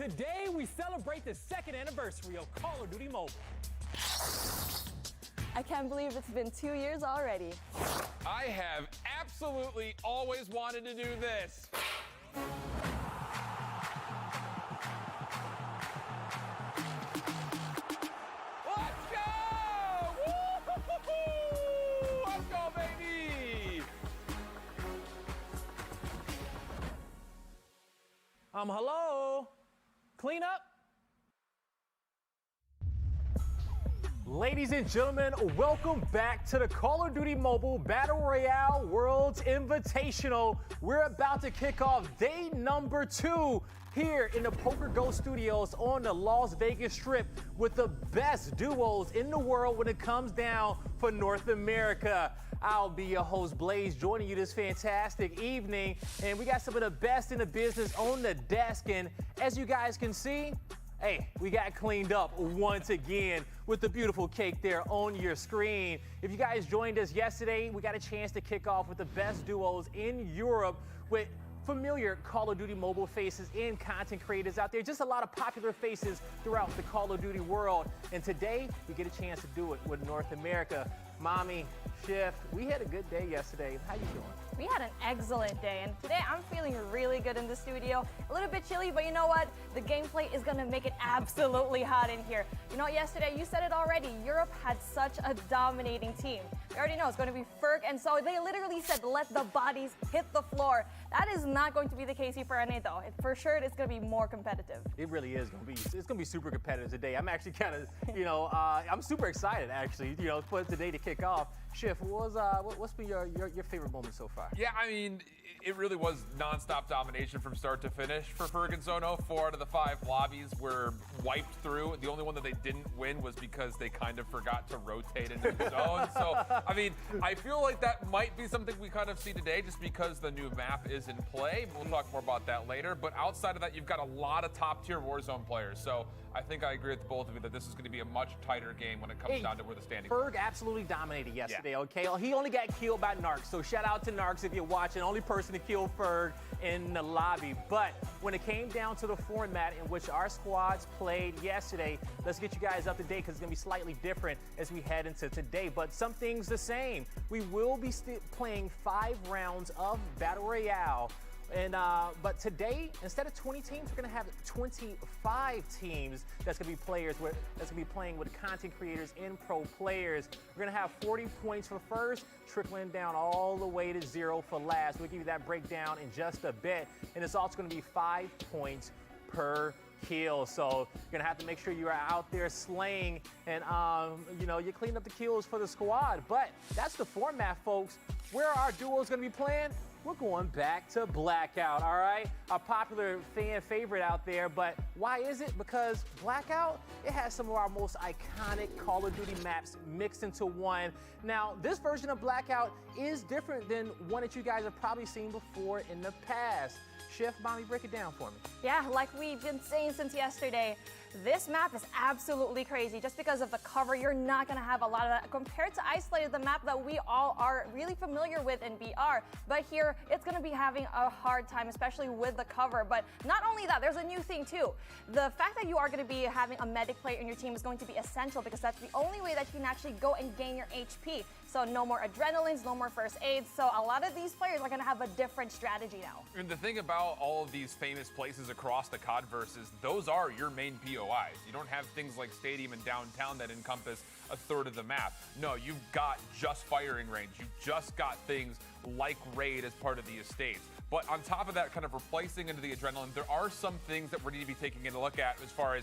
Today, we celebrate the 2nd anniversary of Call of Duty Mobile. I can't believe it's been 2 years already. I have absolutely always wanted to do this. Let's go! Woo-hoo-hoo-hoo! Let's go, baby! Hello? Clean up? Ladies and gentlemen, welcome back to the Call of Duty Mobile Battle Royale Worlds Invitational. We're about to kick off day number 2 here in the Poker Go Studios on the Las Vegas Strip with the best duos in the world when it comes down for North America. I'll be your host, Blaze, joining you this fantastic evening. And we got some of the best in the business on the desk. And as you guys can see, hey, we got cleaned up once again with the beautiful cake there on your screen. If you guys joined us yesterday, we got a chance to kick off with the best duos in Europe with familiar Call of Duty Mobile faces and content creators out there. Just a lot of popular faces throughout the Call of Duty world. And today, we get a chance to do it with North America. Mommy, Chef, we had a good day yesterday. How you doing? We had an excellent day, and today I'm feeling really good in the studio. A little bit chilly, but you know what? The gameplay is gonna make it absolutely hot in here. You know, yesterday, you said it already, Europe had such a dominating team. We already know it's gonna be Ferg, and so they literally said, let the bodies hit the floor. That is not going to be the case here for NA though. For sure, it's gonna be more competitive. It really is gonna be, it's gonna be super competitive today. I'm actually kind of, I'm super excited actually, for today to kick off. Chef, what's been your favorite moment so far? Yeah, I mean, it really was nonstop domination from start to finish for Ferg and Zono. 4 out of the 5 lobbies were wiped through. The only one that they didn't win was because they kind of forgot to rotate into the zone. So, I mean, I feel like that might be something we kind of see today just because the new map is in play. We'll talk more about that later. But outside of that, you've got a lot of top-tier Warzone players. So I think I agree with both of you that this is going to be a much tighter game when it comes down to where the standings are. Ferg absolutely dominated yesterday, okay? He only got killed by Narcs, so shout out to Narcs if you're watching. Only person to kill Ferg in the lobby. But when it came down to the format in which our squads played yesterday, let's get you guys up to date because it's going to be slightly different as we head into today. But some things the same. We will be playing 5 rounds of Battle Royale. And but today, instead of 20 teams, we're gonna have 25 teams that's gonna be that's gonna be playing with content creators and pro players. We're gonna have 40 points for first, trickling down all the way to 0 for last. We'll give you that breakdown in just a bit. And it's also gonna be 5 points per kill. So you're gonna have to make sure you are out there slaying and you clean up the kills for the squad. But that's the format, folks. Where are our duos gonna be playing? We're going back to Blackout, all right? A popular fan favorite out there, but why is it? Because Blackout, it has some of our most iconic Call of Duty maps mixed into one. Now, this version of Blackout is different than one that you guys have probably seen before in the past. Chef, Mommy, break it down for me. Yeah, like we've been saying since yesterday, this map is absolutely crazy. Just because of the cover, you're not going to have a lot of that compared to Isolated, the map that we all are really familiar with in BR. But here, it's going to be having a hard time, especially with the cover. But not only that, there's a new thing too. The fact that you are going to be having a medic player in your team is going to be essential because that's the only way that you can actually go and gain your HP. So no more adrenalines, no more first aids. So a lot of these players are going to have a different strategy now. And the thing about all of these famous places across the CODverse is those are your main POIs. You don't have things like Stadium and Downtown that encompass a third of the map. No, you've got just firing range. You've just got things like Raid as part of the estates. But on top of that, kind of replacing into the adrenaline, there are some things that we need to be taking a look at as far as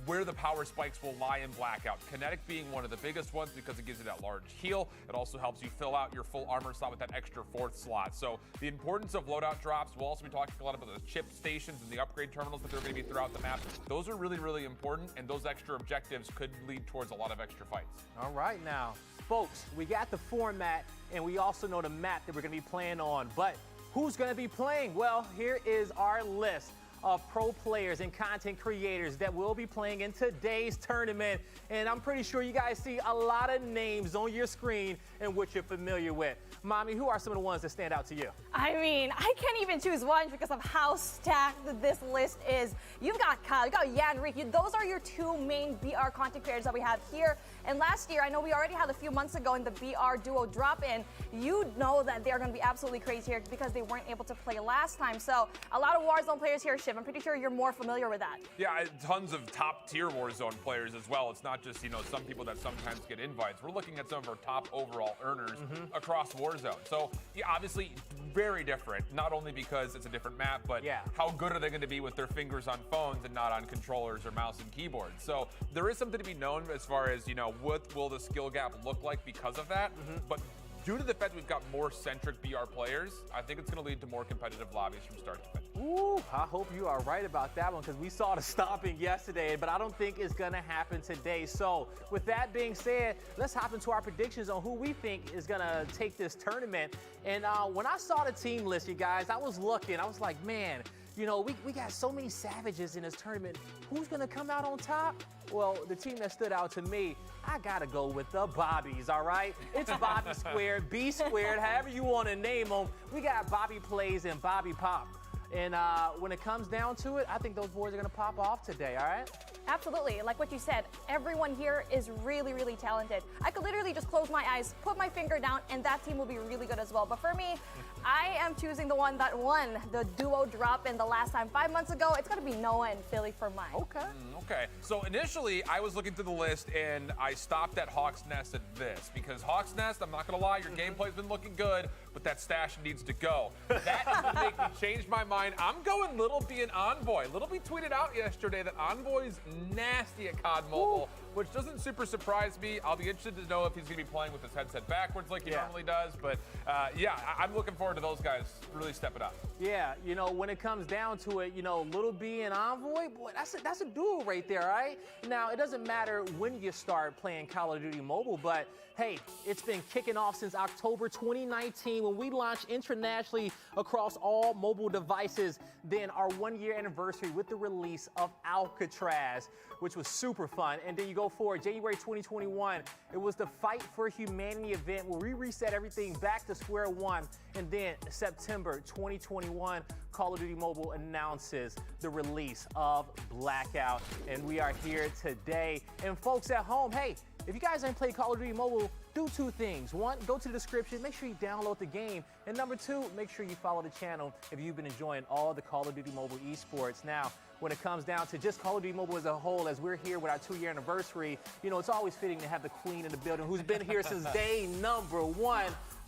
where the power spikes will lie in Blackout. Kinetic being one of the biggest ones because it gives you that large heal. It also helps you fill out your full armor slot with that extra 4th slot. So the importance of loadout drops. We'll also be talking a lot about the chip stations and the upgrade terminals that they're going to be throughout the map. Those are really, really important, and those extra objectives could lead towards a lot of extra fights. All right now, folks, we got the format, and we also know the map that we're going to be playing on. But who's going to be playing? Well, here is our list of pro players and content creators that will be playing in today's tournament. And I'm pretty sure you guys see a lot of names on your screen and what you're familiar with. Mommy, who are some of the ones that stand out to you? I mean, I can't even choose one because of how stacked this list is. You've got Kyle, you've got Yanrick. Those are your two main BR content creators that we have here. And last year, I know we already had a few months ago in the BR duo drop-in. You know that they're going to be absolutely crazy here because they weren't able to play last time. So a lot of Warzone players here, Shiv. I'm pretty sure you're more familiar with that. Yeah, tons of top-tier Warzone players as well. It's not just, some people that sometimes get invites. We're looking at some of our top overall earners across Warzone. So, yeah, obviously very different, not only because it's a different map, but how good are they going to be with their fingers on phones and not on controllers or mouse and keyboard. So there is something to be known as far as, what will the skill gap look like because of that. But due to the fact we've got more centric BR players, I think it's going to lead to more competitive lobbies from start to finish. Ooh, I hope you are right about that one because we saw the stomping yesterday, but I don't think it's going to happen today. So with that being said, let's hop into our predictions on who we think is going to take this tournament. And when I saw the team list, you guys, I was looking. I was like, man, we got so many savages in this tournament. Who's going to come out on top? Well, the team that stood out to me, I got to go with the Bobbies, all right? It's Bobby Squared, B Squared, however you want to name them. We got Bobby Plays and Bobby Pop. And when it comes down to it, I think those boys are going to pop off today, all right? Absolutely. Like what you said, everyone here is really, really talented. I could literally just close my eyes, put my finger down, and that team will be really good as well. But for me, I am choosing the one that won the duo drop-in the last time 5 months ago. It's going to be Noah and Philly for mine. Okay. Okay. So initially, I was looking through the list, and I stopped at Hawk's Nest at this. Because Hawk's Nest, I'm not going to lie, your gameplay's been looking good, but that stash needs to go. That is going to make me change my mind. I'm going Little B and Envoy. Little B tweeted out yesterday that Envoy's nasty at COD Mobile, which doesn't super surprise me. I'll be interested to know if he's going to be playing with his headset backwards like he normally does. But I'm looking forward to those guys really stepping up. Yeah, when it comes down to it, Little B and Envoy, boy, that's a duo right there, right? Now, it doesn't matter when you start playing Call of Duty Mobile, but hey, it's been kicking off since October 2019 when we launched internationally across all mobile devices. Then our 1-year anniversary with the release of Alcatraz, which was super fun. And then you go forward, January 2021, it was the Fight for Humanity event where we reset everything back to square one. And then September 2021, Call of Duty Mobile announces the release of Blackout. And we are here today. And folks at home, hey, if you guys ain't played Call of Duty Mobile, do two things. One, go to the description, make sure you download the game. And number two, make sure you follow the channel if you've been enjoying all the Call of Duty Mobile esports. Now, when it comes down to just Call of Duty Mobile as a whole, as we're here with our 2-year anniversary, it's always fitting to have the queen in the building who's been here since day number one.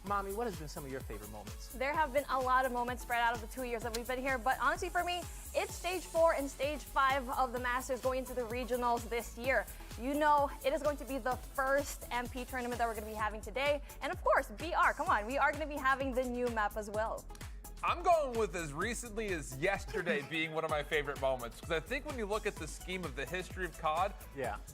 Mommy, what has been some of your favorite moments? There have been a lot of moments spread out of the 2 years that we've been here, but honestly for me, it's stage 4 and stage 5 of the Masters going into the regionals this year. It is going to be the first MP tournament that we're going to be having today. And of course, BR, come on, we are going to be having the new map as well. I'm going with as recently as yesterday being one of my favorite moments. Because I think when you look at the scheme of the history of COD,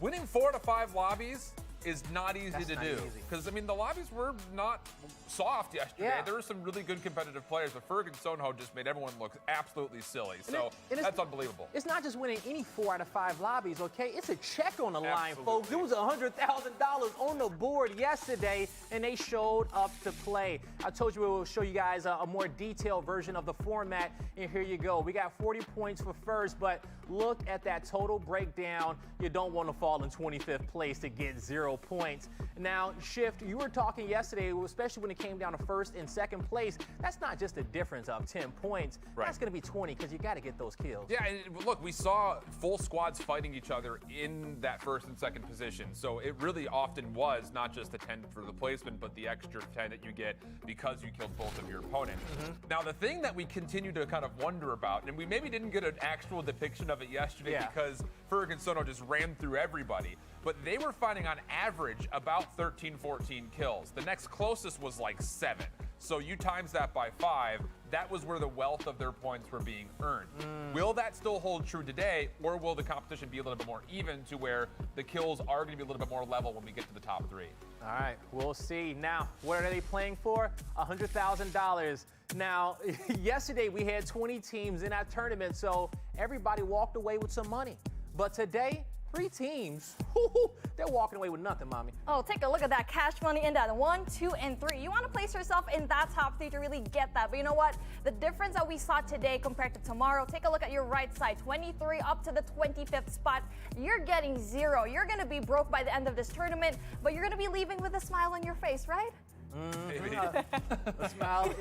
winning 4 out of 5 lobbies is not easy to do. Because, the lobbies were not soft yesterday. There were some really good competitive players, but Ferg and Soho just made everyone look absolutely silly. So that's unbelievable. It's not just winning any 4 out of 5 lobbies, okay? It's a check on the line, folks. It was $100,000 on the board yesterday, and they showed up to play. I told you we will show you guys a more detailed version of the format, and here you go. We got 40 points for first, but look at that total breakdown. You don't want to fall in 25th place to get 0 points. Now, Shift, you were talking yesterday, especially when it came down to first and second place. That's not just a difference of 10 points. That's going to be 20 because you got to get those kills. Yeah, and look, we saw full squads fighting each other in that first and second position. So it really often was not just the 10 for the placement, but the extra 10 that you get because you killed both of your opponents. Now, the thing that we continue to kind of wonder about, and we maybe didn't get an actual depiction of it yesterday because Ferg and Sono just ran through everybody, but they were finding on average about 13, 14 kills. The next closest was like 7. So you times that by 5, that was where the wealth of their points were being earned. Will that still hold true today, or will the competition be a little bit more even to where the kills are going to be a little bit more level when we get to the top 3? All right, we'll see. Now, what are they playing for? $100,000. Now, yesterday we had 20 teams in that tournament, so everybody walked away with some money. But today, 3 teams, they're walking away with nothing, mommy. Oh, take a look at that cash money in that 1, 2, and 3. You want to place yourself in that top 3 to really get that. But you know what? The difference that we saw today compared to tomorrow, take a look at your right side, 23 up to the 25th spot. You're getting 0. You're going to be broke by the end of this tournament, but you're going to be leaving with a smile on your face, right? A smile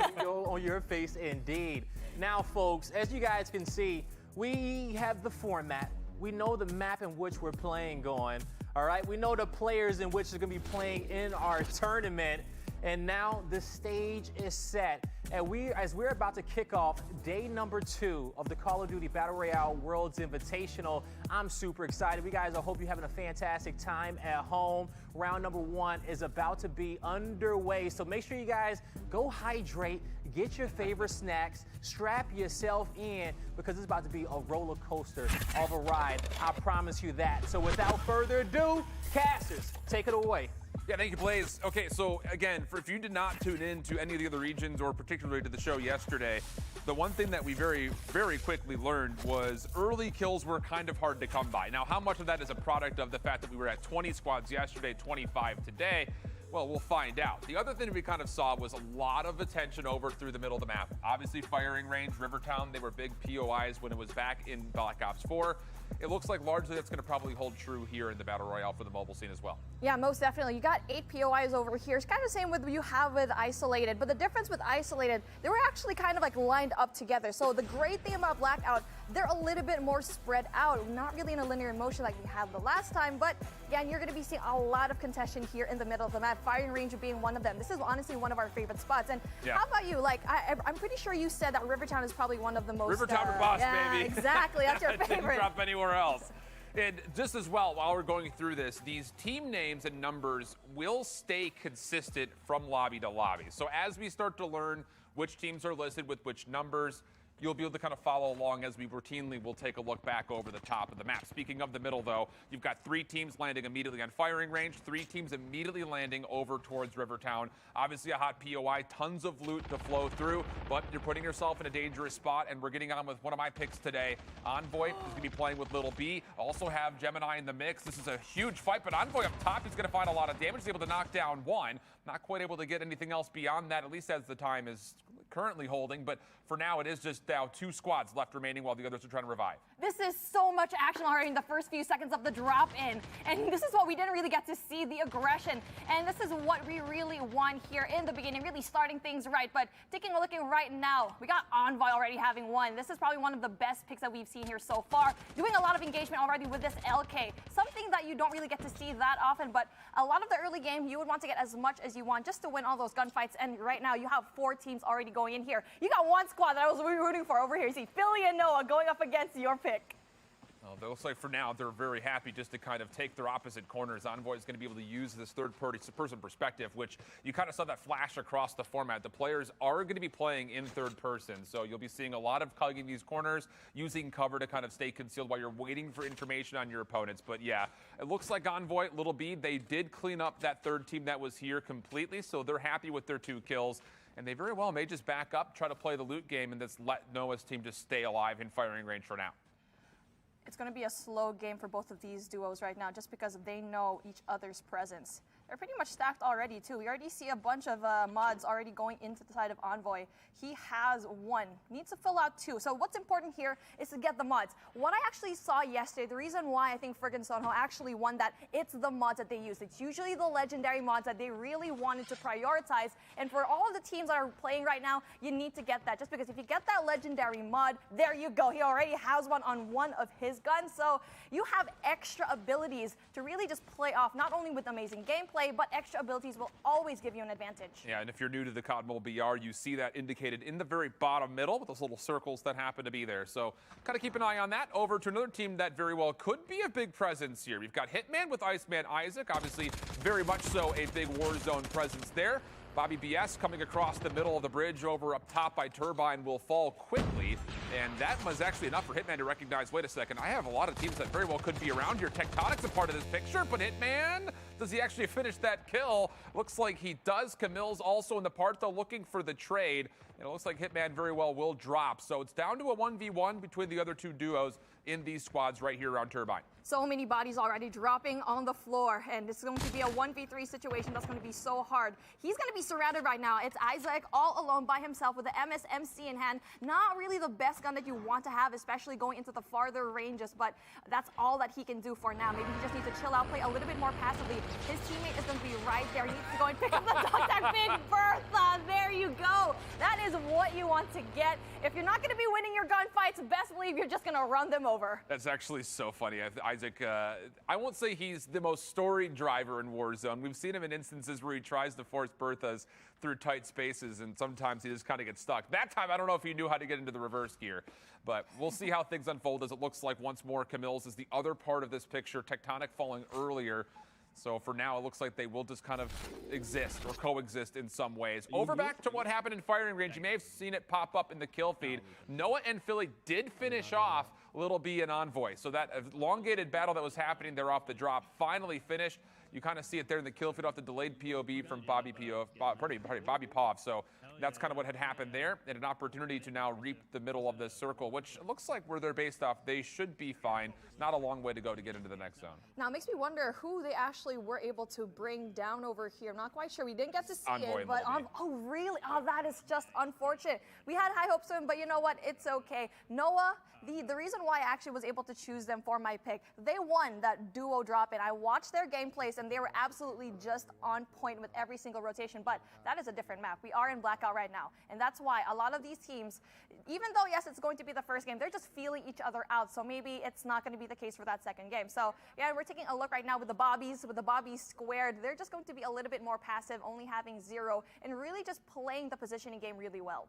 on your face indeed. Now, folks, as you guys can see, we have the format. We know the map in which we're playing going. All right, we know the players in which are going to be playing in our tournament. And now the stage is set. And as we're about to kick off day number 2 of the Call of Duty Battle Royale Worlds Invitational, I'm super excited. We guys, I hope you're having a fantastic time at home. Round number 1 is about to be underway. So make sure you guys go hydrate, get your favorite snacks, strap yourself in, because it's about to be a roller coaster of a ride. I promise you that. So without further ado, Cassius, take it away. Yeah, thank you, Blaze. Okay, so again, if you did not tune in to any of the other regions or particularly to the show yesterday, the one thing that we very, very quickly learned was early kills were kind of hard to come by. Now, how much of that is a product of the fact that we were at 20 squads yesterday, 25 today? Well, we'll find out. The other thing we kind of saw was a lot of attention over through the middle of the map. Obviously, firing range, Rivertown, they were big POIs when it was back in Black Ops 4. It looks like largely that's going to probably hold true here in the Battle Royale for the mobile scene as well. Yeah, most definitely. You got 8 POIs over here. It's kind of the same with you have with Isolated, but the difference with Isolated, they were actually kind of like lined up together. So the great thing about Blackout, they're a little bit more spread out, not really in a linear motion like we had the last time, but again, you're going to be seeing a lot of contention here in the middle of the map, firing range being one of them. This is honestly one of our favorite spots. And how about you? Like, I'm pretty sure you said that Rivertown is probably one of the most... Rivertown for boss, baby. Exactly. That's your favorite. Didn't drop anywhere else. And just as well, while we're going through this, these team names and numbers will stay consistent from lobby to lobby. So as we start to learn which teams are listed with which numbers, you'll be able to kind of follow along as we routinely will take a look back over the top of the map. Speaking of the middle, though, you've got 3 teams landing immediately on firing range, 3 teams immediately landing over towards Rivertown. Obviously a hot POI, tons of loot to flow through, but you're putting yourself in a dangerous spot, and we're getting on with one of my picks today. Envoy is going to be playing with Little B. Also have Gemini in the mix. This is a huge fight, but Envoy up top is going to find a lot of damage. He's able to knock down 1. Not quite able to get anything else beyond that, at least as the time is currently holding, but for now it is just now 2 squads left remaining while the others are trying to revive. This is so much action already in the first few seconds of the drop in, and this is what we didn't really get to see, the aggression, and this is what we really want here in the beginning, really starting things right. But taking a look at right now, we got Envoy already having 1. This is probably one of the best picks that we've seen here so far, doing a lot of engagement already with this LK, something that you don't really get to see that often, but a lot of the early game you would want to get as much as you want just to win all those gunfights, and right now you have 4 teams already going in here. You got 1 squad that I was rooting for over here. You see Philly and Noah going up against your pick. Well, it looks like for now they're very happy just to kind of take their opposite corners. Envoy is going to be able to use this third-person perspective, which you kind of saw that flash across the format. The players are going to be playing in third person, so you'll be seeing a lot of hugging these corners, using cover to kind of stay concealed while you're waiting for information on your opponents. But yeah, it looks like Envoy, Little B, they did clean up that third team that was here completely, so they're happy with their 2 kills. And they very well may just back up, try to play the loot game, and just let Noah's team just stay alive in firing range for now. It's going to be a slow game for both of these duos right now just because they know each other's presence. They're pretty much stacked already, too. We already see a bunch of mods already going into the side of Envoy. He has 1. Needs to fill out 2. So what's important here is to get the mods. What I actually saw yesterday, the reason why I think Friggin' Soho actually won that, it's the mods that they use. It's usually the legendary mods that they really wanted to prioritize. And for all of the teams that are playing right now, you need to get that. Just because if you get that legendary mod, there you go. He already has one on one of his guns. So you have extra abilities to really just play off, not only with amazing gameplay, but extra abilities will always give you an advantage. Yeah, and if you're new to the COD Mobile BR, you see that indicated in the very bottom middle with those little circles that happen to be there. So kind of keep an eye on that. Over to another team that very well could be a big presence here. We've got Hitman with Iceman Isaac, obviously very much so a big Warzone presence there. Bobby BS coming across the middle of the bridge over up top by Turbine will fall quickly. And that was actually enough for Hitman to recognize, wait a second, I have a lot of teams that very well could be around here. Tectonic's a part of this picture, but Hitman Does he actually finish that kill? Looks like he does. Camille's also in the part, though, looking for the trade. And it looks like Hitman very well will drop. So it's down to a 1v1 between the other two duos in these squads right here around Turbine. So many bodies already dropping on the floor, and it's going to be a 1v3 situation that's going to be so hard. He's going to be surrounded right now. It's Isaac all alone by himself with the MSMC in hand. Not really the best gun that you want to have, especially going into the farther ranges, but that's all that he can do for now. Maybe he just needs to chill out, play a little bit more passively. His teammate is going to be right there. He needs to go and pick up the dog tag. Big Bertha, there you go. That is what you want to get. If you're not going to be winning your gunfights, best believe you're just going to run them over. That's actually so funny. Isaac, I won't say he's the most storied driver in Warzone. We've seen him in instances where he tries to force Berthas through tight spaces, and sometimes he just kind of gets stuck. That time, I don't know if he knew how to get into the reverse gear, but we'll see how things unfold as it looks like once more Camille's is the other part of this picture. Tectonic falling earlier. So for now, it looks like they will just kind of exist or coexist in some ways. Over back to what happened in firing range. You may have seen it pop up in the kill feed. Noah and Philly did finish off Little B and Envoy. So that elongated battle that was happening there off the drop finally finished. You kind of see it there in the kill feed off the delayed POV from Bobby Pov. So that's kind of what had happened there, and an opportunity to now reap the middle of this circle, which looks like where they're based off, they should be fine. Not a long way to go to get into the next zone. Now, it makes me wonder who they actually were able to bring down over here. I'm not quite sure. We didn't get to see Envoy it, but oh, really? Oh, that is just unfortunate. We had high hopes of him, but you know what? It's okay. Noah, the reason why I actually was able to choose them for my pick, they won that duo drop-in. I watched their gameplays, and they were absolutely just on point with every single rotation, but that is a different map. We are in Blackout right now, and that's why a lot of these teams, even though, yes, it's going to be the first game, they're just feeling each other out, so maybe it's not going to be the case for that second game. So, yeah, we're taking a look right now with the Bobbies squared. They're just going to be a little bit more passive, only having 0, and really just playing the positioning game really well.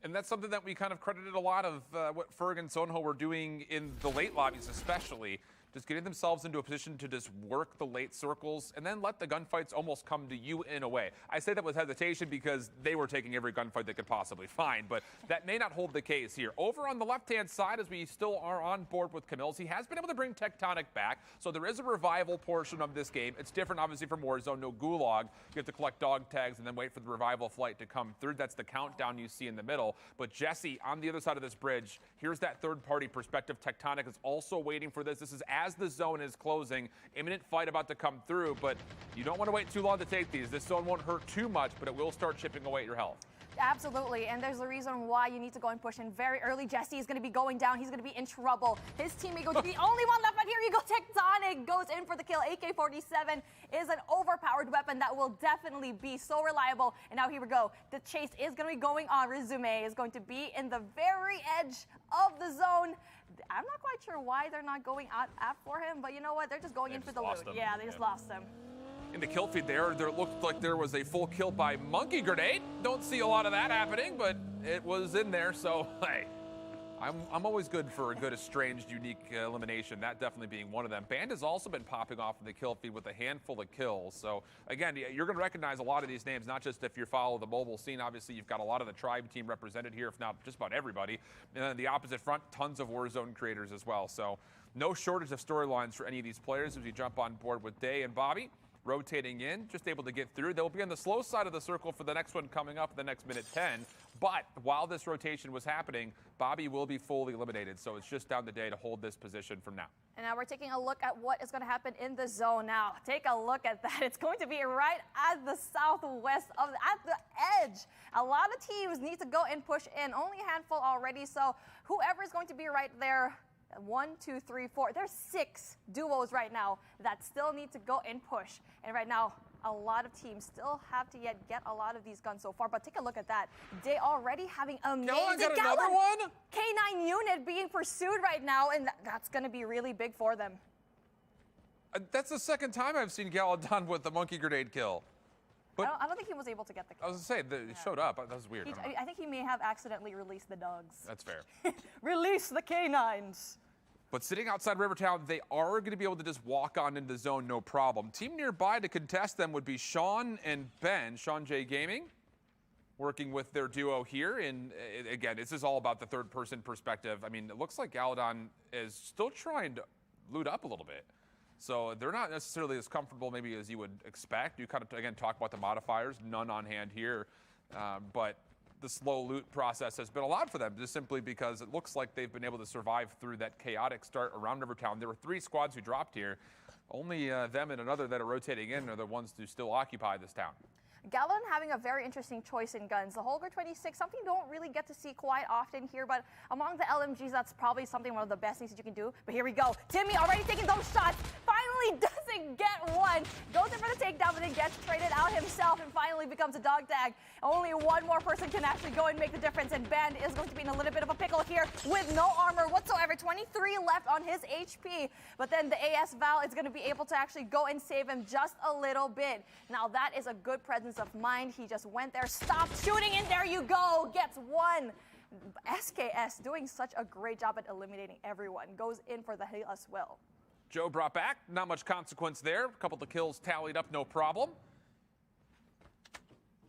And that's something that we kind of credited a lot of what Ferg and Sonho were doing in the late lobbies especially. Just getting themselves into a position to just work the late circles and then let the gunfights almost come to you in a way. I say that with hesitation because they were taking every gunfight they could possibly find, but that may not hold the case here. Over on the left-hand side, as we still are on board with Camille's, he has been able to bring Tectonic back, so there is a revival portion of this game. It's different, obviously, from Warzone. No gulag. You have to collect dog tags and then wait for the revival flight to come through. That's the countdown you see in the middle. But Jesse, on the other side of this bridge, here's that third-party perspective. Tectonic is also waiting for this. This is as the zone is closing, imminent fight about to come through, but you don't want to wait too long to take these. This zone won't hurt too much, but it will start chipping away at your health. Absolutely, and there's a reason why you need to go and push in very early. Jesse is going to be going down. He's going to be in trouble. His teammate goes to be the only one left, but here you go. Tectonic goes in for the kill. AK-47 is an overpowered weapon that will definitely be so reliable. And now here we go. The chase is going to be going on. Resume is going to be in the very edge of the zone. I'm not quite sure why they're not going out for him, but you know what? They're just going in for the loot. Yeah, they just lost him. In the kill feed there looked like there was a full kill by Monkey Grenade. Don't see a lot of that happening, but it was in there, so hey. I'm always good for a good estranged, unique elimination, that definitely being one of them. Band has also been popping off in the kill feed with a handful of kills. So, again, you're going to recognize a lot of these names, not just if you follow the mobile scene. Obviously, you've got a lot of the Tribe team represented here, if not just about everybody. And then the opposite front, tons of Warzone creators as well. So, no shortage of storylines for any of these players as we jump on board with Day and Bobby. Rotating in, just able to get through. They'll be on the slow side of the circle for the next one coming up, the next minute 10. But while this rotation was happening, Bobby will be fully eliminated. So it's just down to Day to hold this position from now. And now we're taking a look at what is going to happen in the zone now. Take a look at that. It's going to be right at the southwest at the edge. A lot of teams need to go and push in. Only a handful already. So whoever is going to be right there, 1, 2, 3, 4. There's 6 duos right now that still need to go and push. And right now, a lot of teams still have to yet get a lot of these guns so far. But take a look at that. They already having amazing got another one? K9 unit being pursued right now, and that's going to be really big for them. That's the second time I've seen Galadon with the Monkey Grenade kill. But I don't think he was able to get the kill. I was going to say, it showed up. That was weird. I think he may have accidentally released the dogs. That's fair. Release the K9s. But sitting outside Rivertown, they are going to be able to just walk on into the zone, no problem. Team nearby to contest them would be Sean and Ben. Sean J Gaming working with their duo here. And again, this is all about the third-person perspective. I mean, it looks like Galadon is still trying to loot up a little bit. So they're not necessarily as comfortable maybe as you would expect. You kind of, again, talk about the modifiers, none on hand here. But the slow loot process has been allowed for them just simply because it looks like they've been able to survive through that chaotic start around Rivertown. There were 3 squads who dropped here. Only them and another that are rotating in are the ones who still occupy this town. Galadon having a very interesting choice in guns. The Holger 26, something you don't really get to see quite often here, but among the LMGs, that's probably something one of the best things that you can do. But here we go. Timmy already taking those shots. Finally doesn't get one. Goes in for the takedown, but then gets traded out himself and finally becomes a dog tag. Only one more person can actually go and make the difference, and Band is going to be in a little bit of a pickle here with no armor whatsoever. 23 left on his HP, but then the AS Val is going to be able to actually go and save him just a little bit. Now that is a good presence of mind. He just went there, stopped shooting, and there you go, gets one. SKS doing such a great job at eliminating everyone. Goes in for the hill as well. Joe brought back, not much consequence there. A couple of kills tallied up, no problem.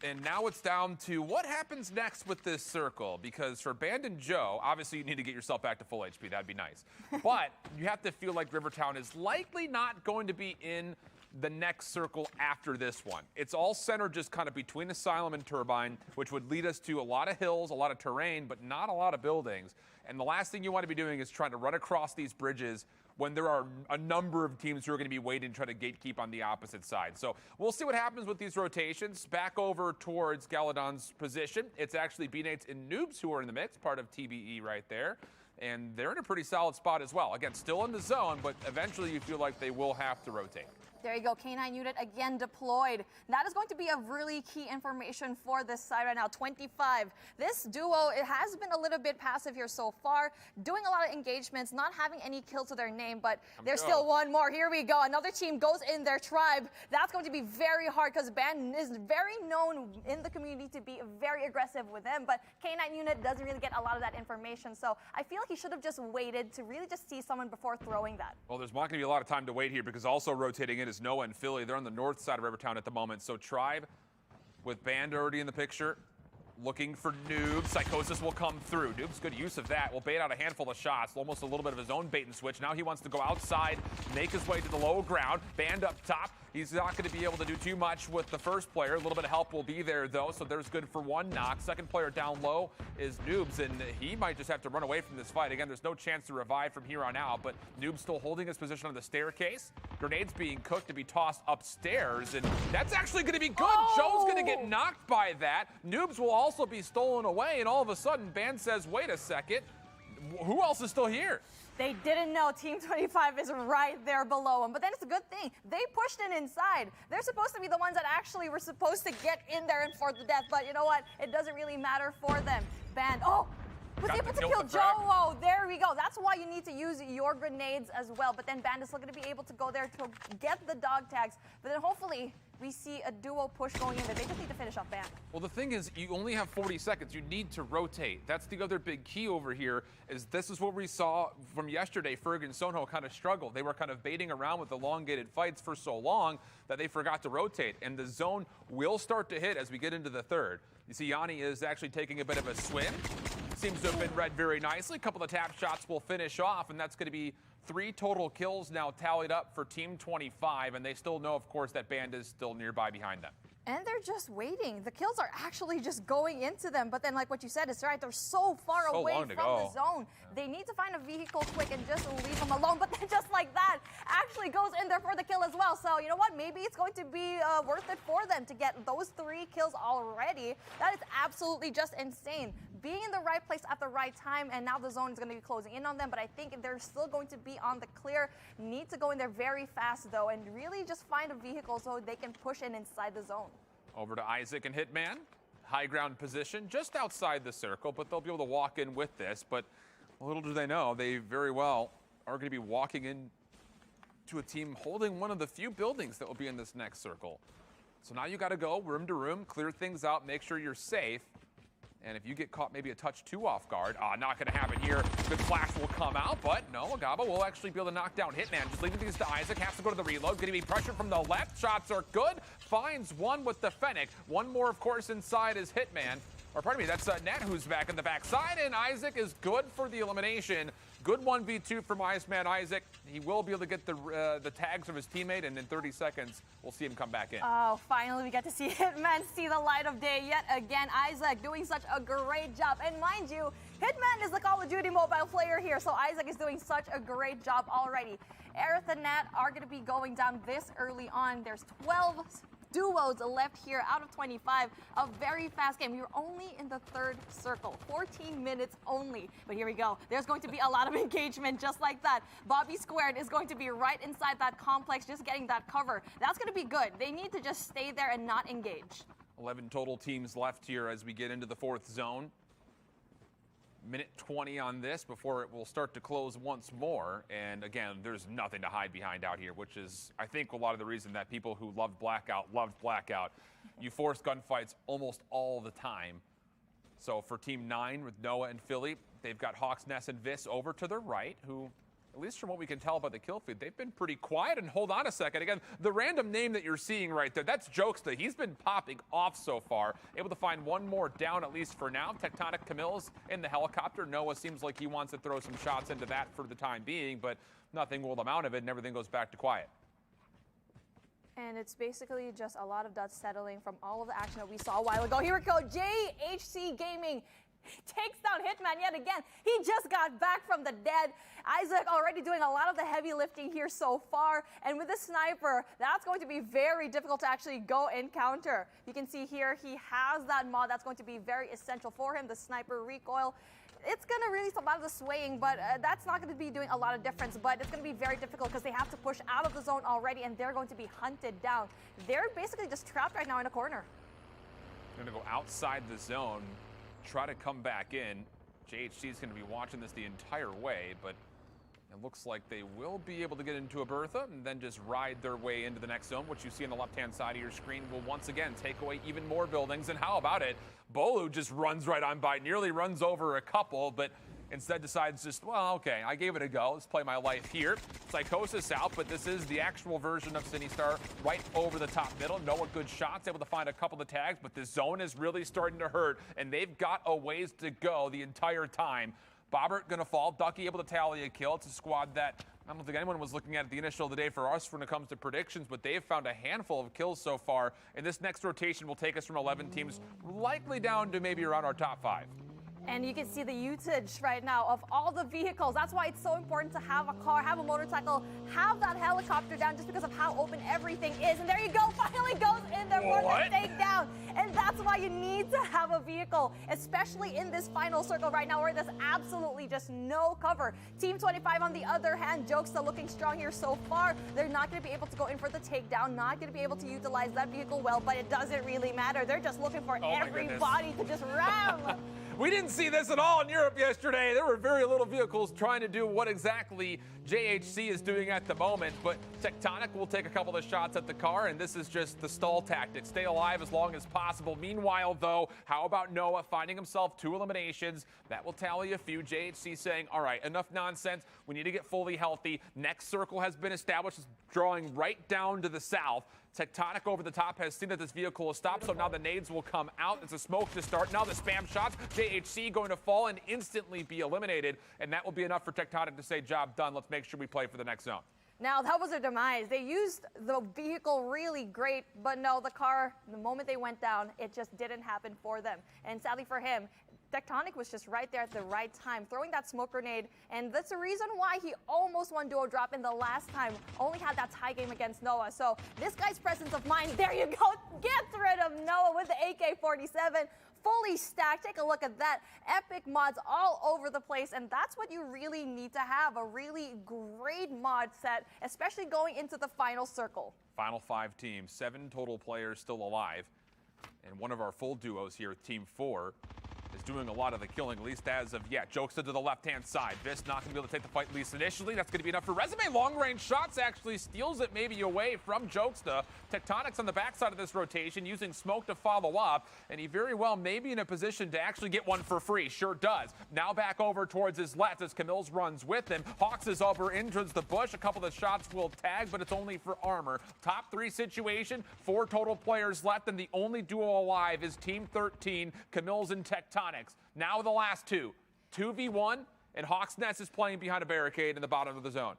And now it's down to what happens next with this circle, because for Band and Joe, obviously you need to get yourself back to full HP. That'd be nice. But you have to feel like Rivertown is likely not going to be in the next circle after this one. It's all centered just kind of between Asylum and Turbine, which would lead us to a lot of hills, a lot of terrain, but not a lot of buildings. And the last thing you want to be doing is trying to run across these bridges when there are a number of teams who are going to be waiting to try to gatekeep on the opposite side. So we'll see what happens with these rotations. Back over towards Galadon's position. It's actually B-Nates and Noobs who are in the mix, part of TBE right there. And they're in a pretty solid spot as well. Again, still in the zone, but eventually you feel like they will have to rotate. There you go, K9 unit again deployed. That is going to be a really key information for this side right now, 25. This duo, it has been a little bit passive here so far, doing a lot of engagements, not having any kills to their name, but there's still one more. Here we go, another team goes in their tribe. That's going to be very hard because Ban is very known in the community to be very aggressive with them, but K9 unit doesn't really get a lot of that information, so I feel like he should have just waited to really just see someone before throwing that. Well, there's not going to be a lot of time to wait here because also rotating in is Noah and Philly. They're on the north side of Rivertown at the moment. So Tribe with Band already in the picture, looking for Noob. Psychosis will come through. Noob's good use of that. Will bait out a handful of shots, almost a little bit of his own bait and switch. Now he wants to go outside, make his way to the low ground. Band up top. He's not going to be able to do too much with the first player. A little bit of help will be there, though, so there's good for one knock. Second player down low is Noobs, and he might just have to run away from this fight. Again, there's no chance to revive from here on out, but Noob's still holding his position on the staircase. Grenades being cooked to be tossed upstairs, and that's actually going to be good. Oh! Joe's going to get knocked by that. Noobs will also be stolen away, and all of a sudden, Band says, wait a second, who else is still here? They didn't know Team 25 is right there below them, but then it's a good thing. They pushed in inside. They're supposed to be the ones that actually were supposed to get in there and for the death, but you know what? It doesn't really matter for them. Band, was able to kill Joe. Oh, there we go. That's why you need to use your grenades as well, but then Band is still going to be able to go there to get the dog tags, but then hopefully we see a duo push going in there. They just need to finish off Band. Well, the thing is, you only have 40 seconds. You need to rotate. That's the other big key over here, is this is what we saw from yesterday. Ferg and Soho kind of struggled. They were kind of baiting around with elongated fights for so long that they forgot to rotate, and the zone will start to hit as we get into the third. You see Yanni is actually taking a bit of a swim. Seems to have been read very nicely. A couple of tap shots will finish off, and that's going to be 3 total kills now tallied up for Team 25, and they still know, of course, that Band is still nearby behind them. And they're just waiting. The kills are actually just going into them. But then, like what you said, is right. They're so far away from the zone. Yeah. They need to find a vehicle quick and just leave them alone. But then just like that, actually goes in there for the kill as well. So, you know what? Maybe it's going to be worth it for them to get those 3 kills already. That is absolutely just insane. Being in the right place at the right time, and now the zone is going to be closing in on them. But I think they're still going to be on the clear. Need to go in there very fast, though, and really just find a vehicle so they can push in inside the zone. Over to Isaac and Hitman. High ground position just outside the circle, but they'll be able to walk in with this. But little do they know, they very well are going to be walking in to a team holding one of the few buildings that will be in this next circle. So now you got to go room to room, clear things out, make sure you're safe. And if you get caught maybe a touch too off guard, not going to happen here. Good flash will come out, but no, Agaba will actually be able to knock down Hitman. Just leaving things to Isaac, has to go to the reload. Going to be pressured from the left. Shots are good. Finds one with the Fennec. One more, of course, inside is Hitman. Or pardon me, that's Net who's back in the backside, and Isaac is good for the elimination. Good 1v2 from Iceman Isaac. He will be able to get the tags of his teammate, and in 30 seconds, we'll see him come back in. Oh, finally we get to see Hitman see the light of day yet again. Isaac doing such a great job. And mind you, Hitman is the Call of Duty mobile player here, so Isaac is doing such a great job already. Aerith and Nat are going to be going down this early on. There's 12 duos left here out of 25. A very fast game. You're only in the third circle. 14 minutes only. But here we go. There's going to be a lot of engagement just like that. Bobby Squared is going to be right inside that complex, just getting that cover. That's going to be good. They need to just stay there and not engage. 11 total teams left here as we get into the fourth zone. Minute 20 on this before it will start to close once more. And again, there's nothing to hide behind out here, which is, I think, a lot of the reason that people who loved Blackout. You force gunfights almost all the time. So for Team 9 with Noah and Philly, they've got Hawks, Ness, and Vis over to their right, who, at least from what we can tell by the kill feed, they've been pretty quiet. And hold on a second. Again, the random name that you're seeing right there, that's Jokesta. He's been popping off so far. Able to find one more down, at least for now. Tectonic Camille's in the helicopter. Noah seems like he wants to throw some shots into that for the time being, but nothing will amount of it, and everything goes back to quiet. And it's basically just a lot of dust settling from all of the action that we saw a while ago. Here we go, JHC Gaming takes down Hitman yet again. He just got back from the dead. Isaac already doing a lot of the heavy lifting here so far. And with the sniper, that's going to be very difficult to actually go and counter. You can see here he has that mod that's going to be very essential for him, the sniper recoil. It's going to release a lot of the swaying, but that's not going to be doing a lot of difference. But it's going to be very difficult because they have to push out of the zone already, and they're going to be hunted down. They're basically just trapped right now in a corner. Going to go outside the zone, try to come back in. JHC is going to be watching this the entire way, but it looks like they will be able to get into a Bertha and then just ride their way into the next zone. What you see on the left-hand side of your screen will once again take away even more buildings. And how about it? Bolu just runs right on by, nearly runs over a couple, but instead decides just, well, okay, I gave it a go. Let's play my life here. Psychosis out, but this is the actual version of Sinistar right over the top middle. Noah, good shots, able to find a couple of tags, but the zone is really starting to hurt, and they've got a ways to go the entire time. Bobbert gonna fall. Ducky able to tally a kill. It's a squad that I don't think anyone was looking at the initial of the day for us when it comes to predictions, but they've found a handful of kills so far. And this next rotation will take us from 11 teams likely down to maybe around our top 5. And you can see the usage right now of all the vehicles. That's why it's so important to have a car, have a motorcycle, have that helicopter down just because of how open everything is. And there you go, finally goes in there for the takedown. And that's why you need to have a vehicle, especially in this final circle right now where there's absolutely just no cover. Team 25 on the other hand, Jokesta looking strong here so far. They're not going to be able to go in for the takedown, not going to be able to utilize that vehicle well, but it doesn't really matter. They're just looking for everybody to just ram. We didn't see this at all in Europe yesterday. There were very little vehicles trying to do what exactly JHC is doing at the moment, but Tectonic will take a couple of shots at the car, and this is just the stall tactic. Stay alive as long as possible. Meanwhile, though, how about Noah finding himself 2 eliminations? That will tally a few. JHC saying, all right, enough nonsense. We need to get fully healthy. Next circle has been established, drawing right down to the south. Tectonic over the top has seen that this vehicle will stop, so now the nades will come out. It's a smoke to start. Now the spam shots. JHC going to fall and instantly be eliminated, and that will be enough for Tectonic to say, job done. Let's make sure we play for the next zone. Now, that was their demise. They used the vehicle really great, but no, the car, the moment they went down, it just didn't happen for them. And sadly for him, Tectonic was just right there at the right time, throwing that smoke grenade, and that's the reason why he almost won duo drop in the last time. Only had that tie game against Noah. So this guy's presence of mind, there you go, gets rid of Noah with the AK-47. Fully stacked. Take a look at that. Epic mods all over the place, and that's what you really need to have, a really great mod set, especially going into the final circle. Final 5 teams, 7 total players still alive, and one of our full duos here, Team 4, is doing a lot of the killing, at least as of yet. Jokesta to the left-hand side. Vis not going to be able to take the fight, at least initially. That's going to be enough for Resume. Long-range shots actually steals it maybe away from Jokesta. Tectonic's on the backside of this rotation, using smoke to follow up, and he very well may be in a position to actually get one for free. Sure does. Now back over towards his left as Camille's runs with him. Hawks is over into the bush. A couple of shots will tag, but it's only for armor. Top 3 situation, 4 total players left, and the only duo alive is Team 13, Camille's and Tectonics. Now the last 2. 2v1, and Hawk's Nest is playing behind a barricade in the bottom of the zone.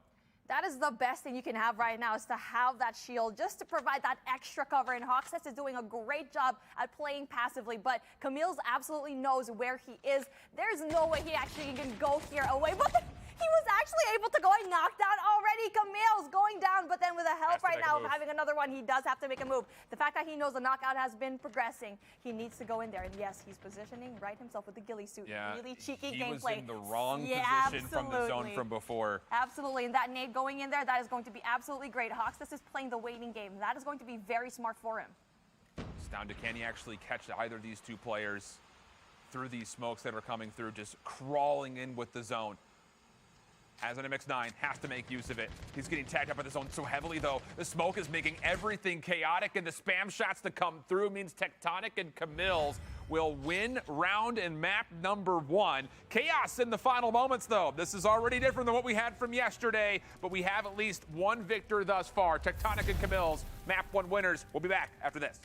That is the best thing you can have right now, is to have that shield just to provide that extra cover. And Hawk's Nest is doing a great job at playing passively, but Camille's absolutely knows where he is. There's no way he actually can go here away, but he was actually able to go and knock down already. Camille's going down, but then with the help right now of having another one, he does have to make a move. The fact that he knows the knockout has been progressing, he needs to go in there. And yes, he's positioning right himself with the ghillie suit. Yeah, really cheeky he gameplay. was in the wrong position from the zone from before. Absolutely, and that nade going in there, that is going to be absolutely great. Hawk's Nest is playing the waiting game. That is going to be very smart for him. It's down to, can he actually catch either of these two players through these smokes that are coming through, just crawling in with the zone. As an MX9, has to make use of it. He's getting tagged up by the zone so heavily, though. The smoke is making everything chaotic, and the spam shots to come through means Tectonic and Camille's will win round and map number 1. Chaos in the final moments, though. This is already different than what we had from yesterday, but we have at least one victor thus far. Tectonic and Camille's map 1 winners. We'll be back after this.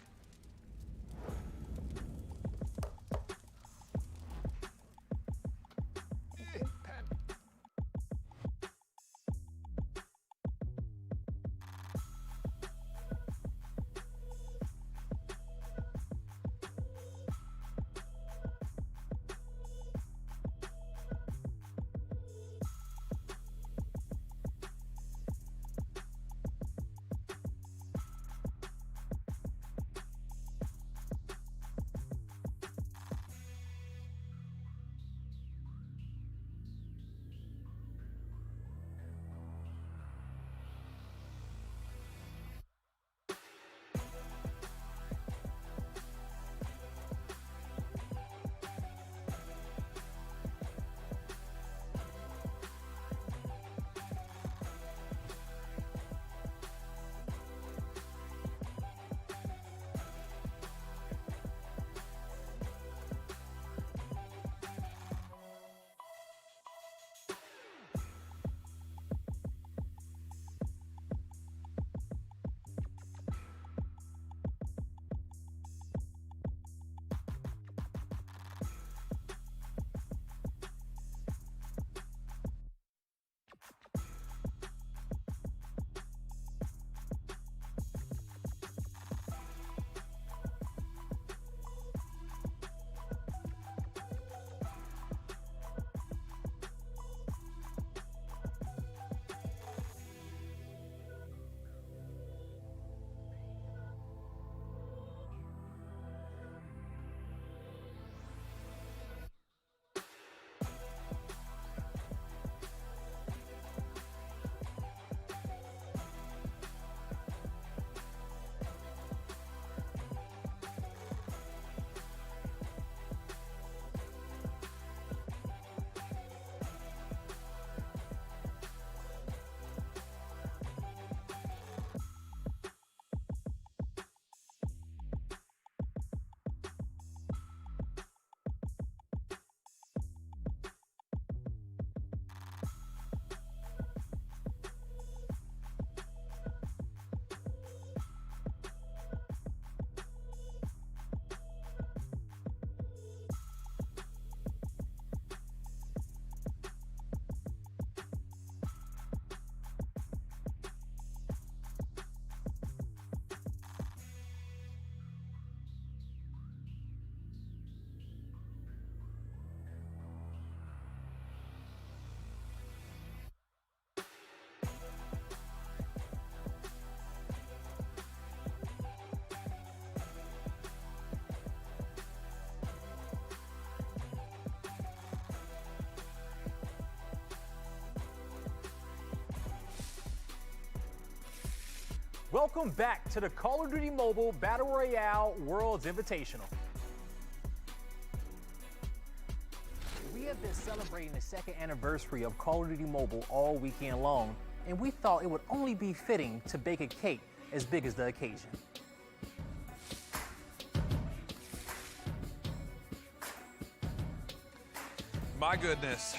Welcome back to the Call of Duty Mobile Battle Royale Worlds Invitational. We have been celebrating the 2nd anniversary of Call of Duty Mobile all weekend long, and we thought it would only be fitting to bake a cake as big as the occasion. My goodness.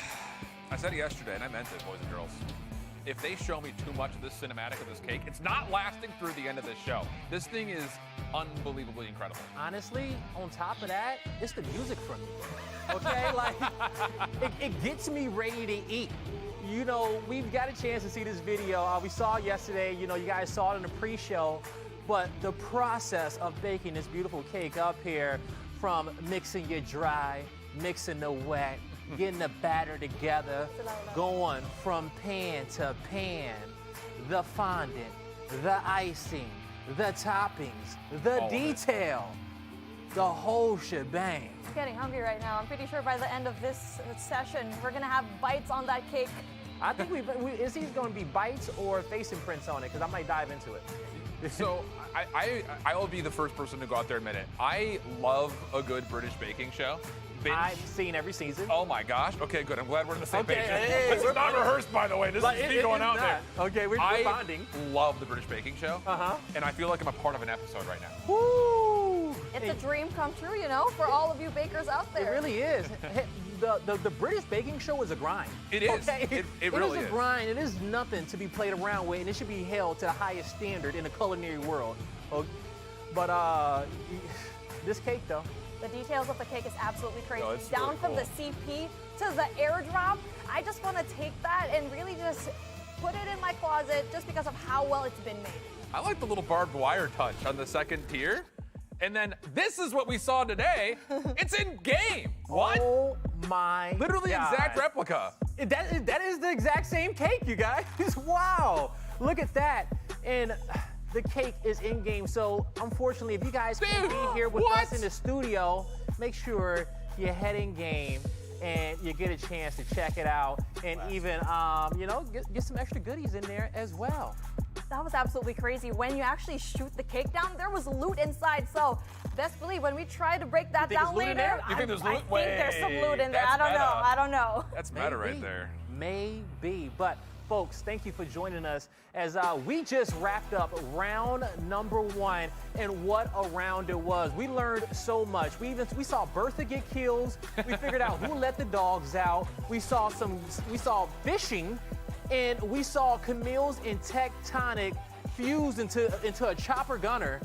I said it yesterday, and I meant it, boys and girls. If they show me too much of this cinematic of this cake, it's not lasting through the end of this show. This thing is unbelievably incredible. Honestly, on top of that, it's the music from me. Okay, like it gets me ready to eat. You know, we've got a chance to see this video. We saw it yesterday. You know, you guys saw it in the pre-show. But the process of baking this beautiful cake up here, from mixing your dry, mixing the wet, getting the batter together, going from pan to pan, the fondant, the icing, the toppings, the detail, the whole shebang. I'm getting hungry right now. I'm pretty sure by the end of this session, we're gonna have bites on that cake. I think is these going to be bites or face imprints on it? Because I might dive into it. So I will be the first person to go out there and admit it. I love a good British baking show. I've seen every season. Oh my gosh. Okay, good. I'm glad we're on the same page. Hey, this is not rehearsed, by the way. This is me going out there. Okay, we're bonding. I love the British baking show. And I feel like I'm a part of an episode right now. Woo! It's a dream come true, you know, for all of you bakers out there. It really is. The British baking show is a grind. It is. Okay? It really is a grind. It is nothing to be played around with, and it should be held to the highest standard in the culinary world. But this cake, though. The details of the cake is absolutely crazy. No, it's Down really from cool. the CP to the airdrop. I just want to take that and really just put it in my closet just because of how well it's been made. I like the little barbed wire touch on the second tier. And then this is what we saw today. It's in game. What? Oh my Literally God. exact replica. That is the exact same cake, you guys. Wow. Look at that. And the cake is in game. So unfortunately, if you guys can be here with us in the studio, make sure you head in game and you get a chance to check it out. And even, you know, get some extra goodies in there as well. That was absolutely crazy. When you actually shoot the cake down, there was loot inside. So best believe when we try to break that down later, You think there's loot? I think there's some loot in there. That's I don't know. That's meta right there. Maybe. But folks, thank you for joining us as we just wrapped up round number 1, and what a round it was. We learned so much. We saw Bertha get kills. We figured out who let the dogs out. We saw fishing. And we saw Camille's and Tectonic fused into a chopper gunner,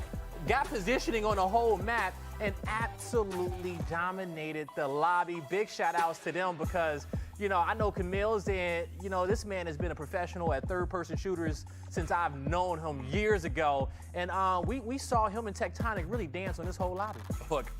got positioning on the whole map, and absolutely dominated the lobby. Big shout outs to them because, you know, I know Camille's, and, you know, this man has been a professional at third-person shooters since I've known him years ago. And we saw him and Tectonic really dance on this whole lobby. Look,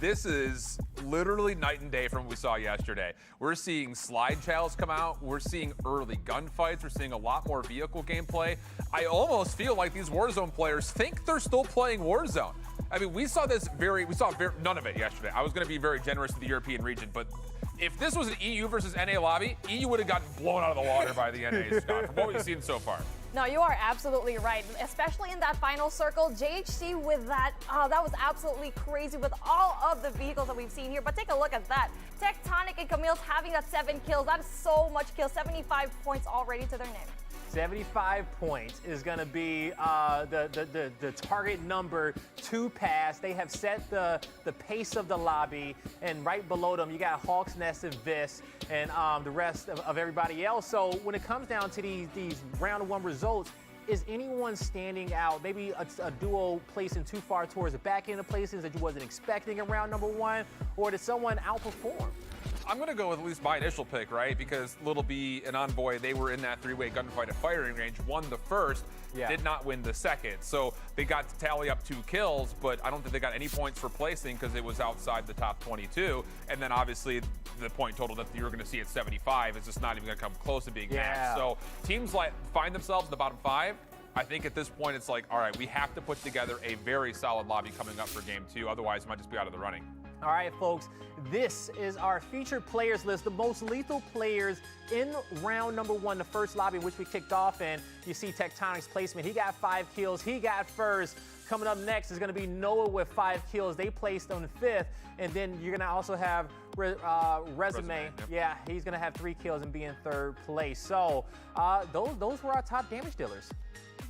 this is literally night and day from what we saw yesterday. We're seeing slide channels come out. We're seeing early gunfights. We're seeing a lot more vehicle gameplay. I almost feel like these Warzone players think they're still playing Warzone. I mean, we saw none of it yesterday. I was going to be very generous to the European region, but if this was an EU versus NA lobby, EU would have gotten blown out of the water by the NA, Scott, from what we've seen so far. No, you are absolutely right, especially in that final circle. JHC with that, that was absolutely crazy with all of the vehicles that we've seen here. But take a look at that. Tectonic and Camille's having that 7 kills. That is so much kills, 75 points already to their name. 75 points is going to be the target number to pass. They have set the pace of the lobby, and right below them you got Hawk's Nest and Vis and the rest of everybody else. So when it comes down to these round 1 results, is anyone standing out? Maybe a duo placing too far towards the back end of places that you wasn't expecting in round number 1, or did someone outperform? I'm going to go with at least my initial pick, right? Because Little B and Envoy, they were in that 3-way gunfight at firing range, won the first, did not win the second. So they got to tally up 2 kills, but I don't think they got any points for placing because it was outside the top 22. And then obviously the point total that you're going to see at 75 is just not even going to come close to being matched. So teams like find themselves in the bottom 5. I think at this point it's like, all right, we have to put together a very solid lobby coming up for game 2. Otherwise, it might just be out of the running. All right, folks, this is our featured players list, the most lethal players in round number 1, the first lobby which we kicked off in. You see Tectonic's placement. He got 5 kills. He got first. Coming up next is going to be Noah with 5 kills. They placed on 5th. And then you're going to also have Resume. Yep. Yeah, he's going to have 3 kills and be in 3rd place. So those were our top damage dealers.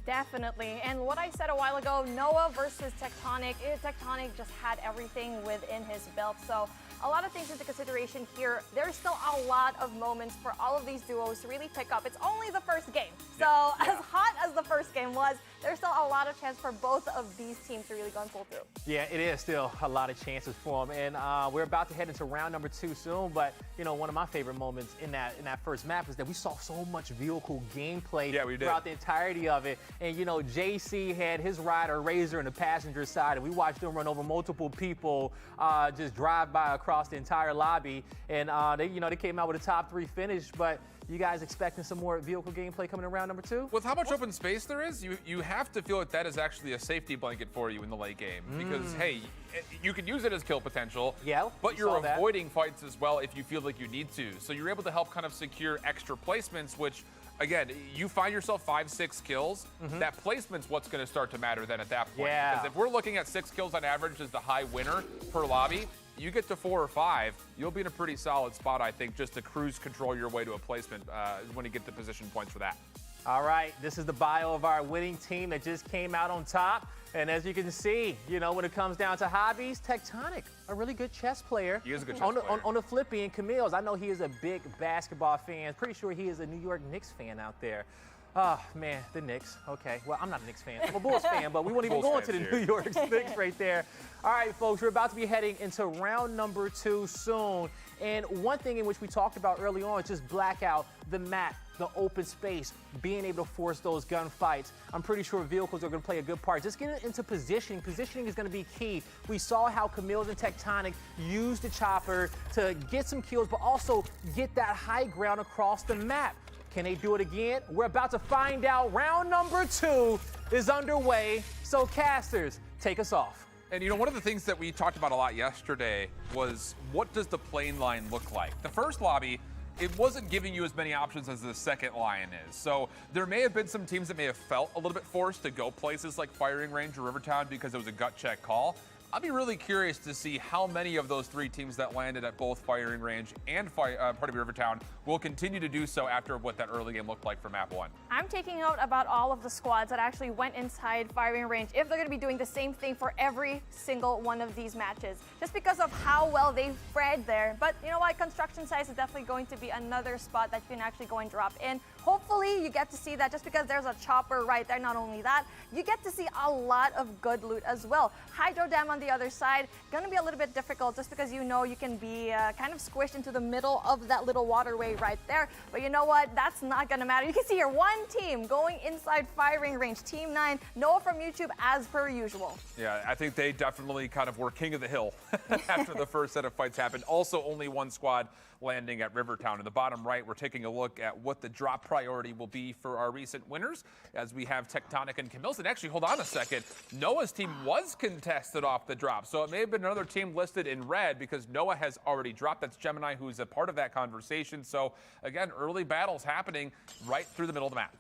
Definitely. And what I said a while ago, Noah versus Tectonic, Tectonic just had everything within his belt. So a lot of things into consideration here. There's still a lot of moments for all of these duos to really pick up. It's only the first game. So as hot as the first game was, there's still a lot of chance for both of these teams to really go and pull through. Yeah, it is still a lot of chances for them. And we're about to head into round number 2 soon. But, you know, one of my favorite moments in that first map is that we saw so much vehicle gameplay throughout the entirety of it. And, you know, JC had his rider Razor in the passenger side, and we watched them run over multiple people, just drive by across the entire lobby. And, they came out with a top 3 finish. But you guys expecting some more vehicle gameplay coming in round number 2? With how much open space there is, you have to feel like that is actually a safety blanket for you in the late game. Because, hey, you can use it as kill potential, but you're avoiding fights as well if you feel like you need to. So you're able to help kind of secure extra placements, which, again, you find yourself 5-6 kills, that placement's what's going to start to matter then at that point. Because if we're looking at 6 kills on average as the high winner per lobby, you get to 4 or 5, you'll be in a pretty solid spot, I think, just to cruise control your way to a placement when you get the position points for that. All right, this is the bio of our winning team that just came out on top. And as you can see, you know, when it comes down to hobbies, Tectonic, a really good chess player. He is a good chess player. On the flip end, Camille's, I know he is a big basketball fan. Pretty sure he is a New York Knicks fan out there. Oh, man, the Knicks. Okay, well, I'm not a Knicks fan. I'm a Bulls fan, but we won't even go into the New York Knicks right there. All right, folks, we're about to be heading into round number 2 soon. And one thing in which we talked about early on is just Blackout, the map, the open space, being able to force those gunfights. I'm pretty sure vehicles are going to play a good part. Just getting into positioning. Positioning is going to be key. We saw how Camille's and Tectonic used the chopper to get some kills, but also get that high ground across the map. Can they do it again? We're about to find out. Round number 2 is underway. So, casters, take us off. And, you know, one of the things that we talked about a lot yesterday was what does the plane line look like? The first lobby, it wasn't giving you as many options as the second line is. So there may have been some teams that may have felt a little bit forced to go places like Firing Range or Rivertown because it was a gut check call. I'll be really curious to see how many of those 3 teams that landed at both Firing Range and Rivertown will continue to do so after what that early game looked like for map 1. I'm taking note about all of the squads that actually went inside Firing Range, if they're going to be doing the same thing for every single one of these matches, just because of how well they've fared there. But you know what? Construction sites is definitely going to be another spot that you can actually go and drop in. Hopefully you get to see that just because there's a chopper right there. Not only that, you get to see a lot of good loot as well. Hydro Dam on the other side, going to be a little bit difficult just because you know you can be kind of squished into the middle of that little waterway right there. But you know what? That's not going to matter. You can see here one team going inside Firing Range, Team 9, Noah from YouTube as per usual. Yeah, I think they definitely kind of were king of the hill after the first set of fights happened. Also, only one squad landing at Rivertown. In the bottom right, we're taking a look at what the drop priority will be for our recent winners, as we have Tectonic and Camille's. And actually, hold on a second, Noah's team was contested off the drop, so it may have been another team listed in red because Noah has already dropped. That's Gemini, who's a part of that conversation. So again, early battles happening right through the middle of the map.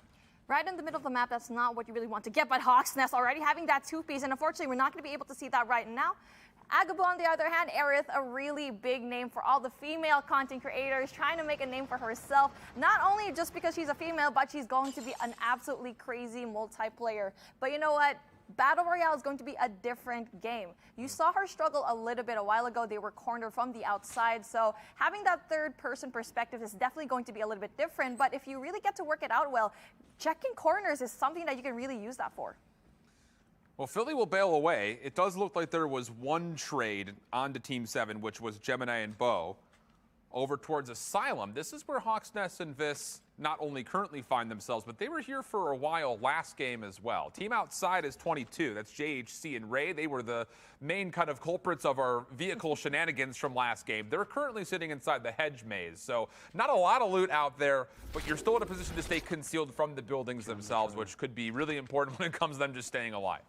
Right in the middle of the map, that's not what you really want to get, but Hawk's Nest already having that 2-piece, and unfortunately, we're not going to be able to see that right now. Agabu, on the other hand, Aerith, a really big name for all the female content creators, trying to make a name for herself, not only just because she's a female, but she's going to be an absolutely crazy multiplayer. But you know what? Battle Royale is going to be a different game. You saw her struggle a little bit a while ago. They were cornered from the outside. So having that third-person perspective is definitely going to be a little bit different. But if you really get to work it out well, checking corners is something that you can really use that for. Well, Philly will bail away. It does look like there was one trade onto Team 7, which was Gemini and Bo, over towards Asylum. This is where Hawk's Nest and Vis not only currently find themselves, but they were here for a while last game as well. Team outside is 22. That's JHC and Ray. They were the main kind of culprits of our vehicle shenanigans from last game. They're currently sitting inside the hedge maze. So not a lot of loot out there, but you're still in a position to stay concealed from the buildings themselves, which could be really important when it comes to them just staying alive.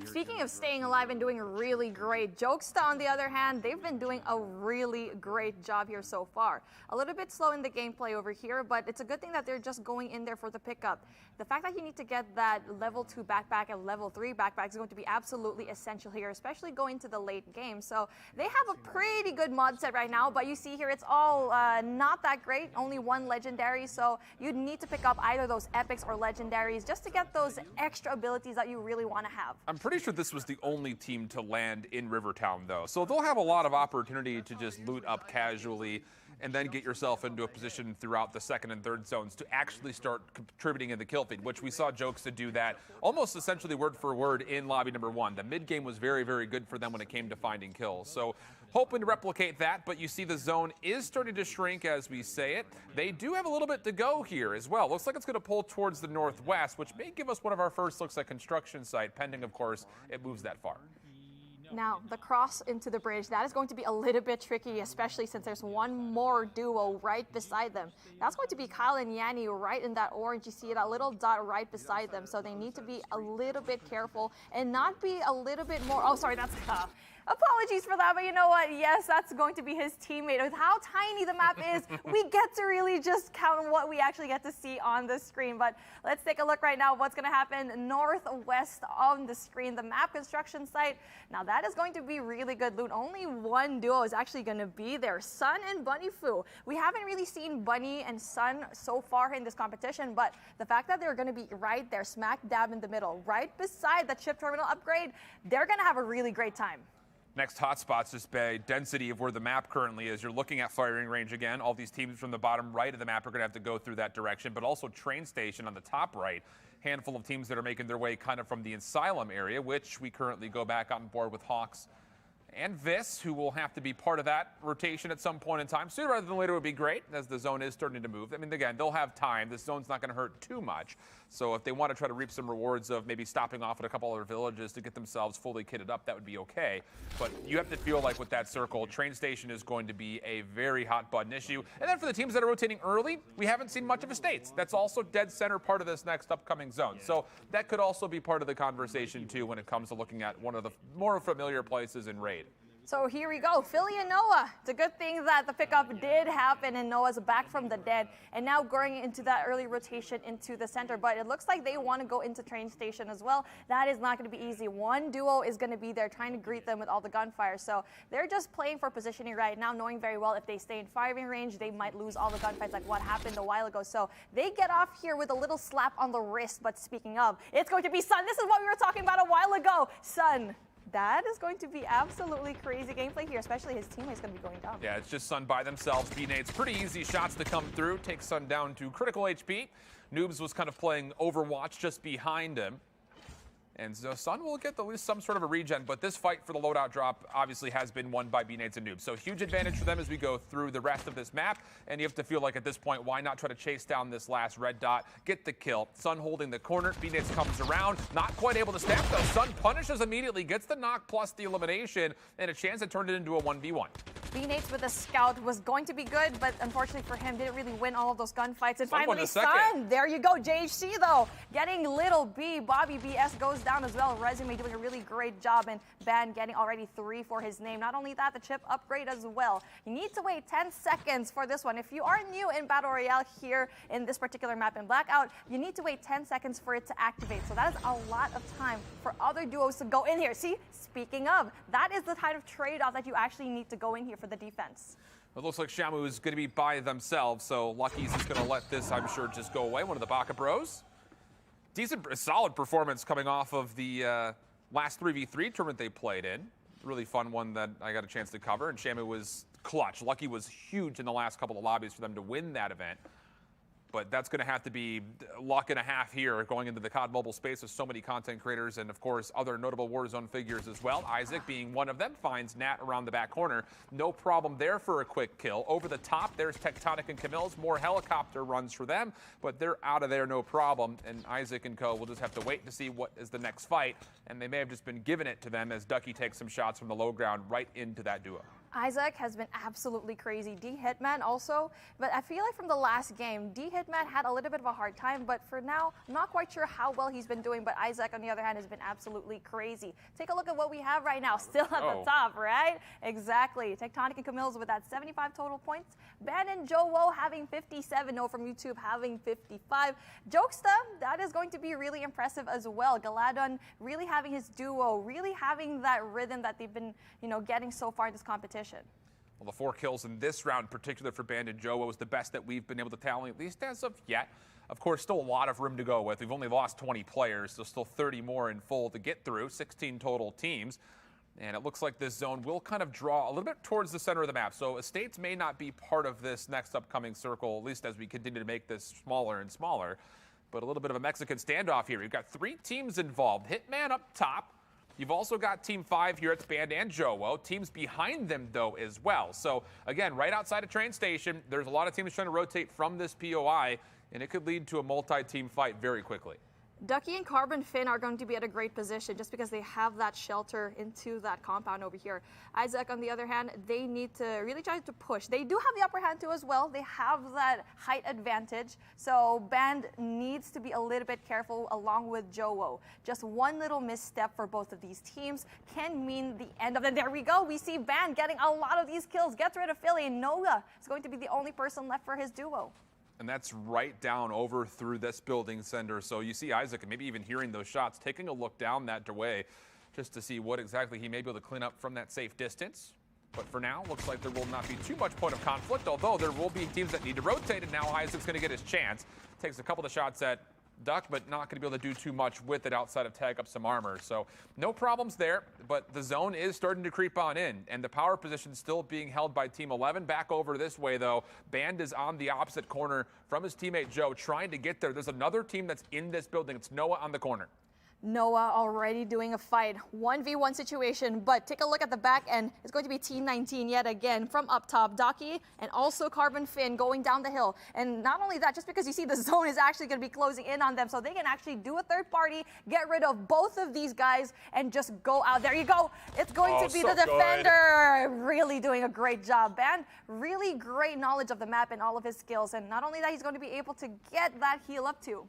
Speaking of staying alive and doing really great, Jokesta, on the other hand, they've been doing a really great job here so far. A little bit slow in the gameplay over here, but it's a good thing that that they're just going in there for the pickup. The fact that you need to get that level 2 backpack and level 3 backpack is going to be absolutely essential here, especially going to the late game. So they have a pretty good mod set right now, but you see here it's all not that great, only 1 legendary. So you'd need to pick up either those epics or legendaries just to get those extra abilities that you really want to have. I'm pretty sure this was the only team to land in Rivertown, though. So they'll have a lot of opportunity to just loot up casually and then get yourself into a position throughout the second and third zones to actually start contributing in the kill feed, which we saw Jokes to do that almost essentially word for word in lobby number 1. The mid game was very, very good for them when it came to finding kills. So hoping to replicate that, but you see the zone is starting to shrink as we say it. They do have a little bit to go here as well. Looks like it's going to pull towards the northwest, which may give us one of our first looks at construction site, pending, of course, it moves that far. Now, the cross into the bridge, that is going to be a little bit tricky, especially since there's one more duo right beside them. That's going to be Kyle and Yanni right in that orange. You see that little dot right beside them. So they need to be a little bit careful and not be a little bit more... Oh, sorry, that's... Apologies for that, but you know what? Yes, that's going to be his teammate. With how tiny the map is, we get to really just count what we actually get to see on the screen. But let's take a look right now what's going to happen northwest on the screen, the map construction site. Now, that is going to be really good loot. Only 1 duo is actually going to be there, Sun and Bunny Fu. We haven't really seen Bunny and Sun so far in this competition, but the fact that they're going to be right there, smack dab in the middle, right beside the chip terminal upgrade, they're going to have a really great time. Next hotspot's just by density of where the map currently is. You're looking at firing range again. All these teams from the bottom right of the map are going to have to go through that direction, but also train station on the top right. Handful of teams that are making their way kind of from the Asylum area, which we currently go back on board with Hawks and Vis, who will have to be part of that rotation at some point in time. Sooner rather than later would be great, as the zone is starting to move. I mean, again, they'll have time. This zone's not going to hurt too much. So if they want to try to reap some rewards of maybe stopping off at a couple other villages to get themselves fully kitted up, that would be okay. But you have to feel like with that circle, train station is going to be a very hot button issue. And then for the teams that are rotating early, we haven't seen much of estates. That's also dead center part of this next upcoming zone. So that could also be part of the conversation too when it comes to looking at one of the more familiar places in Raid. So here we go, Philly and Noah. It's a good thing that the pickup did happen and Noah's back from the dead and now going into that early rotation into the center. But it looks like they want to go into train station as well. That is not going to be easy. 1 duo is going to be there trying to greet them with all the gunfire. So they're just playing for positioning right now, knowing very well if they stay in firing range, they might lose all the gunfights like what happened a while ago. So they get off here with a little slap on the wrist. But speaking of, it's going to be Sun. This is what we were talking about a while ago. Sun. That is going to be absolutely crazy gameplay here, especially his teammates going to be going down. Yeah, it's just Sun by themselves. B-Nate's pretty easy shots to come through. Take Sun down to critical HP. Noobs was kind of playing Overwatch just behind him. And so Sun will get at least some sort of a regen, but this fight for the loadout drop obviously has been won by B-Nates and Noobs. So huge advantage for them as we go through the rest of this map. And you have to feel like at this point, why not try to chase down this last red dot, get the kill. Sun holding the corner, B-Nates comes around, not quite able to snap though. Sun punishes immediately, gets the knock plus the elimination, and a chance to turn it into a 1v1. B-Nates with a scout was going to be good, but unfortunately for him, didn't really win all of those gunfights. And finally, Sun, there you go, JHC though, getting little B. Bobby BS goes down as well. Resume doing a really great job, and Ban getting already 3 for his name. Not only that, the chip upgrade as well. You need to wait 10 seconds for this one. If you are new in Battle Royale here in this particular map in Blackout, you need to wait 10 seconds for it to activate. So that is a lot of time for other duos to go in here. See, speaking of, that is the kind of trade-off that you actually need to go in here for the defense. It looks like Shamu is going to be by themselves, so Lucky's is going to let this, I'm sure, just go away. One of the Baka Bros. Decent, solid performance coming off of the last 3v3 tournament they played in. Really fun one that I got a chance to cover, and Shamu was clutch. Lucky was huge in the last couple of lobbies for them to win that event. But that's going to have to be luck and a half here going into the COD mobile space with so many content creators and, of course, other notable Warzone figures as well. Isaac being one of them finds Nat around the back corner. No problem there for a quick kill. Over the top, there's Tectonic and Camille's. More helicopter runs for them, but they're out of there no problem. And Isaac and co will just have to wait to see what is the next fight. And they may have just been giving it to them as Ducky takes some shots from the low ground right into that duo. Isaac has been absolutely crazy. D Hitman also, but I feel like from the last game, D Hitman had a little bit of a hard time, but for now, I'm not quite sure how well he's been doing, but Isaac, on the other hand, has been absolutely crazy. Take a look at what we have right now, still at the top, right? Exactly. Tectonic and Camille's with that 75 total points. Ben and Joe Woe having 57, no from YouTube having 55. Jokesta, that is going to be really impressive as well. Galadon really having his duo, really having that rhythm that they've been, getting so far in this competition. Well, the 4 kills in this round, in particular for Band and Joe, was the best that we've been able to tally, at least as of yet. Of course, still a lot of room to go with. We've only lost 20 players, so still 30 more in full to get through, 16 total teams. And it looks like this zone will kind of draw a little bit towards the center of the map. So estates may not be part of this next upcoming circle, at least as we continue to make this smaller and smaller. But a little bit of a Mexican standoff here. We've got 3 teams involved. Hitman up top. You've also got Team 5 here at Band and Joe. Teams behind them, though, as well. So, again, right outside of train station, there's a lot of teams trying to rotate from this POI, and it could lead to a multi-team fight very quickly. Ducky and Carbon Finn are going to be at a great position just because they have that shelter into that compound over here. Isaac, on the other hand, they need to really try to push. They do have the upper hand too as well. They have that height advantage. So Band needs to be a little bit careful along with Joe. Just one little misstep for both of these teams can mean the end of them. There we go. We see Band getting a lot of these kills. Gets rid of Philly, and Noah is going to be the only person left for his duo. And that's right down over through this building center. So you see Isaac, and maybe even hearing those shots, taking a look down that way just to see what exactly he may be able to clean up from that safe distance. But for now, looks like there will not be too much point of conflict, although there will be teams that need to rotate, and now Isaac's going to get his chance. Takes a couple of shots at Duck, but not going to be able to do too much with it outside of tag up some armor. So no problems there, but the zone is starting to creep on in, and the power position still being held by Team 11. Back over this way, though. Band is on the opposite corner from his teammate Joe, trying to get there. There's another team that's in this building. It's Noah on the corner. Noah already doing a fight. 1v1 situation, but take a look at the back end. It's going to be Team 19 yet again from up top. Docky and also Carbon Finn going down the hill. And not only that, just because you see the zone is actually going to be closing in on them, so they can actually do a third party, get rid of both of these guys, and just go out. There you go. It's going to be the defender. Really doing a great job. Band, really great knowledge of the map and all of his skills. And not only that, he's going to be able to get that heal up too.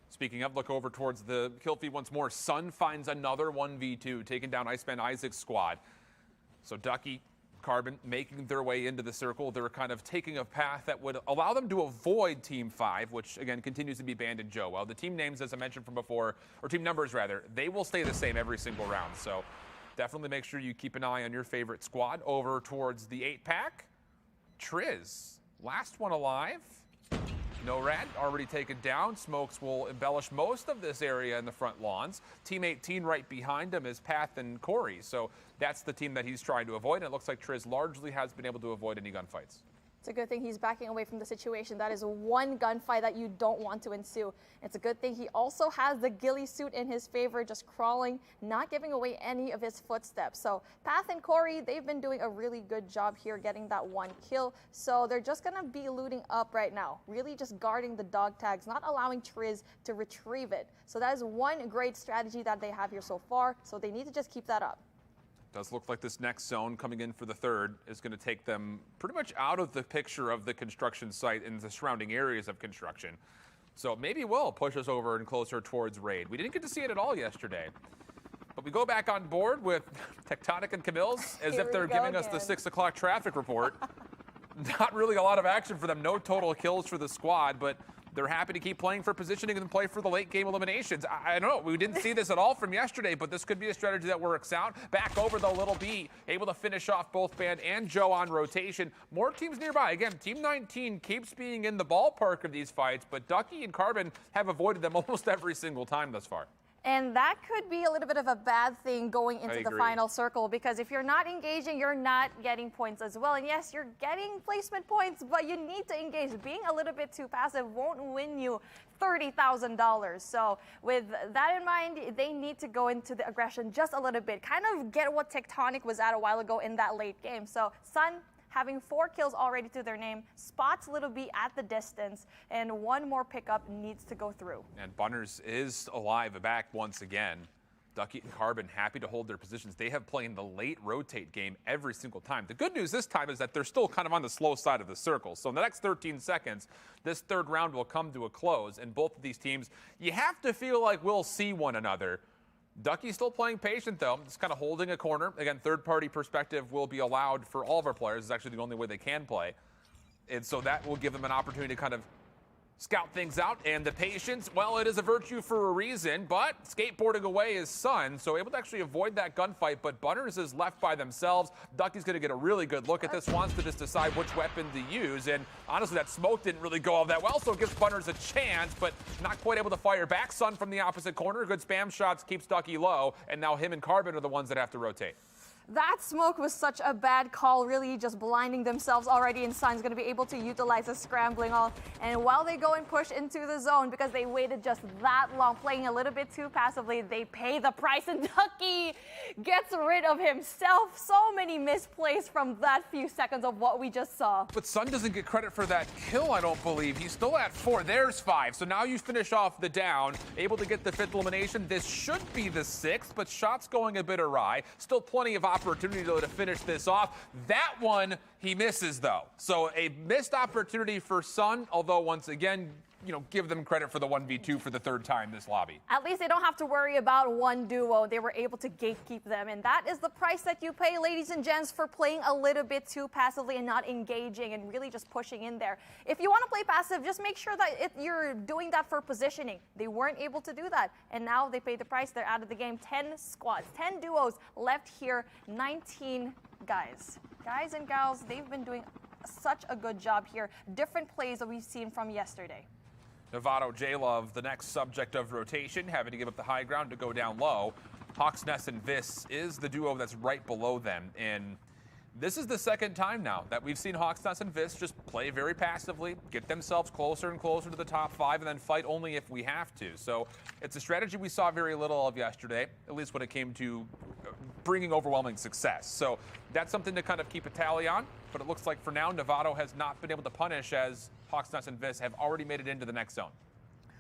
Speaking of, look over towards the kill feed once more. Sun finds another 1v2, taking down Iceman Isaac's squad. So Ducky, Carbon making their way into the circle. They're kind of taking a path that would allow them to avoid Team 5, which, again, continues to be Band and Joe. Well, the team names, as I mentioned from before, or team numbers, rather, they will stay the same every single round. So definitely make sure you keep an eye on your favorite squad. Over towards the 8-pack. Triz, last one alive. No Rad already taken down. Smokes will embellish most of this area in the front lawns. Team 18 right behind him is Path and Corey. So that's the team that he's trying to avoid. And it looks like Triz largely has been able to avoid any gunfights. It's a good thing he's backing away from the situation. That is one gunfight that you don't want to ensue. It's a good thing he also has the ghillie suit in his favor, just crawling, not giving away any of his footsteps. So Path and Corey, they've been doing a really good job here getting that one kill. So they're just going to be looting up right now, really just guarding the dog tags, not allowing Triz to retrieve it. So that is one great strategy that they have here so far. So they need to just keep that up. Does look like this next zone coming in for the third is going to take them pretty much out of the picture of the construction site and the surrounding areas of construction. So maybe will push us over and closer towards raid. We didn't get to see it at all yesterday. But we go back on board with Tectonic and Camille's as if they're giving us the 6 o'clock traffic report. Not really a lot of action for them. No total kills for the squad, but they're happy to keep playing for positioning and play for the late game eliminations. I don't know. We didn't see this at all from yesterday, but this could be a strategy that works out. Back over the Little B, able to finish off both Band and Joe on rotation. More teams nearby. Again, Team 19 keeps being in the ballpark of these fights, but Ducky and Carbon have avoided them almost every single time thus far. And that could be a little bit of a bad thing going into the final circle, because if you're not engaging, you're not getting points as well. And yes, you're getting placement points, but you need to engage. Being a little bit too passive won't win you $30,000. So with that in mind, they need to go into the aggression just a little bit, kind of get what Tectonic was at a while ago in that late game. So Sun having 4 kills already to their name, spots Little B at the distance, and one more pickup needs to go through. And Bunners is alive back once again. Ducky and Carbon happy to hold their positions. They have played the late rotate game every single time. The good news this time is that they're still kind of on the slow side of the circle. So in the next 13 seconds, this third round will come to a close. And both of these teams, you have to feel like we'll see one another. Ducky's still playing patient, though. Just kind of holding a corner. Again, third-party perspective will be allowed for all of our players. It's actually the only way they can play. And so that will give them an opportunity to kind of scout things out. And the patience, well, it is a virtue for a reason, but skateboarding away is Sun, so able to actually avoid that gunfight. But Bunners is left by themselves. Ducky's going to get a really good look at this, wants to just decide which weapon to use. And honestly, that smoke didn't really go all that well, so it gives Bunners a chance, but not quite able to fire back. Sun from the opposite corner, good spam shots, keeps Ducky low, and now him and Carbon are the ones that have to rotate. That smoke was such a bad call, really just blinding themselves already, and Sun's going to be able to utilize the scrambling all. And while they go and push into the zone, because they waited just that long, playing a little bit too passively, they pay the price, and Ducky gets rid of himself. So many misplays from that few seconds of what we just saw. But Sun doesn't get credit for that kill, I don't believe. He's still at 4. There's 5. So now you finish off the down, able to get the 5th elimination. This should be the 6th, but shots going a bit awry. Still plenty of opportunity though to finish this off. That one he misses though. So a missed opportunity for Sun, although once again, give them credit for the 1v2 for the third time this lobby. At least they don't have to worry about one duo. They were able to gatekeep them, and that is the price that you pay, ladies and gents, for playing a little bit too passively and not engaging and really just pushing in there. If you want to play passive, just make sure that you're doing that for positioning. They weren't able to do that, and now they pay the price. They're out of the game. 10 squads, 10 duos left here, 19 guys. Guys and gals, they've been doing such a good job here. Different plays that we've seen from yesterday. Novato, J-Love, the next subject of rotation, having to give up the high ground to go down low. Hawks Nest and Vis is the duo that's right below them. And this is the second time now that we've seen Hawks Nest and Vis just play very passively, get themselves closer and closer to the top 5, and then fight only if we have to. So it's a strategy we saw very little of yesterday, at least when it came to bringing overwhelming success. So that's something to kind of keep a tally on. But it looks like for now, Novato has not been able to punish, as Hawks Nest and Vis have already made it into the next zone.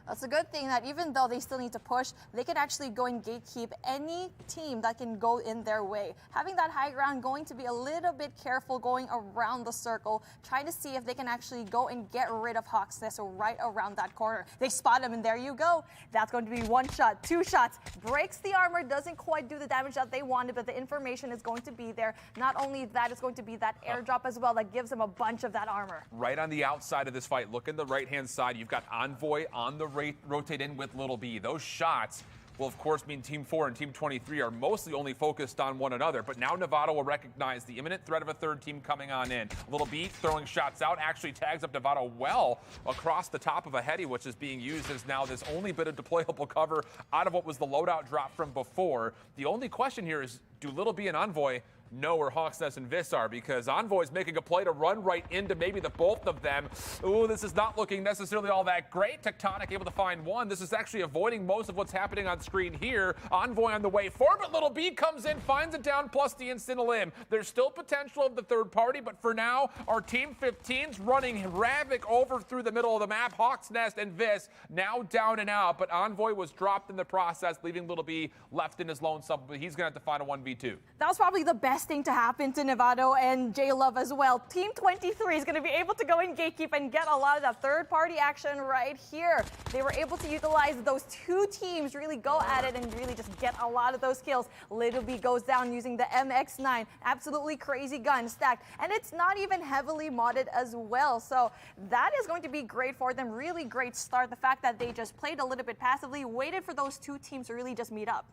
That's a good thing that even though they still need to push, they can actually go and gatekeep any team that can go in their way. Having that high ground, going to be a little bit careful going around the circle, trying to see if they can actually go and get rid of Hawks Nest right around that corner. They spot him, and there you go. That's going to be 1 shot, 2 shots. Breaks the armor, doesn't quite do the damage that they wanted, but the information is going to be there. Not only that, it's going to be that airdrop as well that gives them a bunch of that armor. Right on the outside of this fight, look in the right-hand side. You've got Envoy on the rotate in with Little B. Those shots will, of course, mean Team 4 and Team 23 are mostly only focused on one another. But now Novato will recognize the imminent threat of a third team coming on in. Little B throwing shots out, actually tags up Novato well across the top of a heady, which is being used as now this only bit of deployable cover out of what was the loadout drop from before. The only question here is, do Little B and Envoy know where Hawks Nest and Vis are? Because Envoy's making a play to run right into maybe the both of them. Ooh, this is not looking necessarily all that great. Tectonic able to find one. This is actually avoiding most of what's happening on screen here. Envoy on the way forward, but Little B comes in, finds it down, plus the instant limb. There's still potential of the third party, but for now, our Team 15's running havoc over through the middle of the map. Hawks Nest and Vis now down and out, but Envoy was dropped in the process, leaving Little B left in his lone sub, but he's going to have to find a 1v2. That was probably the best thing to happen to Novato and J-Love as well. Team 23 is going to be able to go and gatekeep and get a lot of that third-party action right here. They were able to utilize those 2 teams, really go at it and really just get a lot of those kills. Little B goes down using the MX-9. Absolutely crazy gun stacked. And it's not even heavily modded as well. So that is going to be great for them. Really great start. The fact that they just played a little bit passively, waited for those 2 teams to really just meet up.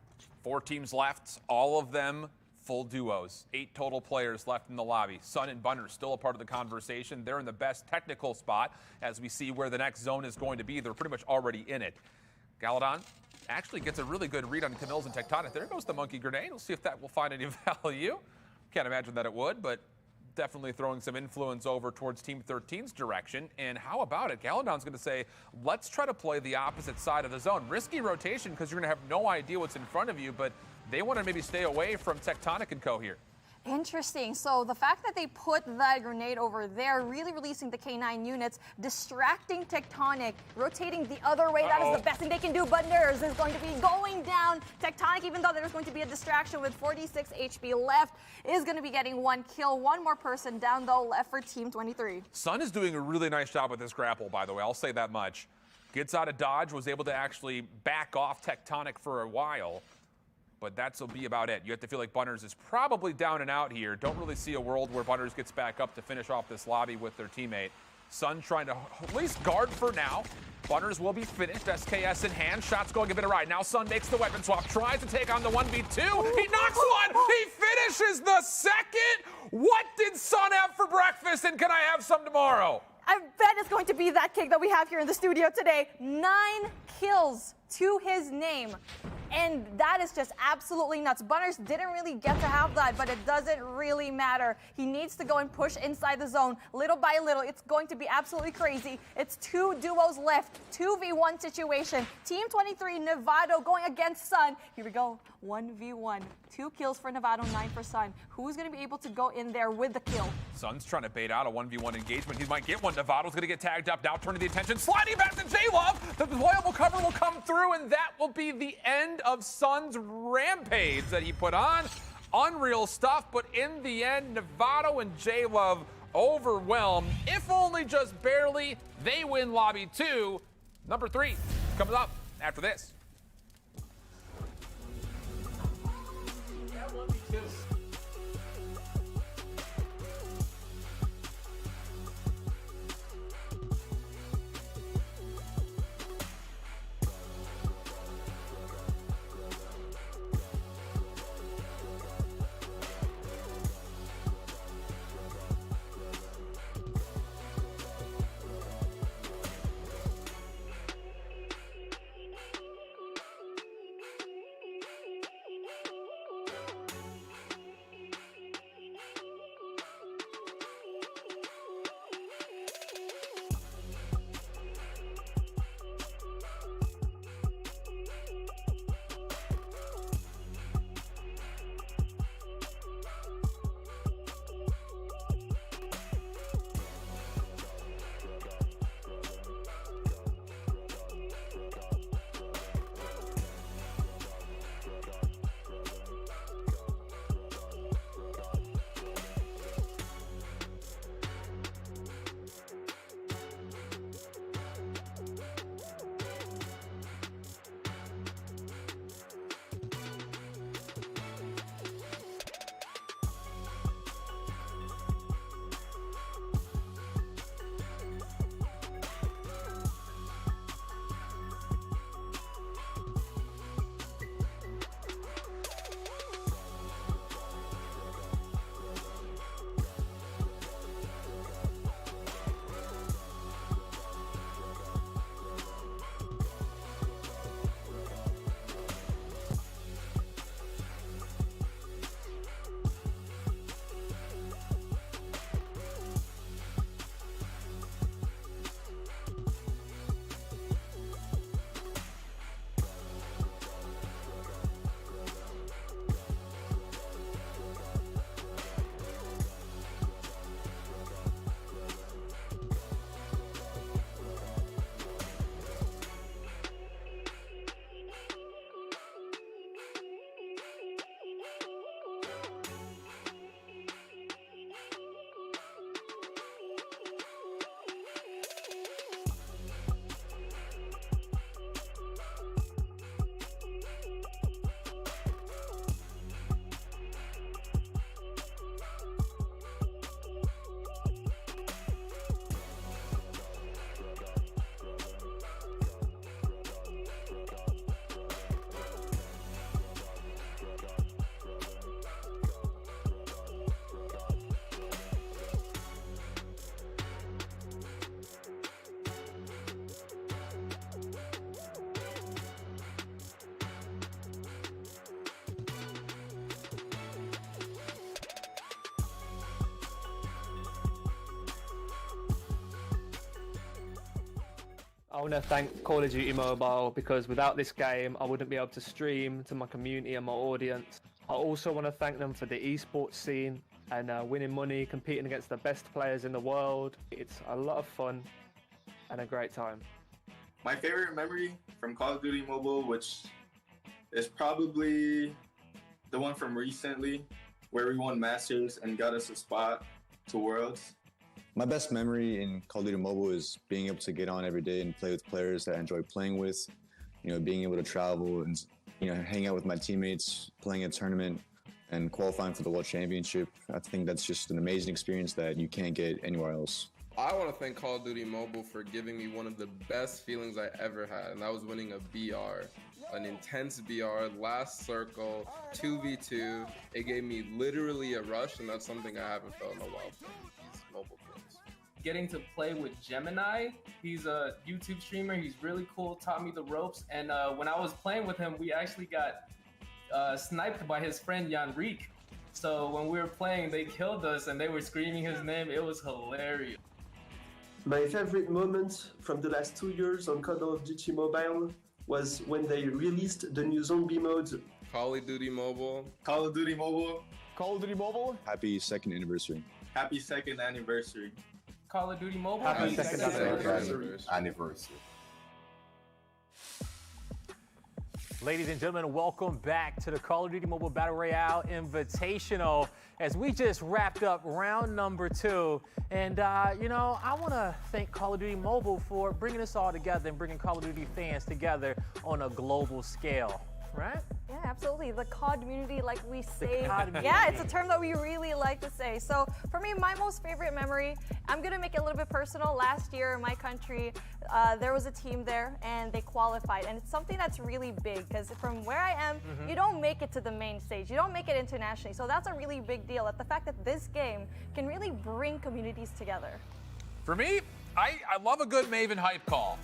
4 teams left, all of them full duos. 8 total players left in the lobby. Sun and Bunner still a part of the conversation. They're in the best technical spot as we see where the next zone is going to be. They're pretty much already in it. Galadon actually gets a really good read on Camille's and Tectonic. There goes the monkey grenade. We'll see if that will find any value. Can't imagine that it would, but definitely throwing some influence over towards Team 13's direction. And how about it? Galadon's going to say, let's try to play the opposite side of the zone. Risky rotation because you're going to have no idea what's in front of you, but they want to maybe stay away from Tectonic and co here. Interesting. So the fact that they put that grenade over there, really releasing the K9 units, distracting Tectonic, rotating the other way. That is the best thing they can do. But Nurse is going to be going down. Tectonic, even though there's going to be a distraction with 46 HP left, is going to be getting 1 kill. One more person down, though, left for Team 23. Sun is doing a really nice job with this grapple, by the way. I'll say that much. Gets out of dodge, was able to actually back off Tectonic for a while. But that'll be about it. You have to feel like Bunners is probably down and out here. Don't really see a world where Bunners gets back up to finish off this lobby with their teammate. Sun trying to at least guard for now. Bunners will be finished. SKS in hand. Shots going a bit awry. Now Sun makes the weapon swap. Tries to take on the 1v2. He knocks one. He finishes the second. What did Sun have for breakfast, and can I have some tomorrow? I bet it's going to be that cake that we have here in the studio today. 9 kills to his name. And that is just absolutely nuts. Bunners didn't really get to have that, but it doesn't really matter. He needs to go and push inside the zone little by little. It's going to be absolutely crazy. It's 2 duos left, 2v1 situation. Team 23, Novato going against Sun. Here we go, 1v1. 2 kills for Novato, 9 for Sun. Who's going to be able to go in there with the kill? Sun's trying to bait out a 1v1 engagement. He might get one. Novato's going to get tagged up. Now turning the attention. Sliding back to J-Love. The deployable cover will come through, and that will be the end of Sun's rampage that he put on. Unreal stuff, but in the end, Novato and J-Love overwhelmed, if only just barely. They win Lobby 2. Number 3 comes up after this. I want to thank Call of Duty Mobile because without this game, I wouldn't be able to stream to my community and my audience. I also want to thank them for the esports scene and winning money, competing against the best players in the world. It's a lot of fun and a great time. My favorite memory from Call of Duty Mobile, which is probably the one from recently, where we won Masters and got us a spot to Worlds. My best memory in Call of Duty Mobile is being able to get on every day and play with players that I enjoy playing with. You know, being able to travel and, you know, hang out with my teammates, playing a tournament and qualifying for the World Championship. I think that's just an amazing experience that you can't get anywhere else. I want to thank Call of Duty Mobile for giving me one of the best feelings I ever had, and that was winning a BR. An intense BR, last circle, 2v2. It gave me literally a rush, and that's something I haven't felt in a while from these mobile games. Getting to play with Gemini, he's a YouTube streamer, he's really cool, taught me the ropes, and when I was playing with him, we actually got sniped by his friend Yanrique. So when we were playing, they killed us, and they were screaming his name. It was hilarious. My favorite moment from the last 2 years on Call of Duty Mobile was when they released the new zombie mode. Call of Duty Mobile. Call of Duty Mobile. Call of Duty Mobile. Happy 2nd anniversary. Happy 2nd anniversary. Call of Duty Mobile. Happy second anniversary. Ladies and gentlemen, welcome back to the Call of Duty Mobile Battle Royale Invitational. As we just wrapped up round number 2, and you know, I want to thank Call of Duty Mobile for bringing us all together and bringing Call of Duty fans together on a global scale, right? Yeah, absolutely. The COD community, like we say. COD Yeah, community. it's a term that we really like to say. So for me, my most favorite memory, I'm going to make it a little bit personal. Last year in my country, there was a team there and they qualified. And it's something that's really big because from where I am, you don't make it to the main stage. You don't make it internationally. So that's a really big deal. That the fact that this game can really bring communities together. For me, I love a good Maven hype call.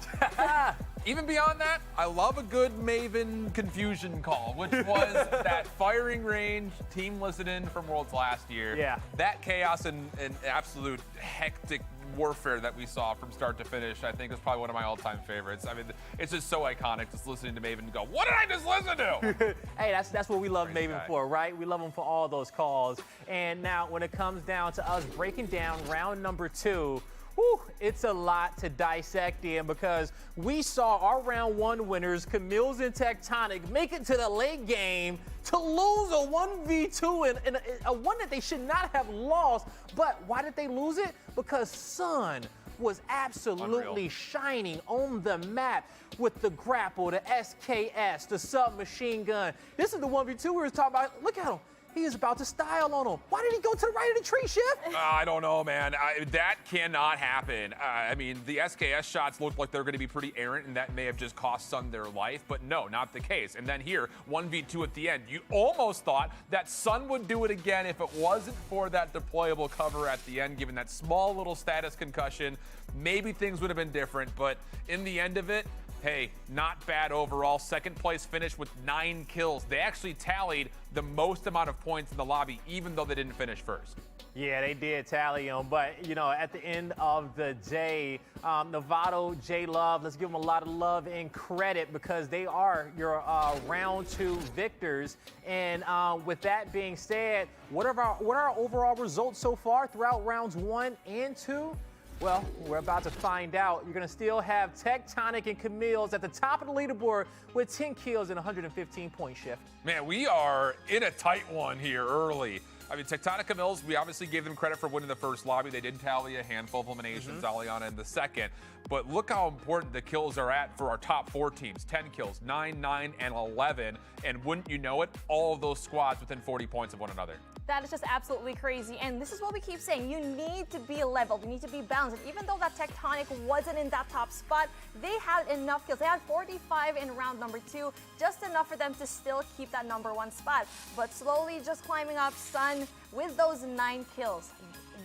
Even beyond that, I love a good Maven confusion call, which was that firing range team listed in from Worlds last year. Yeah. That chaos and absolute hectic warfare that we saw from start to finish, I think is probably one of my all-time favorites. I mean, it's just so iconic just listening to Maven and go, what did I just listen to? Hey, that's what we love Crazy Maven guy. for, right? We love him for all those calls. And now when it comes down to us breaking down round number 2, whew, it's a lot to dissect in because we saw our round 1 winners, Camille's and Tectonic, make it to the late game to lose a 1v2 in a one that they should not have lost. But why did they lose it? Because Sun was absolutely Unreal. shining on the map with the grapple, the SKS, the submachine gun. This is the 1v2 we were talking about. Look at him. He is about to style on him. Why did he go to the right of the tree, Shift? I don't know, man. That cannot happen. I mean, the SKS shots looked like they're going to be pretty errant, and that may have just cost Sun their life, but no, not the case. And then here, 1v2 at the end. You almost thought that Sun would do it again if it wasn't for that deployable cover at the end, given that small little status concussion. Maybe things would have been different, but in the end of it, hey, not bad overall. Second place finish with 9 kills. They actually tallied the most amount of points in the lobby, even though they didn't finish first. Yeah, they did tally them, but you know, at the end of the day, Novato, J-Love, let's give them a lot of love and credit because they are your round 2 victors. And with that being said, what are our overall results so far throughout rounds 1 and 2? Well, we're about to find out. You're going to still have Tectonic and Camille's at the top of the leaderboard with 10 kills and 115 point shift. Man, we are in a tight one here early. I mean, Tectonic Camille's, we obviously gave them credit for winning the first lobby. They did tally a handful of eliminations, Aliana in the second. But look how important the kills are at for our top 4 teams. 10 kills, 9, 9, and 11. And wouldn't you know it, all of those squads within 40 points of one another. That is just absolutely crazy. And this is what we keep saying. You need to be leveled. You need to be balanced. And even though that Tectonic wasn't in that top spot, they had enough kills. They had 45 in round number 2, just enough for them to still keep that number 1 spot. But slowly just climbing up, Sun with those 9 kills.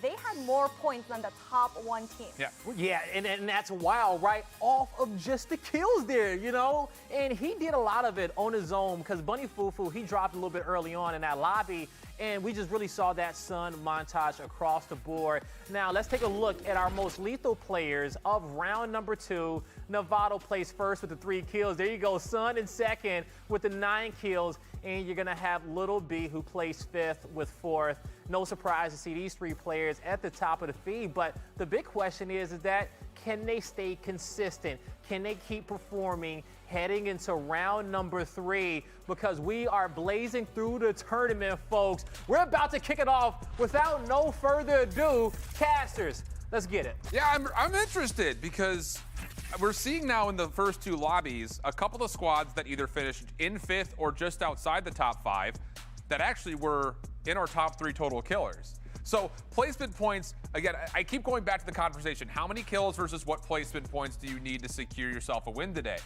They had more points than the top 1 team. Yeah, and that's wild, right? Off of just the kills there, you know? And he did a lot of it on his own because Bunny Fufu, he dropped a little bit early on in that lobby, and we just really saw that Sun montage across the board. Now, let's take a look at our most lethal players of round number 2. Novato plays first with the 3 kills. There you go, Sun in second with the 9 kills. and you're going to have Little B, who plays 5th with 4th. No surprise to see these 3 players at the top of the feed, but the big question is that can they stay consistent? Can they keep performing heading into round number 3? Because we are blazing through the tournament, folks. We're about to kick it off without no further ado. Casters, let's get it. Yeah, I'm interested because we're seeing now in the first 2 lobbies a couple of squads that either finished in 5th or just outside the top 5 that actually were in our top 3 total killers. So placement points, again, I keep going back to the conversation. How many kills versus what placement points do you need to secure yourself a win today?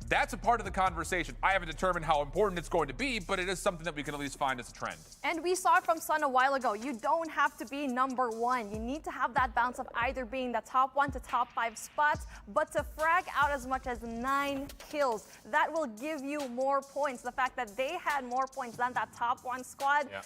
That's a part of the conversation. I haven't determined how important it's going to be, but it is something that we can at least find as a trend. And we saw it from Sun a while ago. You don't have to be number 1. You need to have that balance of either being the top 1 to top 5 spots, but to frag out as much as 9 kills. That will give you more points. The fact that they had more points than that top 1 squad. Yeah.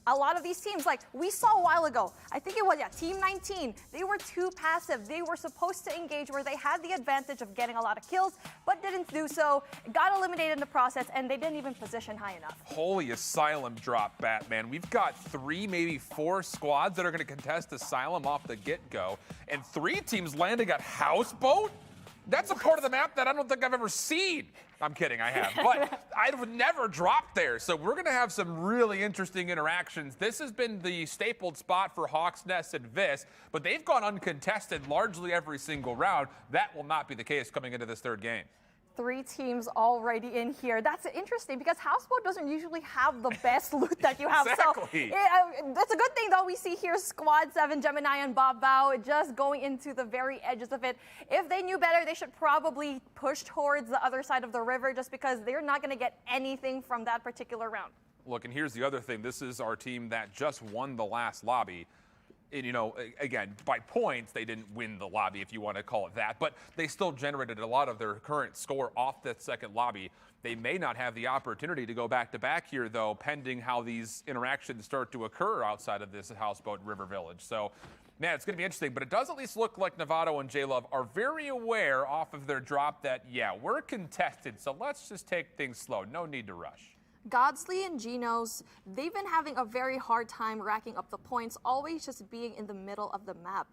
A lot of these teams, like we saw a while ago, I think it was, Team 19, they were too passive. They were supposed to engage where they had the advantage of getting a lot of kills, but didn't do so, got eliminated in the process, and they didn't even position high enough. Holy Asylum drop, Batman. We've got 3, maybe 4 squads that are going to contest Asylum off the get-go, and 3 teams landing at Houseboat? That's a part of the map that I don't think I've ever seen. I'm kidding, I have, but I would never drop there. So we're going to have some really interesting interactions. This has been the stapled spot for Hawk's Nest and Vis, but they've gone uncontested largely every single round. That will not be the case coming into this 3rd game. 3 teams already in here. That's interesting because Houseboat doesn't usually have the best loot that you have. Exactly. So that's a good thing, though. We see here Squad 7, Gemini, and Bob Bao just going into the very edges of it. If they knew better, they should probably push towards the other side of the river just because they're not going to get anything from that particular round. Look, and here's the other thing. This is our team that just won the last lobby. And, you know, again, by points, they didn't win the lobby, if you want to call it that, but they still generated a lot of their current score off that 2nd lobby. They may not have the opportunity to go back-to-back here, though, pending how these interactions start to occur outside of this Houseboat River Village. So, man, it's going to be interesting, but it does at least look like Novato and J-Love are very aware off of their drop that, yeah, we're contested, so let's just take things slow. No need to rush. Godsley and Genos, they've been having a very hard time racking up the points, always just being in the middle of the map.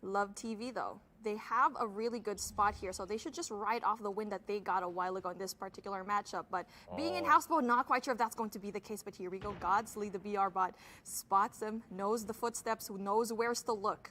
Love TV, though. They have a really good spot here, so they should just ride off the win that they got a while ago in this particular matchup. But being in Houseboat, not quite sure if that's going to be the case, but here we go. Godsley, the BR bot, spots him, knows the footsteps, knows where's to look.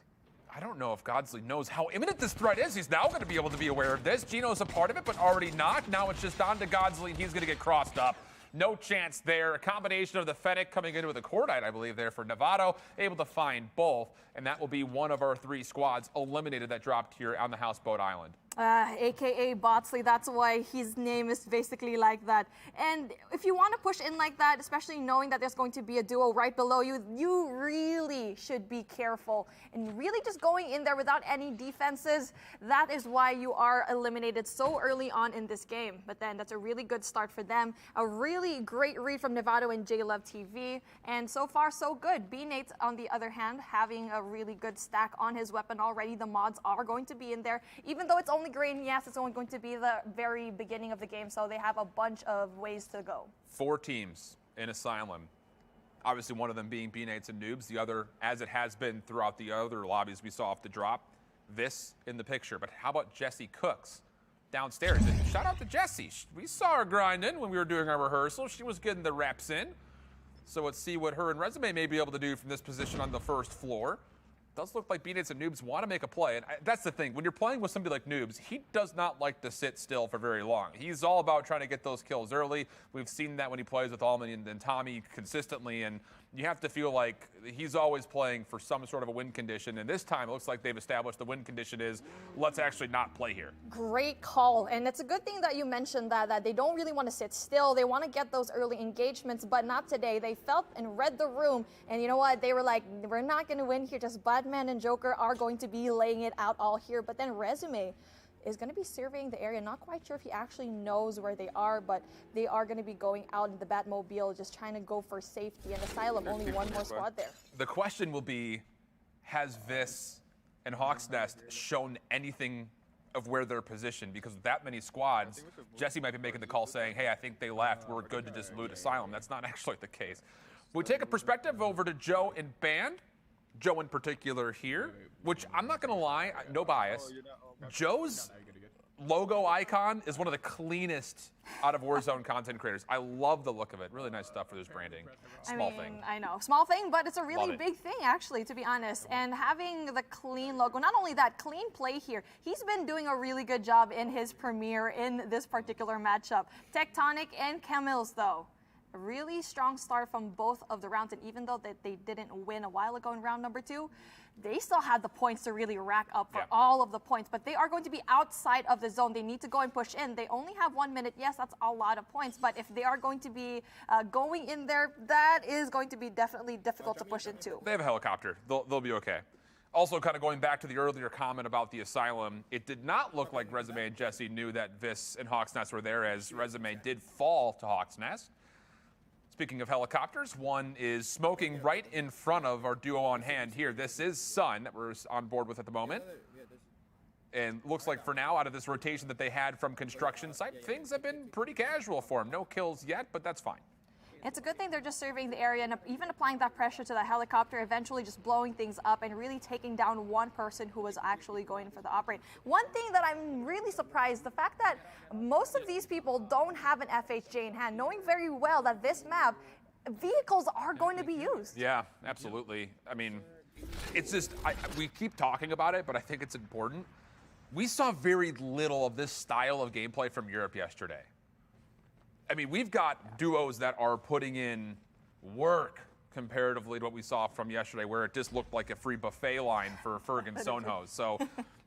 I don't know if Godsley knows how imminent this threat is. He's now going to be able to be aware of this. Geno's a part of it, but already not. Now it's just on to Godsley, and he's going to get crossed up. No chance there. A combination of the Fennec coming into with a Cordite, I believe, there for Novato, able to find both, and that will be one of our 3 squads eliminated that dropped here on the Houseboat Island. AKA Botsley, that's why his name is basically like that. And if you want to push in like that, especially knowing that there's going to be a duo right below you, you really should be careful. And really just going in there without any defenses, that is why you are eliminated so early on in this game. But then that's a really good start for them. A really great read from Novato and J-Love TV. And so far, so good. B-Nate, on the other hand, having a really good stack on his weapon already. The mods are going to be in there. Even though it's only green, yes, it's only going to be the very beginning of the game, so they have a bunch of ways to go. 4 teams in Asylum. Obviously, one of them being B-Nates and Noobs. The other, as it has been throughout the other lobbies we saw off the drop, this in the picture. But how about Jessie Cooks downstairs? And shout out to Jessie. We saw her grinding when we were doing our rehearsal. She was getting the reps in. So let's see what her and Resume may be able to do from this position on the first floor. Does look like B-Nates and Noobs want to make a play. And that's the thing. When you're playing with somebody like Noobs, he does not like to sit still for very long. He's all about trying to get those kills early. We've seen that when he plays with Allman and Tommy consistently. And you have to feel like he's always playing for some sort of a win condition. And this time, it looks like they've established the win condition is, let's actually not play here. Great call. And it's a good thing that you mentioned that they don't really want to sit still. They want to get those early engagements, but not today. They felt and read the room. And you know what? They were like, we're not going to win here. Just Batman and Joker are going to be laying it out all here. But then Resume is going to be surveying the area. Not quite sure if he actually knows where they are, but they are going to be going out in the Batmobile, just trying to go for safety. And Asylum, only one more squad there. The question will be, has Vis and Hawk's Nest shown anything of where they're positioned, because with that many squads, Jesse might be making the call saying, hey, I think they left. We're good to just loot Asylum. That's not actually the case. We take a perspective over to Joe and Band. Joe in particular here, which I'm not going to lie, no bias. Joe's logo icon is one of the cleanest out of Warzone content creators. I love the look of it. Really nice stuff for this branding. Small thing. I know, small thing, but it's a really big thing, actually, to be honest. And having the clean logo, not only that, clean play here. He's been doing a really good job in his premiere in this particular matchup. Tectonic and Camille's, though. A really strong start from both of the rounds, and even though they didn't win a while ago in round number 2, they still had the points to really rack up for all of the points. But they are going to be outside of the zone. They need to go and push in. They only have 1 minute. Yes, that's a lot of points, but if they are going to be going in there, that is going to be definitely difficult to push into. They have a helicopter. They'll be okay. Also, kind of going back to the earlier comment about the Asylum, it did not look like Resume and Jesse knew that Vis and Hawk's Nest were there, as Resume did fall to Hawk's Nest. Speaking of helicopters, one is smoking right in front of our duo on hand here. This is Sun that we're on board with at the moment. And looks like for now, out of this rotation that they had from construction site, things have been pretty casual for him. No kills yet, but that's fine. It's a good thing they're just surveying the area and even applying that pressure to the helicopter, eventually just blowing things up and really taking down one person who was actually going for the operate. One thing that I'm really surprised, the fact that most of these people don't have an FHJ in hand, knowing very well that this map, vehicles are going to be used. Yeah, absolutely. I mean, it's just, we keep talking about it, but I think it's important. We saw very little of this style of gameplay from Europe yesterday. I mean, we've got duos that are putting in work comparatively to what we saw from yesterday, where it just looked like a free buffet line for Ferg and Sonhos. So,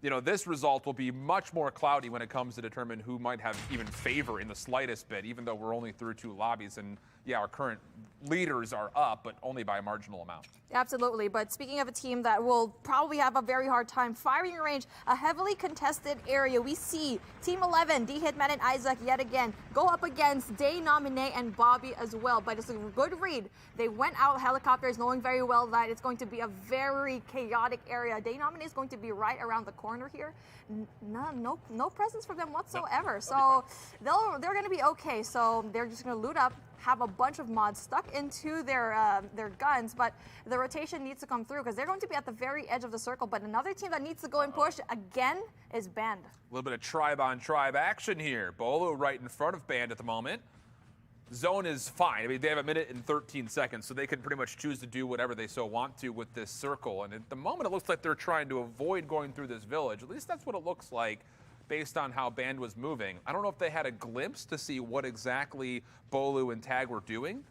you know, this result will be much more cloudy when it comes to determine who might have even favor in the slightest bit, even though we're only through 2 lobbies. And yeah, our current leaders are up, but only by a marginal amount. Absolutely. But speaking of a team that will probably have a very hard time firing range, a heavily contested area, we see Team 11, D Hitman and Isaac yet again go up against Day Nominee and Bobby as well. But it's a good read. They went out helicopters knowing very well that it's going to be a very chaotic area. Day Nominee is going to be right around the corner here. No presence for them whatsoever. So they're going to be okay. So they're just going to loot up, have a bunch of mods stuck into their guns, but the rotation needs to come through because they're going to be at the very edge of the circle. But another team that needs to go and push again is Band. A little bit of tribe on tribe action here. Bolo right in front of Band at the moment. Zone is fine. I mean, they have 1 minute and 13 seconds, so they can pretty much choose to do whatever they so want to with this circle. And at the moment, it looks like they're trying to avoid going through this village. At least that's what it looks like based on how Band was moving. I don't know if they had a glimpse to see what exactly Bolu and Tag were doing,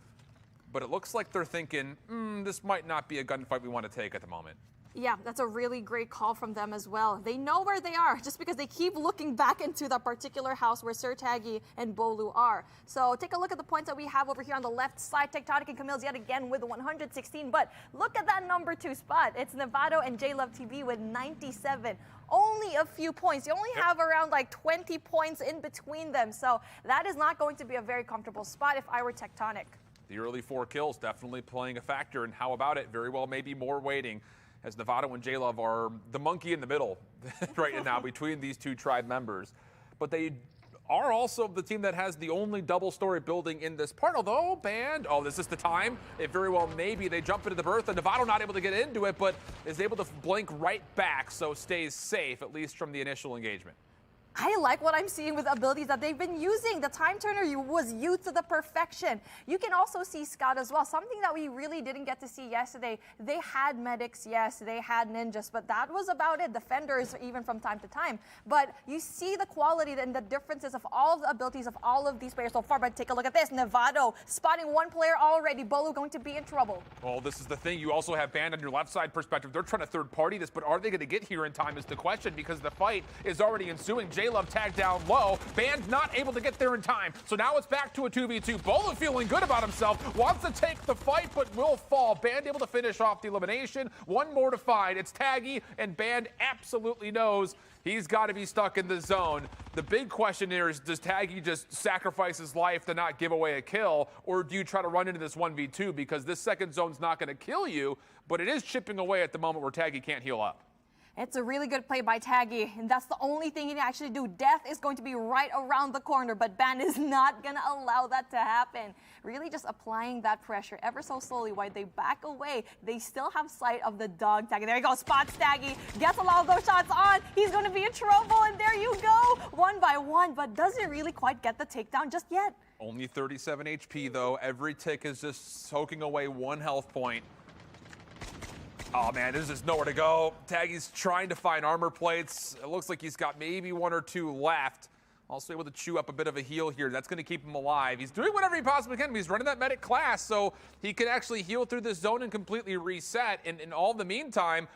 but it looks like they're thinking, this might not be a gunfight we want to take at the moment. Yeah, that's a really great call from them as well. They know where they are just because they keep looking back into the particular house where Sir Taggy and Bolu are. So take a look at the points that we have over here on the left side. Tectonic and Camille's yet again with 116, but look at that number 2 spot. It's Nevado and J-Love TV with 97. Only a few points. You only have around like 20 points in between them. So that is not going to be a very comfortable spot if I were Tectonic. The early 4 kills definitely playing a factor, and how about it? Very well, maybe more waiting, as Nevado and J-Love are the monkey in the middle right now between these 2 tribe members. But they are also the team that has the only double-story building in this part, although Band, this is the time. It very well maybe they jump into the berth, and Nevado not able to get into it, but is able to blink right back, so stays safe, at least from the initial engagement. I like what I'm seeing with abilities that they've been using. The time turner was used to the perfection. You can also see Scout as well, something that we really didn't get to see yesterday. They had medics, yes, they had ninjas, but that was about it. Defenders even from time to time. But you see the quality and the differences of all the abilities of all of these players so far. But take a look at this. Nevado spotting one player already. Bolo going to be in trouble. Well, this is the thing. You also have Band on your left side perspective. They're trying to third party this, but are they going to get here in time is the question, because the fight is already ensuing. J-Love tagged down low. Band not able to get there in time. So now it's back to a 2v2. Bolo feeling good about himself. Wants to take the fight, but will fall. Band able to finish off the elimination. One more to find. It's Taggy, and Band absolutely knows he's got to be stuck in the zone. The big question here is, does Taggy just sacrifice his life to not give away a kill, or do you try to run into this 1v2? Because this second zone's not going to kill you, but it is chipping away at the moment where Taggy can't heal up. It's a really good play by Taggy, and that's the only thing he can actually do. Death is going to be right around the corner, but Ban is not going to allow that to happen. Really just applying that pressure ever so slowly while they back away. They still have sight of the dog tag. There you go, spots Taggy, gets a lot of those shots on. He's going to be in trouble, and there you go. 1 by 1, but doesn't really quite get the takedown just yet. Only 37 HP, though. Every tick is just soaking away 1 health point. Oh, man, there's just nowhere to go. Taggy's trying to find armor plates. It looks like he's got maybe 1 or 2 left. Also able to chew up a bit of a heal here. That's going to keep him alive. He's doing whatever he possibly can. He's running that medic class, so he can actually heal through this zone and completely reset. And in all the meantime,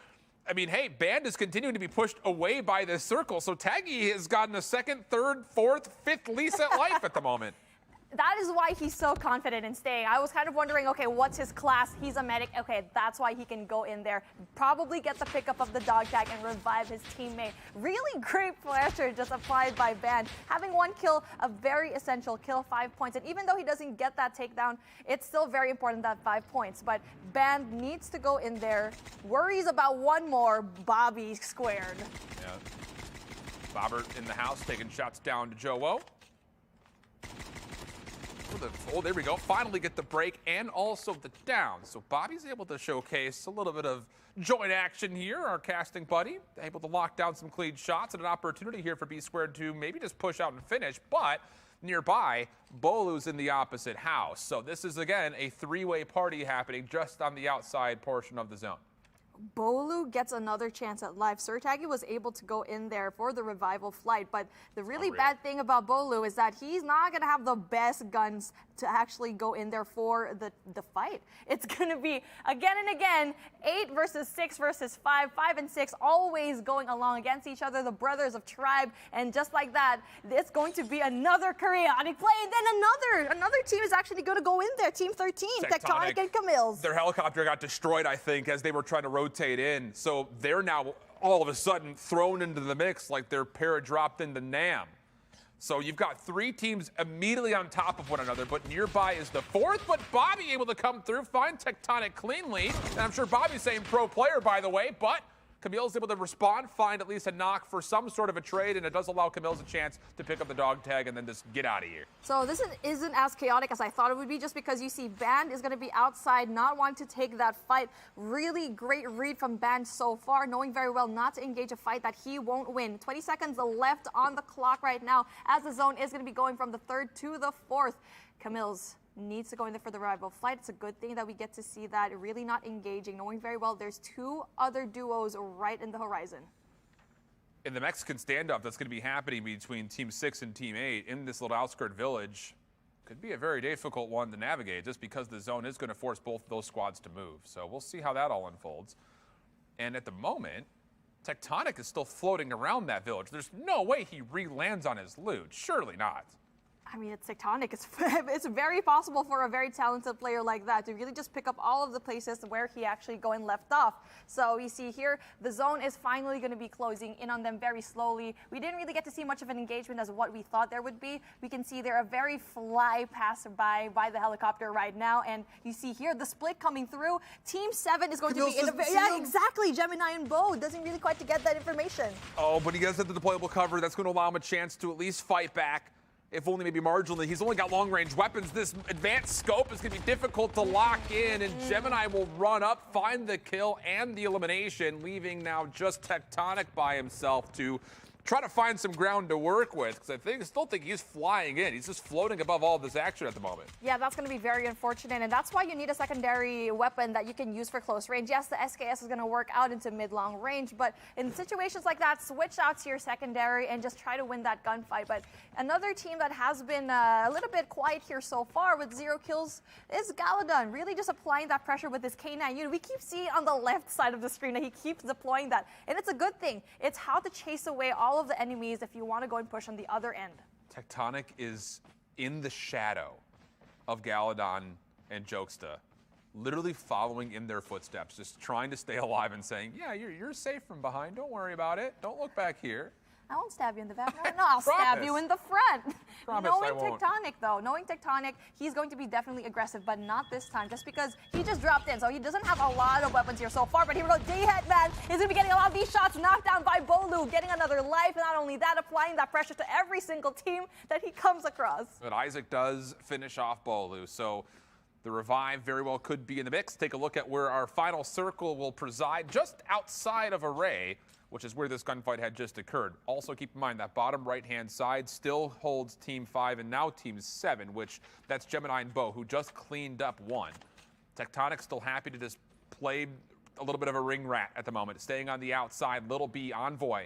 I mean, hey, Band is continuing to be pushed away by this circle, so Taggy has gotten a 2nd, 3rd, 4th, 5th lease at life at the moment. That is why he's so confident in staying. I was kind of wondering, okay, what's his class? He's a medic. Okay, that's why he can go in there, probably get the pickup of the dog tag and revive his teammate. Really great pressure just applied by Ban. Having 1 kill, a very essential kill, 5 points. And even though he doesn't get that takedown, it's still very important, that 5 points. But Ban needs to go in there. Worries about 1 more. Bobby squared. Yeah. Bobbert in the house taking shots down to Joe-O. Oh, there we go. Finally get the break and also the down. So Bobby's able to showcase a little bit of joint action here. Our casting buddy able to lock down some clean shots and an opportunity here for B Squared to maybe just push out and finish. But nearby, Bolu's in the opposite house. So this is, again, a 3-way party happening just on the outside portion of the zone. Bolu gets another chance at life. Taggy was able to go in there for the revival flight, but the really bad thing about Bolu is that he's not going to have the best guns to actually go in there for the fight. It's going to be, again and again, 8 versus 6 versus 5, 5 and 6, always going along against each other, the brothers of Tribe, and just like that, it's going to be another chaotic play, and then another team is actually going to go in there, Team 13, Tectonic and Camille's. Their helicopter got destroyed, I think, as they were trying to rotate in, so they're now all of a sudden thrown into the mix like they're para-dropped into NAM. So you've got 3 teams immediately on top of one another, but nearby is the 4th, but Bobby able to come through, find Tectonic cleanly, and I'm sure Bobby's saying pro player, by the way, but Camille's able to respond, find at least a knock for some sort of a trade, and it does allow Camille's a chance to pick up the dog tag and then just get out of here. So this isn't as chaotic as I thought it would be, just because you see Band is going to be outside, not wanting to take that fight. Really great read from Band so far, knowing very well not to engage a fight that he won't win. 20 seconds left on the clock right now, as the zone is going to be going from the 3rd to the 4th. Camille's needs to go in there for the rival flight. It's a good thing that we get to see that, really not engaging, knowing very well there's 2 other duos right in the horizon. In the Mexican standoff that's going to be happening between Team 6 and Team 8 in this little outskirt village, could be a very difficult one to navigate just because the zone is going to force both of those squads to move. So we'll see how that all unfolds. And at the moment, Tectonic is still floating around that village. There's no way he re-lands on his loot. Surely not. I mean, it's Tectonic. It's very possible for a very talented player like that to really just pick up all of the places where he actually going left off. So you see here, the zone is finally going to be closing in on them very slowly. We didn't really get to see much of an engagement as what we thought there would be. We can see there a very fly passerby by the helicopter right now. And you see here the split coming through. Team 7 is going to be in a very, yeah, exactly. Gemini and Bo doesn't really quite to get that information. Oh, but he does have the deployable cover. That's going to allow him a chance to at least fight back. If only maybe marginally. He's only got long-range weapons. This advanced scope is going to be difficult to lock in, and Gemini will run up, find the kill and the elimination, leaving now just Tectonic by himself to try to find some ground to work with, because I still think he's flying in. He's just floating above all of this action at the moment. Yeah, that's going to be very unfortunate, and that's why you need a secondary weapon that you can use for close range. Yes, the SKS is going to work out into mid-long range, but in situations like that, switch out to your secondary and just try to win that gunfight. But another team that has been a little bit quiet here so far with 0 kills is Galadon, really just applying that pressure with his K9 unit. We keep seeing on the left side of the screen that he keeps deploying that, and it's a good thing. It's how to chase away all of the enemies if you want to go and push on the other end. Tectonic is in the shadow of Galadon and Jokesta, literally following in their footsteps, just trying to stay alive and saying, yeah, you're safe from behind. Don't worry about it. Don't look back here. I won't stab you in the back. No, I'll stab you in the front. Promise knowing I won't. Tectonic, though, he's going to be definitely aggressive, but not this time, just because he just dropped in, so he doesn't have a lot of weapons here so far. But here we go, Hitman is going to be getting a lot of these shots knocked down by Bolu, getting another life, and not only that, applying that pressure to every single team that he comes across. But Isaac does finish off Bolu, so the revive very well could be in the mix. Take a look at where our final circle will preside, just outside of Array, which is where this gunfight had just occurred. Also keep in mind that bottom right-hand side still holds Team 5 and now Team 7, which that's Gemini and Bo, who just cleaned up one. Tectonic's still happy to just play a little bit of a ring rat at the moment, staying on the outside. Little B, Envoy,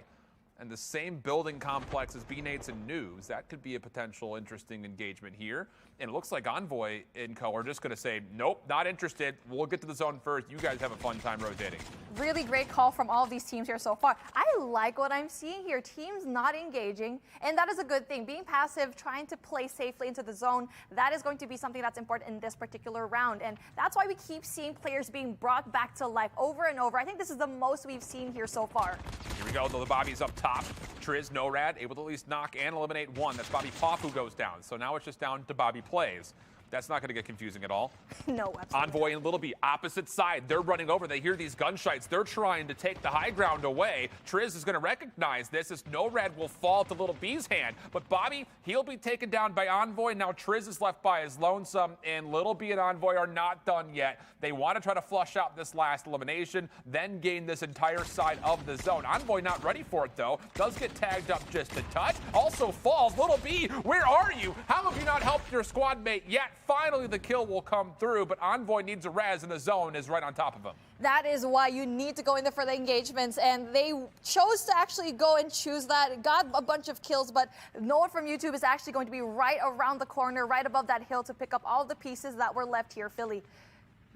and the same building complex as B-Nates and Noobs. That could be a potential interesting engagement here. And it looks like Envoy and Co are just going to say, nope, not interested. We'll get to the zone first. You guys have a fun time rotating. Really great call from all of these teams here so far. I like what I'm seeing here. Teams not engaging, and that is a good thing. Being passive, trying to play safely into the zone, that is going to be something that's important in this particular round. And that's why we keep seeing players being brought back to life over and over. I think this is the most we've seen here so far. Here we go, the Bobby's up top. Triz, NORAD, able to at least knock and eliminate one. That's Bobby Poff who goes down. So now it's just down to Bobby Plays. That's not going to get confusing at all. No, absolutely. Envoy and Little B, opposite side. They're running over. They hear these gunshots. They're trying to take the high ground away. Triz is going to recognize this as NORAD will fall to Little B's hand. But Bobby, he'll be taken down by Envoy. Now Triz is left by his lonesome, and Little B and Envoy are not done yet. They want to try to flush out this last elimination, then gain this entire side of the zone. Envoy not ready for it, though. Does get tagged up just a touch. Also falls. Little B, where are you? How have you not helped your squad mate yet? Finally, the kill will come through, but Envoy needs a res, and the zone is right on top of him. That is why you need to go in there for the engagements, and they chose to actually go and choose that. Got a bunch of kills, but no one from YouTube is actually going to be right around the corner, right above that hill to pick up all the pieces that were left here. Philly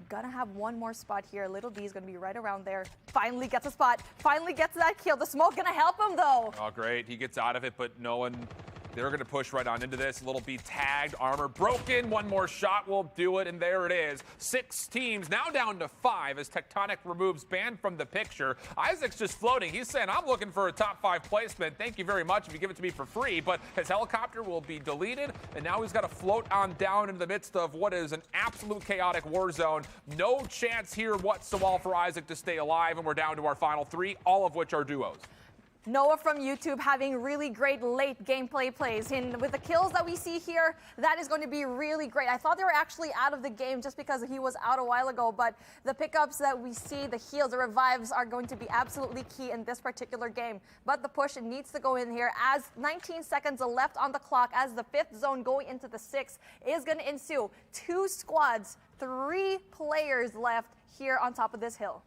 gonna have one more spot here. Little B is gonna be right around there. Finally gets a spot, finally gets that kill. The smoke gonna help him though. Oh, great. He gets out of it, but no one. They're going to push right on into this. Little B tagged, armor broken. One more shot will do it, and there it is. 6 teams, now down to 5 as Tectonic removes Band from the picture. Isaac's just floating. He's saying, I'm looking for a top 5 placement. Thank you very much if you give it to me for free. But his helicopter will be deleted, and now he's got to float on down into the midst of what is an absolute chaotic war zone. No chance here whatsoever for Isaac to stay alive, and we're down to our final 3, all of which are duos. Noah from YouTube having really great late gameplay plays. And with the kills that we see here, that is going to be really great. I thought they were actually out of the game just because he was out a while ago, but the pickups that we see, the heals, the revives are going to be absolutely key in this particular game. But the push needs to go in here as 19 seconds left on the clock as the 5th zone going into the 6th is going to ensue. 2 squads, 3 players left here on top of this hill.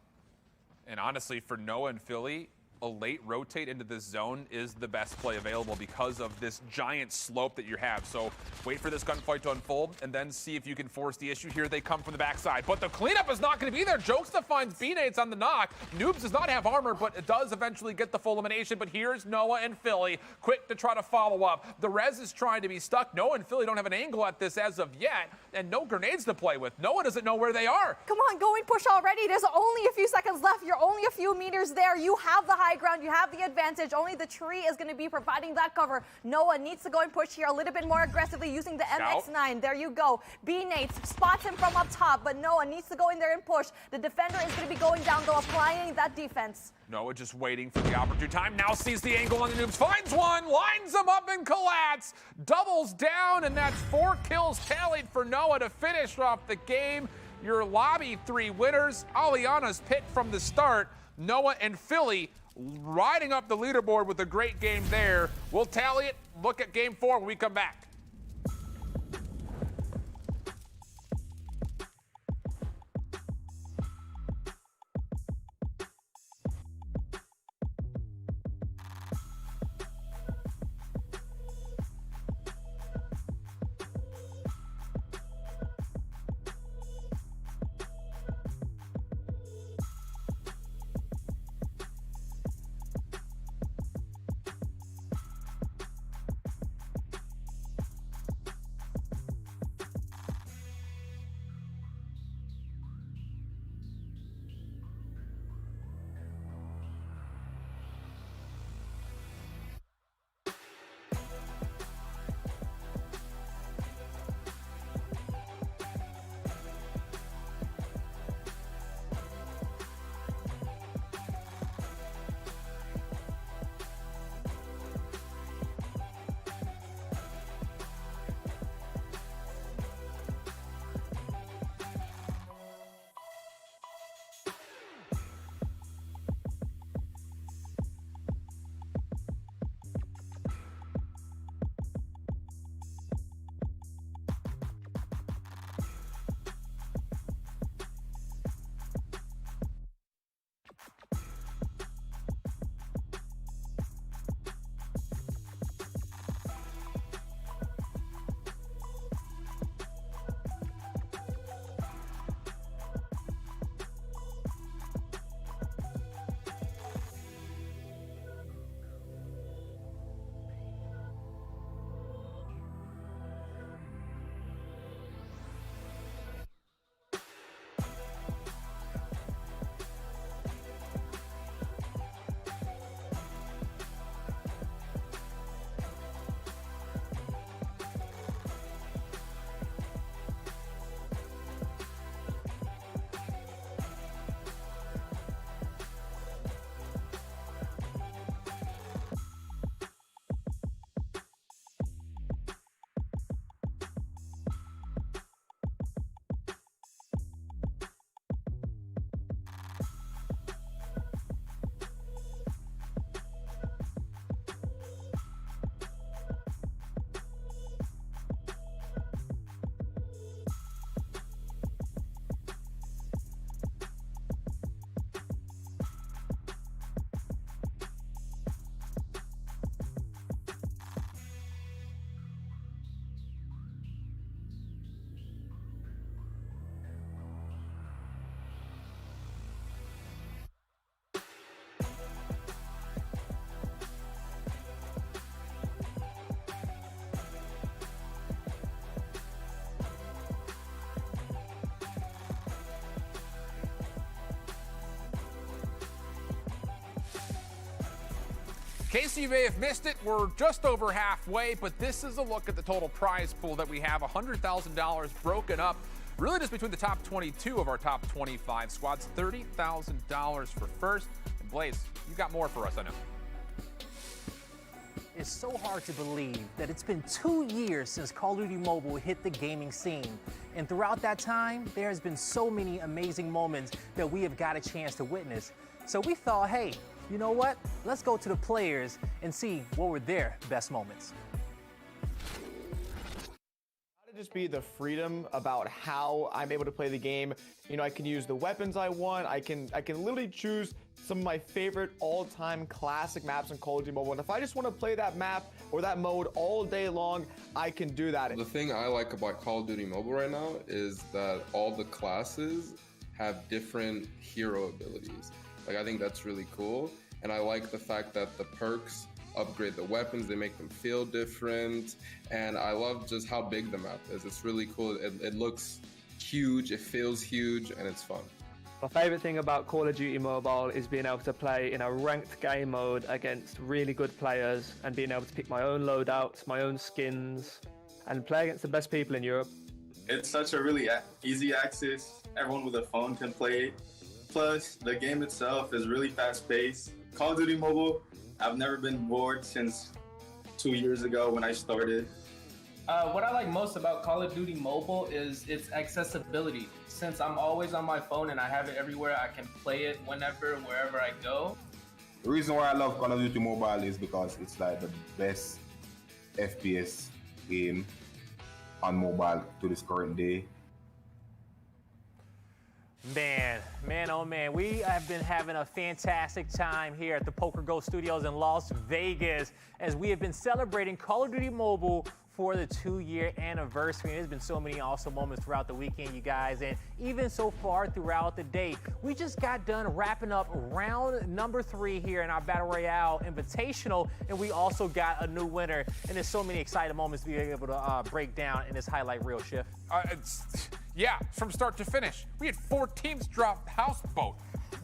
And honestly, for Noah and Philly, a late rotate into this zone is the best play available because of this giant slope that you have. So wait for this gunfight to unfold and then see if you can force the issue. Here they come from the backside, but the cleanup is not going to be there. Jokesta finds B-Nates on the knock. Noobs does not have armor, but it does eventually get the full elimination. But here's Noah and Philly, quick to try to follow up. The res is trying to be stuck. Noah and Philly don't have an angle at this as of yet, and no grenades to play with. Noah doesn't know where they are. Come on, go and push already. There's only a few seconds left. You're only a few meters there. You have the high ground. You have the advantage. Only the tree is going to be providing that cover. Noah needs to go and push here a little bit more aggressively using the MX9. There you go. B-Nates spots him from up top, but Noah needs to go in there and push. The defender is going to be going down, though, applying that defense. Noah just waiting for the opportune time. Now sees the angle on the Noobs. Finds one. Lines them up and collapse. Doubles down, and that's 4 kills tallied for Noah to finish off the game. Your lobby 3 winners. Aliana's pit from the start. Noah and Philly riding up the leaderboard with a great game there. We'll tally it. Look at game 4 when we come back. In case you may have missed it, we're just over halfway, but this is a look at the total prize pool that we have. $100,000 broken up really just between the top 22 of our top 25 squads. $30,000 for first. And Blaze, you got more for us, I know. It's so hard to believe that it's been 2 years since Call of Duty Mobile hit the gaming scene. And throughout that time, there has been so many amazing moments that we have got a chance to witness. So we thought, hey, you know what? Let's go to the players and see what were their best moments. Just be the freedom about how I'm able to play the game. You know, I can use the weapons I want. I can literally choose some of my favorite all-time classic maps in Call of Duty Mobile. And if I just want to play that map or that mode all day long, I can do that. The thing I like about Call of Duty Mobile right now is that all the classes have different hero abilities. Like, I think that's really cool. And I like the fact that the perks upgrade the weapons, they make them feel different, and I love just how big the map is. It's really cool. It looks huge, it feels huge, and it's fun. My favourite thing about Call of Duty Mobile is being able to play in a ranked game mode against really good players and being able to pick my own loadouts, my own skins, and play against the best people in Europe. It's such a really easy access. Everyone with a phone can play. Plus, the game itself is really fast-paced. Call of Duty Mobile, I've never been bored since 2 years ago when I started. What I like most about Call of Duty Mobile is its accessibility. Since I'm always on my phone and I have it everywhere, I can play it whenever, wherever I go. The reason why I love Call of Duty Mobile is because it's like the best FPS game on mobile to this current day. Man, oh man, we have been having a fantastic time here at the Poker Go Studios in Las Vegas as we have been celebrating Call of Duty Mobile for the 2-year anniversary. And there's been so many awesome moments throughout the weekend, you guys, and even so far throughout the day. We just got done wrapping up round number 3 here in our Battle Royale Invitational, and we also got a new winner. And there's so many exciting moments to be able to break down in this highlight reel, Schiff. Yeah, from start to finish. We had 4 teams drop houseboat.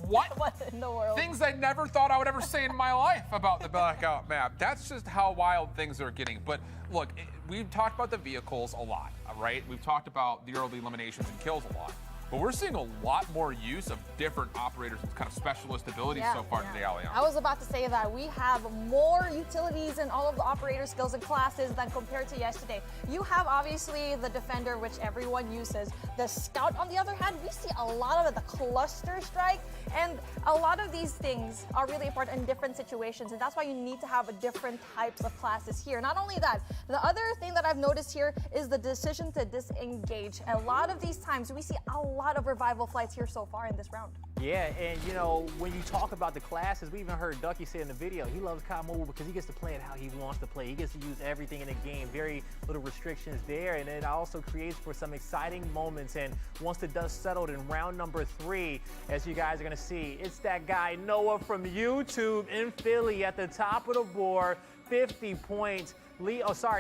What? What in the world? Things I never thought I would ever say in my life about the Blackout map. That's just how wild things are getting. But look, we've talked about the vehicles a lot, right? We've talked about the early eliminations and kills a lot. But we're seeing a lot more use of different operators with kind of specialist abilities so far today, Allianz. I was about to say that we have more utilities in all of the operator skills and classes than compared to yesterday. You have obviously the defender, which everyone uses. The scout, on the other hand, we see a lot of the cluster strike, and a lot of these things are really important in different situations, and that's why you need to have different types of classes here. Not only that, the other thing that I've noticed here is the decision to disengage. A lot of these times, we see a lot of revival flights here so far in this round. Yeah, and you know, when you talk about the classes, we even heard Ducky say in the video, he loves COD Mobile because he gets to play it how he wants to play. He gets to use everything in the game, very little restrictions there, and it also creates for some exciting moments. And once the dust settled in round number 3, as you guys are gonna see, it's that guy Noah from YouTube in Philly at the top of the board, 50 points.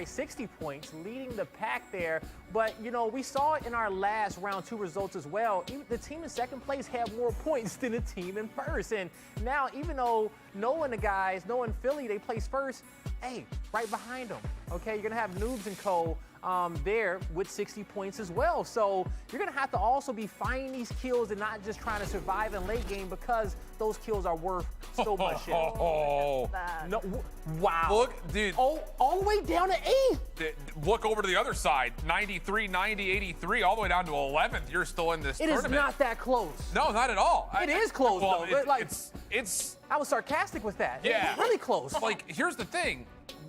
60 points, leading the pack there. But, you know, we saw it in our last round 2 results as well. Even the team in second place had more points than the team in first. And now, even though Noah and the guys, Noah and Philly, they placed first, hey, right behind them, okay? You're going to have Noobs and Co. There with 60 points as well. So you're going to have to also be finding these kills and not just trying to survive in late game because those kills are worth so much shit. No, wow. Look, dude. Oh, all the way down to 8th. Look over to the other side. 93, 90, 83, all the way down to 11th. You're still in this tournament. It is not that close. No, not at all. It is close, though. It's I was sarcastic with that. Yeah. It's really close. Like, here's the thing.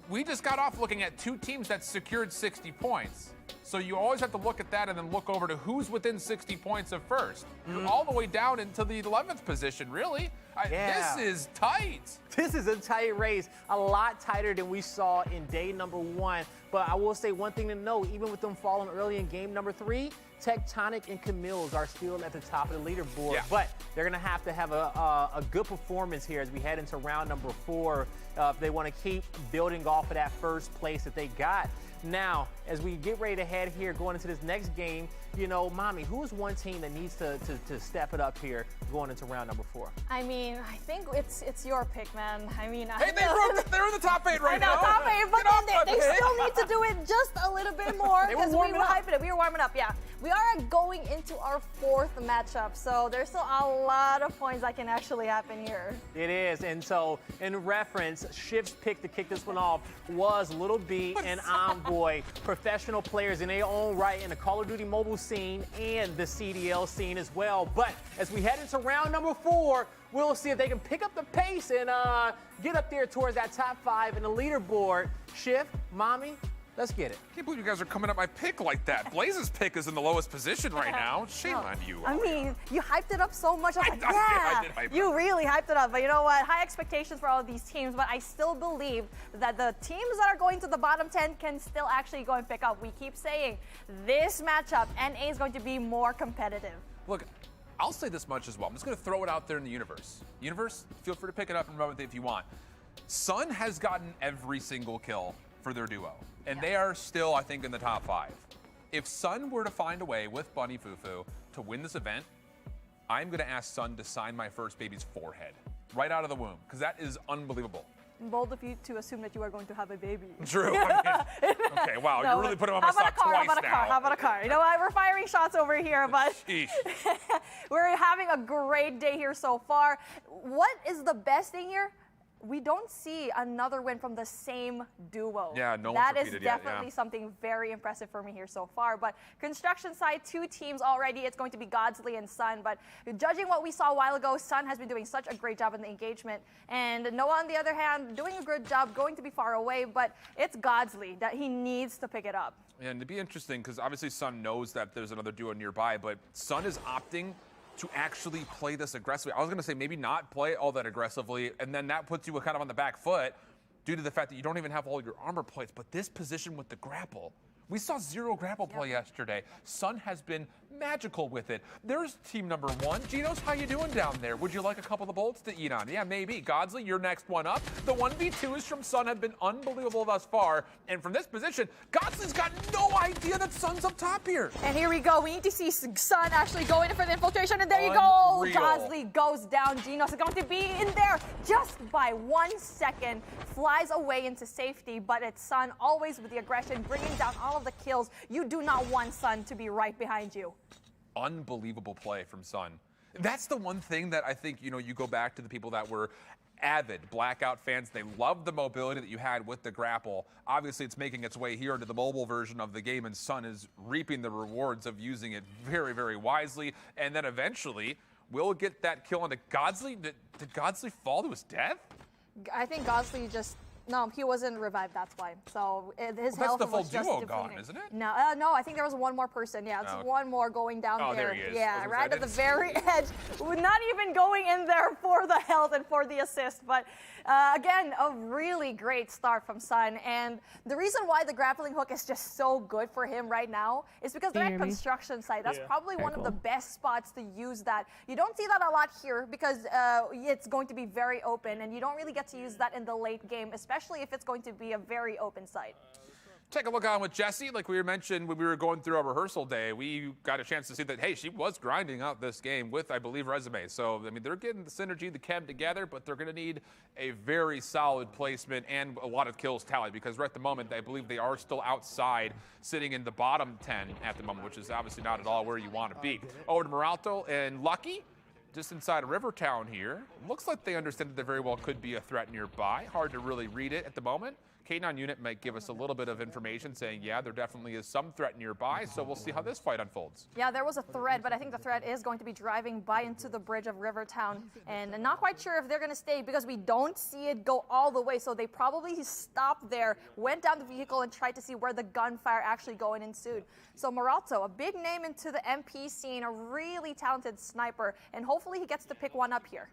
We just got off looking at 2 teams that secured 60 points. So you always have to look at that and then look over to who's within 60 points of first. You're all the way down into the 11th position, really. This is tight. This is a tight race, a lot tighter than we saw in day number 1. But I will say one thing to note, even with them falling early in game number 3, Tectonic and Camille's are still at the top of the leaderboard. Yeah. But they're going to have a good performance here as we head into round number 4 if they want to keep building off of that first place that they got. Now, as we get ready to head here, going into this next game, you know, Mommy, who's one team that needs to step it up here going into round number 4? I mean, I think it's your pick, man. I mean, Hey, they're in the top 8 right now. Top 8, but then they still need to do it just a little bit more because we were hyping it. We were warming up, yeah. We are going into our 4th matchup, so there's still a lot of points that can actually happen here. It is, and so in reference, Shiv's pick to kick this one off was Little B and Envoy, professional players in their own right in the Call of Duty mobile scene and the CDL scene as well. But as we head into round number 4, we'll see if they can pick up the pace and get up there towards that top 5 in the leaderboard. Shiv, Mommy, let's get it. I can't believe you guys are coming up my pick like that. Blaze's pick is in the lowest position right now. Shame on you. I mean, you hyped it up so much. I did hype it you up. really hyped it up. But you know what? High expectations for all of these teams, but I still believe that the teams that are going to the bottom 10 can still actually go and pick up. We keep saying this matchup, NA is going to be more competitive. Look, I'll say this much as well. I'm just going to throw it out there in the universe. Universe, feel free to pick it up and run with it if you want. Sun has gotten every single kill for their duo, and they are still, I think, in the top 5. If Sun were to find a way with Bunny Fufu to win this event, I'm going to ask Sun to sign my first baby's forehead right out of the womb, because that is unbelievable. Bold of you to assume that you are going to have a baby. True. I mean, okay, wow, you're really putting on my sock twice now. How about a car? You know what? We're firing shots over here, but we're having a great day here so far. What is the best thing here? We don't see another win from the same duo. Yeah, no one's That is repeated yet, definitely yeah. something very impressive for me here so far. But construction side, 2 teams already. It's going to be Godsley and Sun. But judging what we saw a while ago, Sun has been doing such a great job in the engagement. And Noah, on the other hand, doing a good job, going to be far away. But it's Godsley that he needs to pick it up. And it'd be interesting, because obviously Sun knows that there's another duo nearby, but Sun is opting to actually play this aggressively. I was going to say maybe not play all that aggressively, and then that puts you kind of on the back foot due to the fact that you don't even have all your armor plates. But this position with the grapple, we saw 0 grapple play yesterday. Sun has been magical with it. There's team number 1. Genos, how you doing down there? Would you like a couple of bolts to eat on? Yeah, maybe. Godsley, you're next one up. The 1v2s from Sun have been unbelievable thus far. And from this position, Godsley's got no idea that Sun's up top here. And here we go. We need to see Sun actually go in for the infiltration. And there you go. Unreal. Godsley goes down. Genos is going to be in there just by 1 second. Flies away into safety. But it's Sun always with the aggression, bringing down all of the kills. You do not want Sun to be right behind you. Unbelievable play from Sun. That's the one thing that I think, you go back to the people that were avid Blackout fans. They loved the mobility that you had with the grapple. Obviously, it's making its way here into the mobile version of the game, and Sun is reaping the rewards of using it very, very wisely. And then eventually, we'll get that kill onto Godsley. Did Godsley fall to his death? I think Godsley just... No, he wasn't revived, that's why. So his health the full was just duo depleted. gone, isn't it? No, no, I think there was one more person. Yeah, it's one more going down there. Oh, there he is. Yeah, right at the very edge. Not even going in there for the health and for the assist. But again, a really great start from Sun. And the reason why the grappling hook is just so good for him right now is because they're at construction site. That's probably one of the best spots to use that. You don't see that a lot here because it's going to be very open, and you don't really get to use that in the late game, especially if it's going to be a very open site. Take a look on with Jessie. Like we mentioned when we were going through our rehearsal day, we got a chance to see that, hey, she was grinding out this game with, I believe, resume. So, I mean, they're getting the synergy, the chem together, but they're going to need a very solid placement and a lot of kills tallied, because right at the moment, I believe they are still outside, sitting in the bottom 10 at the moment, which is obviously not at all where you want to be. Over to Moralto and Lucky, just inside of Rivertown here. Looks like they understand that there very well could be a threat nearby. Hard to really read it at the moment. K9 unit might give us a little bit of information saying, yeah, there definitely is some threat nearby, so we'll see how this fight unfolds. Yeah, there was a threat, but I think the threat is going to be driving by into the bridge of Rivertown, and I'm not quite sure if they're going to stay because we don't see it go all the way, so they probably stopped there, went down the vehicle, and tried to see where the gunfire actually going ensued. So Moralto, a big name into the MP scene, a really talented sniper, and hopefully he gets to pick one up here.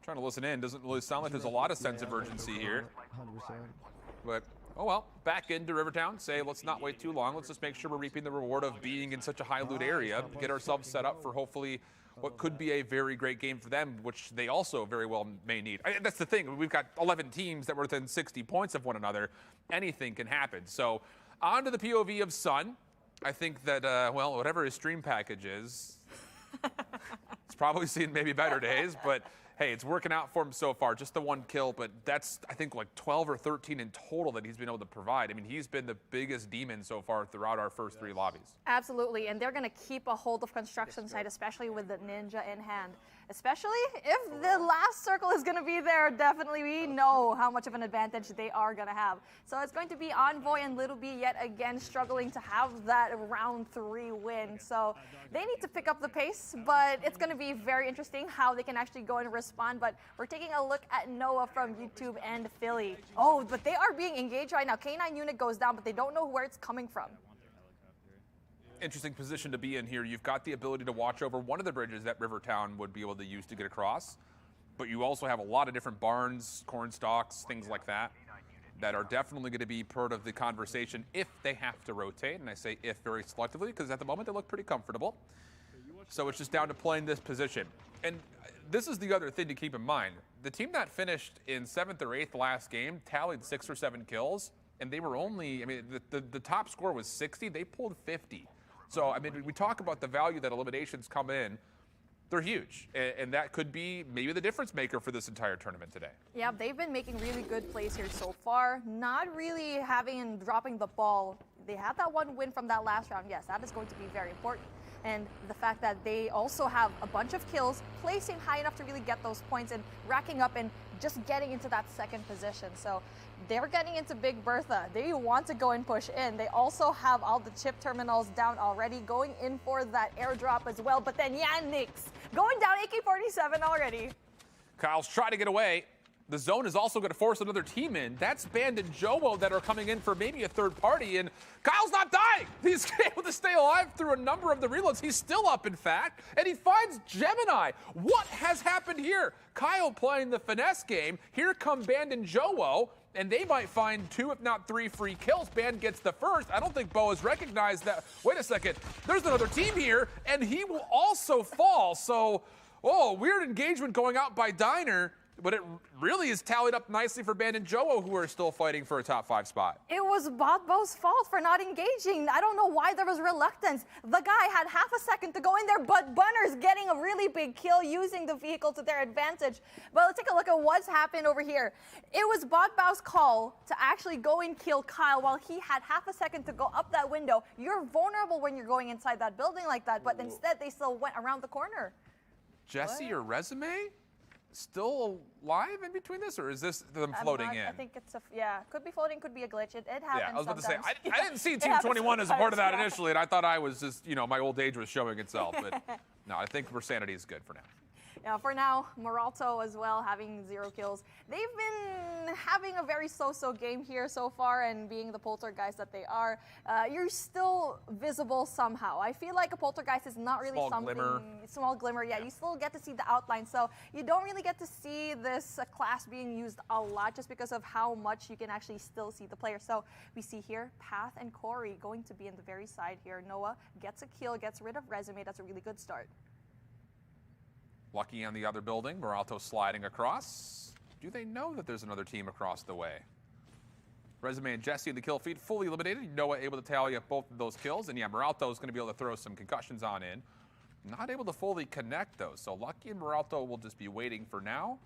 Trying to listen in, doesn't really sound like there's a lot of sense of urgency here. 100%. But, oh well, back into Rivertown, say let's not wait too long. Let's just make sure we're reaping the reward of being in such a high loot area, get ourselves set up for hopefully what could be a very great game for them, which they also very well may need. That's the thing, we've got 11 teams that were within 60 points of one another. Anything can happen. So, on to the POV of Sun. I think that, well, whatever his stream package is, it's probably seen maybe better days, but hey, it's working out for him so far. Just the 1 kill, but that's, I think, like 12 or 13 in total that he's been able to provide. I mean, he's been the biggest demon so far throughout our first 3 lobbies. Absolutely, and they're going to keep a hold of construction site, especially with the ninja in hand. Especially if the last circle is going to be there, definitely we know how much of an advantage they are going to have. So it's going to be Envoy and Little B yet again struggling to have that round 3 win. So they need to pick up the pace, but it's going to be very interesting how they can actually go and respond. But we're taking a look at Noah from YouTube and Philly. Oh, but they are being engaged right now. K9 unit goes down, but they don't know where it's coming from. Interesting position to be in here. You've got the ability to watch over one of the bridges that Rivertown would be able to use to get across, but you also have a lot of different barns, corn stalks, things like that are definitely going to be part of the conversation if they have to rotate, and I say if very selectively because at the moment they look pretty comfortable. So it's just down to playing this position. And this is the other thing to keep in mind. The team that finished in 7th or 8th last game tallied 6 or 7 kills, and they were only, I mean, the top score was 60, they pulled 50. So, I mean, we talk about the value that eliminations come in. They're huge, and that could be maybe the difference maker for this entire tournament today. Yeah, they've been making really good plays here so far, not really having and dropping the ball. They had that 1 win from that last round. Yes, that is going to be very important. And the fact that they also have a bunch of kills, placing high enough to really get those points and racking up and just getting into that 2nd position. So they're getting into Big Bertha. They want to go and push in. They also have all the chip terminals down already, going in for that airdrop as well. But then Yannick's going down AK-47 already. Kyle's trying to get away. The zone is also going to force another team in. That's Band and Jowo that are coming in for maybe a 3rd party, and Kyle's not dying. He's able to stay alive through a number of the reloads. He's still up, in fact, and he finds Gemini. What has happened here? Kyle playing the finesse game. Here come Band and Jowo, and they might find 2, if not 3 free kills. Band gets the first. I don't think Bo has recognized that. Wait a second. There's another team here, and he will also fall. So, oh, weird engagement going out by Diner. But it really is tallied up nicely for Band and Jowo, who are still fighting for a top 5 spot. It was Botbo's fault for not engaging. I don't know why there was reluctance. The guy had half a second to go in there, but Bunner's getting a really big kill using the vehicle to their advantage. But let's take a look at what's happened over here. It was Botbo's call to actually go and kill Kyle while he had half a second to go up that window. You're vulnerable when you're going inside that building like that, but instead they still went around the corner. Jesse or Resume? Still alive in between this, or is this them floating in? I think it's could be floating, could be a glitch. It happens. Yeah, I was about to say, sometimes. I didn't see Team 21 as a part of that initially, and I thought I was just, my old age was showing itself. But no, I think sanity is good for now. Yeah, for now, Moralto as well, having 0 kills. They've been having a very so-so game here so far, and being the poltergeist that they are, you're still visible somehow. I feel like a poltergeist is not really small glimmer. Yeah, you still get to see the outline, so you don't really get to see this class being used a lot just because of how much you can actually still see the player. So we see here, Path and Corey going to be in the very side here. Noah gets a kill, gets rid of Resume. That's a really good start. Lucky on the other building, Moralto sliding across. Do they know that there's another team across the way? Resume and Jesse in the kill feed, fully eliminated. Noah able to tally up both of those kills. And yeah, Moralto is going to be able to throw some concussions on in. Not able to fully connect those. So Lucky and Moralto will just be waiting for now.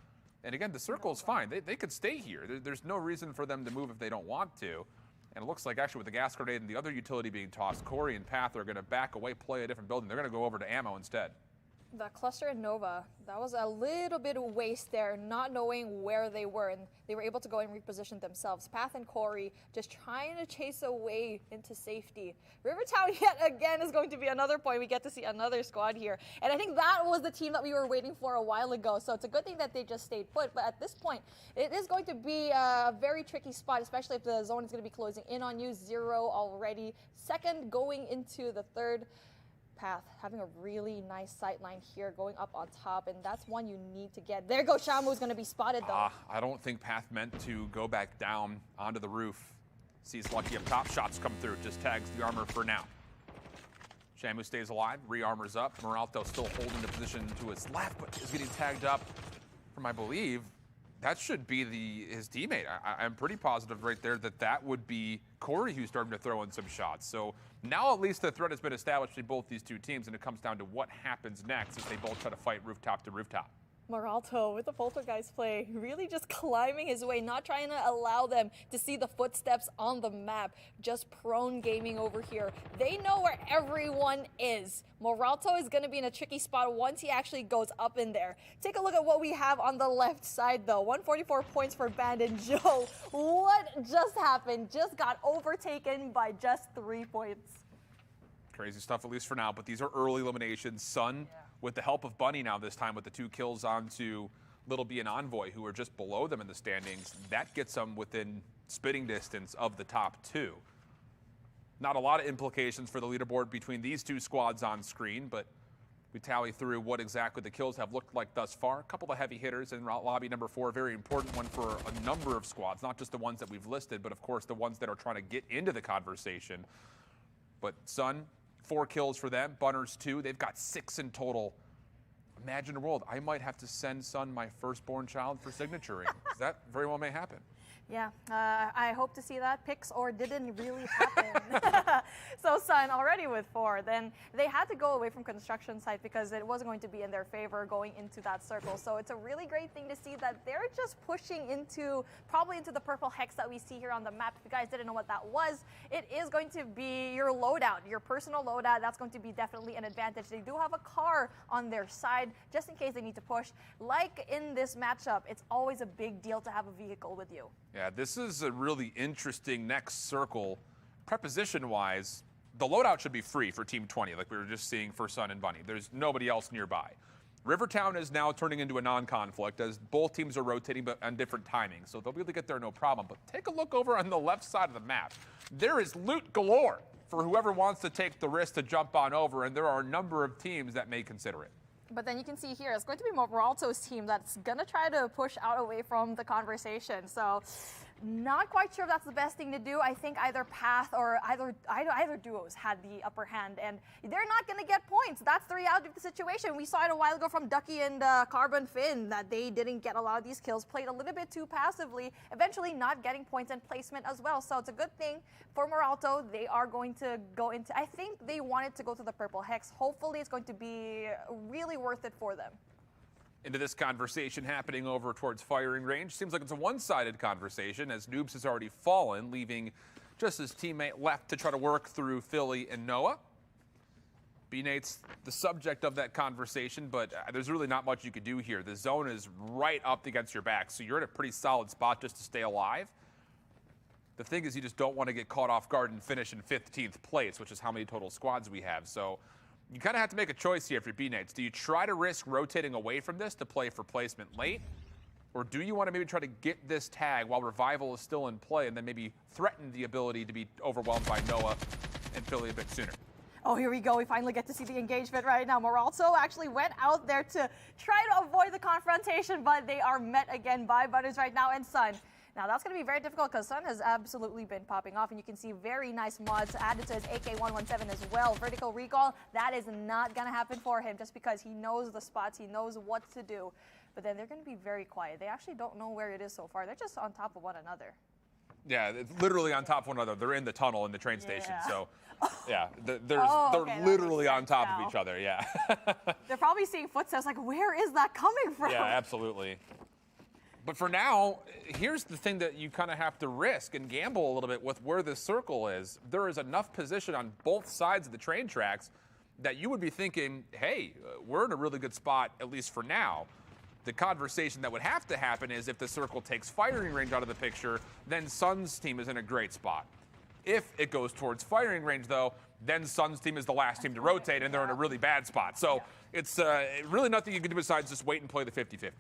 And again, the circle is fine. They could stay here. There's no reason for them to move if they don't want to. And it looks like actually with the gas grenade and the other utility being tossed, Corey and Path are going to back away, play a different building. They're going to go over to ammo instead. The cluster and Nova, that was a little bit of waste there, not knowing where they were, and they were able to go and reposition themselves. Path and Corey just trying to chase away into safety. Rivertown yet again is going to be another point. We get to see another squad here. And I think that was the team that we were waiting for a while ago. So it's a good thing that they just stayed put. But at this point, it is going to be a very tricky spot, especially if the zone is going to be closing in on you. 0 already. Second going into the 3rd. Path having a really nice sight line here, going up on top, and that's one you need to get. There goes Shamu's going to be spotted though. I don't think Path meant to go back down onto the roof. Sees Lucky up top, shots come through, just tags the armor for now. Shamu stays alive, re-armors up. Moralto still holding the position to his left, but is getting tagged up from, I believe, that should be his teammate. I'm pretty positive right there that would be Corey who's starting to throw in some shots. So now at least the threat has been established between both these two teams, and it comes down to what happens next as they both try to fight rooftop to rooftop. Moralto with the poltergeist play, really just climbing his way, not trying to allow them to see the footsteps on the map, just prone gaming over here. They know where everyone is. Moralto is going to be in a tricky spot once he actually goes up in there. Take a look at what we have on the left side though. 144 points for Bandit Joe. What just happened? Just got overtaken by just 3 points. Crazy stuff, at least for now, but these are early eliminations. Sun, with the help of Bunny now this time with the 2 kills onto Little B and Envoy, who are just below them in the standings, that gets them within spitting distance of the top 2. Not a lot of implications for the leaderboard between these 2 squads on screen, but we tally through what exactly the kills have looked like thus far. A couple of heavy hitters in lobby number 4, a very important one for a number of squads, not just the ones that we've listed, but of course the ones that are trying to get into the conversation. But Sun, 4 kills for them, Bunners 2. They've got 6 in total. Imagine a world. I might have to send Sun my firstborn child for signaturing. That very well may happen. Yeah, I hope to see that. Picks or didn't really happen. So Sun already with 4. Then they had to go away from construction site because it wasn't going to be in their favor going into that circle. So it's a really great thing to see that they're just pushing into, probably into the purple hex that we see here on the map. If you guys didn't know what that was, it is going to be your loadout, your personal loadout. That's going to be definitely an advantage. They do have a car on their side just in case they need to push. Like in this matchup, it's always a big deal to have a vehicle with you. Yeah, this is a really interesting next circle. Preposition-wise, the loadout should be free for Team 20, like we were just seeing for Sun and Bunny. There's nobody else nearby. Rivertown is now turning into a non-conflict as both teams are rotating but on different timings, so they'll be able to get there no problem. But take a look over on the left side of the map. There is loot galore for whoever wants to take the risk to jump on over, and there are a number of teams that may consider it. But then you can see here, it's going to be Moralto's team that's going to try to push out away from the conversation. So not quite sure if that's the best thing to do. I think either Path or either duos had the upper hand, and they're not going to get points. That's the reality of the situation. We saw it a while ago from Ducky and Carbon Finn that they didn't get a lot of these kills, played a little bit too passively, eventually not getting points and placement as well. So it's a good thing for Moralto. They are going to go into, I think they wanted to go to the purple hex. Hopefully it's going to be really worth it for them. Into this conversation happening over towards firing range. Seems like it's a one-sided conversation as Noobs has already fallen, leaving just his teammate left to try to work through Philly and Noah. B-Nate's the subject of that conversation, but there's really not much you could do here. The zone is right up against your back, so you're in a pretty solid spot just to stay alive. The thing is you just don't want to get caught off guard and finish in 15th place, which is how many total squads we have. So you kind of have to make a choice here for B-Nates. Do you try to risk rotating away from this to play for placement late? Or do you want to maybe try to get this tag while Revival is still in play and then maybe threaten the ability to be overwhelmed by Noah and Philly a bit sooner? Oh, here we go. We finally get to see the engagement right now. Moralto actually went out there to try to avoid the confrontation, but they are met again by Butters right now and Sun. Now, that's going to be very difficult because Sun has absolutely been popping off, and you can see very nice mods added to his AK-117 as well. Vertical recall, that is not going to happen for him just because he knows the spots, he knows what to do. But then they're going to be very quiet. They actually don't know where it is so far. They're just on top of one another. Yeah, it's literally on top of one another. They're in the tunnel in the train station, so yeah, they're literally on top of each other, yeah. They're probably seeing footsteps like, where is that coming from? Yeah, absolutely. But for now, here's the thing that you kind of have to risk and gamble a little bit with where this circle is. There is enough position on both sides of the train tracks that you would be thinking, hey, we're in a really good spot, at least for now. The conversation that would have to happen is if the circle takes firing range out of the picture, then Sun's team is in a great spot. If it goes towards firing range, though, then Sun's team is the last team to rotate, and they're in a really bad spot. So it's really nothing you can do besides just wait and play the 50-50.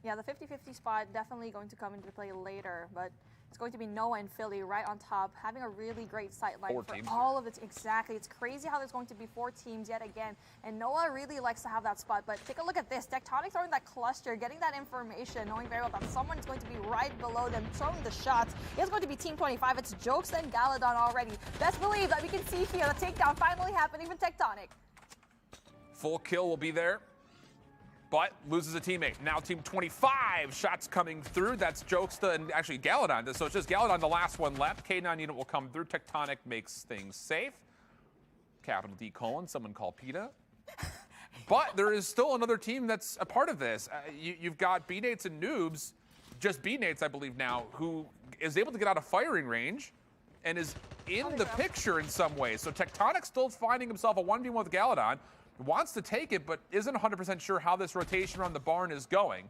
Yeah, the 50-50 spot definitely going to come into play later, but it's going to be Noah and Philly right on top, having a really great sight line for all of it. Exactly. It's crazy how there's going to be 4 teams yet again, and Noah really likes to have that spot, but take a look at this. Tectonic throwing that cluster, getting that information, knowing very well that someone is going to be right below them, throwing the shots. It's going to be Team 25. It's Jokes and Galadon already. Best believe that we can see here the takedown finally happening with Tectonic. Full kill will be there. but loses a teammate. Now team 25 shots coming through. That's Jokesta and actually Galadon. So it's just Galadon, the last one left. K9 unit will come through. Tectonic makes things safe. Capital D : someone call PETA. But there is still another team that's a part of this. You've got B-Nates and Noobs, just B-Nates, I believe now, who is able to get out of firing range and is in the picture in some ways. So Tectonic still finding himself a 1v1 with Galadon, wants to take it, but isn't 100% sure how this rotation around the barn is going.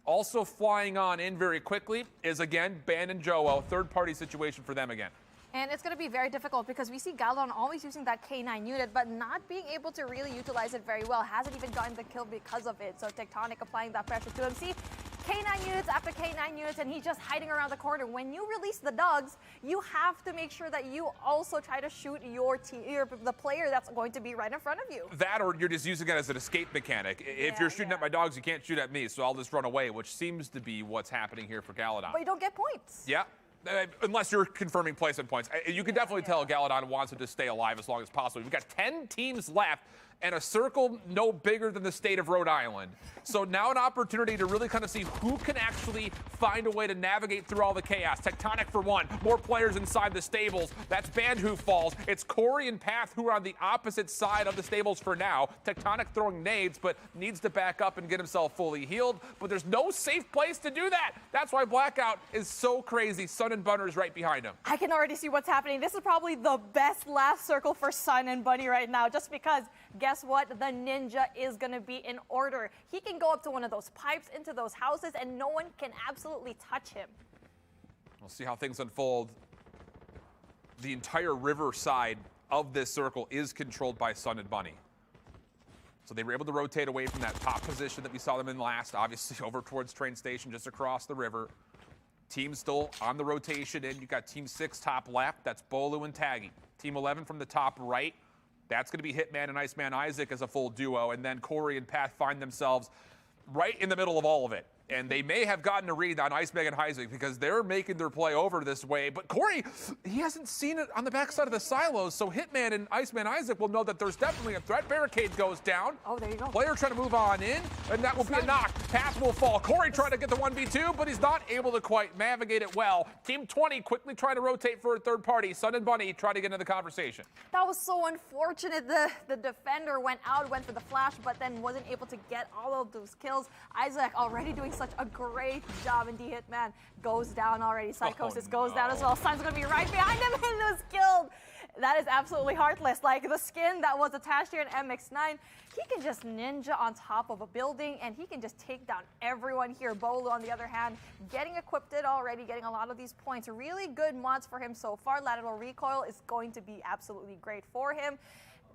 Also flying on in very quickly is, again, Ban and Joe, third-party situation for them again. And it's going to be very difficult because we see Galadon always using that K9 unit, but not being able to really utilize it very well. Hasn't even gotten the kill because of it. So Tectonic applying that pressure to him. See, K9 units after K9 units, and he's just hiding around the corner. When you release the dogs, you have to make sure that you also try to shoot your team, the player that's going to be right in front of you. That, or you're just using it as an escape mechanic. If you're shooting at my dogs, you can't shoot at me, so I'll just run away, which seems to be what's happening here for Galadon. But you don't get points. Yeah. Unless you're confirming placement points. You can definitely tell Galadon wants to stay alive as long as possible. We've got 10 teams left and a circle no bigger than the state of Rhode Island. So now an opportunity to really kind of see who can actually find a way to navigate through all the chaos. Tectonic for one, more players inside the stables. That's Band who falls. It's Corey and Path who are on the opposite side of the stables for now. Tectonic throwing nades, but needs to back up and get himself fully healed. But there's no safe place to do that. That's why Blackout is so crazy. Sun and Bunner is right behind him. I can already see what's happening. This is probably the best last circle for Sun and Bunny right now, just because guess what? The ninja is going to be in order. He can go up to one of those pipes into those houses and no one can absolutely touch him. We'll see how things unfold. The entire river side of this circle is controlled by Sun and Bunny. So they were able to rotate away from that top position that we saw them in last, obviously over towards train station just across the river. Team still on the rotation in. You've got Team 6 top left. That's Bolu and Taggy. Team 11 from the top right. That's going to be Hitman and Iceman Isaac as a full duo. And then Corey and Path find themselves right in the middle of all of it. And they may have gotten a read on Iceman and Isaac because they're making their play over this way. But Corey, he hasn't seen it on the backside of the silos. So Hitman and Iceman Isaac will know that there's definitely a threat. Barricade goes down. Oh, there you go. Player trying to move on in, and that will be a knock. Path will fall. Corey trying to get the 1v2, but he's not able to quite navigate it well. Team 20 quickly trying to rotate for a third party. Sun and Bunny try to get into the conversation. That was so unfortunate. The defender went for the flash, but then wasn't able to get all of those kills. Isaac already doing such a great job, and Hitman goes down already. Psychosis goes down as well. Sun's going to be right behind him and was killed. That is absolutely heartless. Like the skin that was attached here in MX9, he can just ninja on top of a building and he can just take down everyone here. Bolu, on the other hand, getting equipped already, getting a lot of these points. Really good mods for him so far. Lateral recoil is going to be absolutely great for him.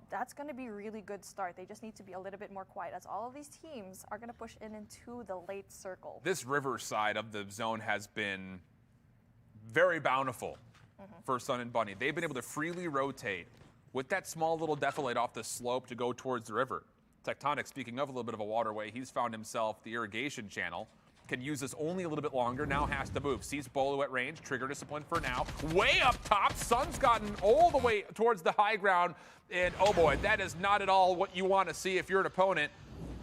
That's going to be a really good start. They just need to be a little bit more quiet as all of these teams are going to push into the late circle. This river side of the zone has been very bountiful for Sun and Bunny. They've been able to freely rotate with that small little defilade off the slope to go towards the river. Tectonic, speaking of a little bit of a waterway, he's found himself the irrigation channel. Can use this only a little bit longer, now has to move. Sees Bolu at range, trigger discipline for now. Way up top, Sun's gotten all the way towards the high ground. And oh boy, that is not at all what you want to see if you're an opponent.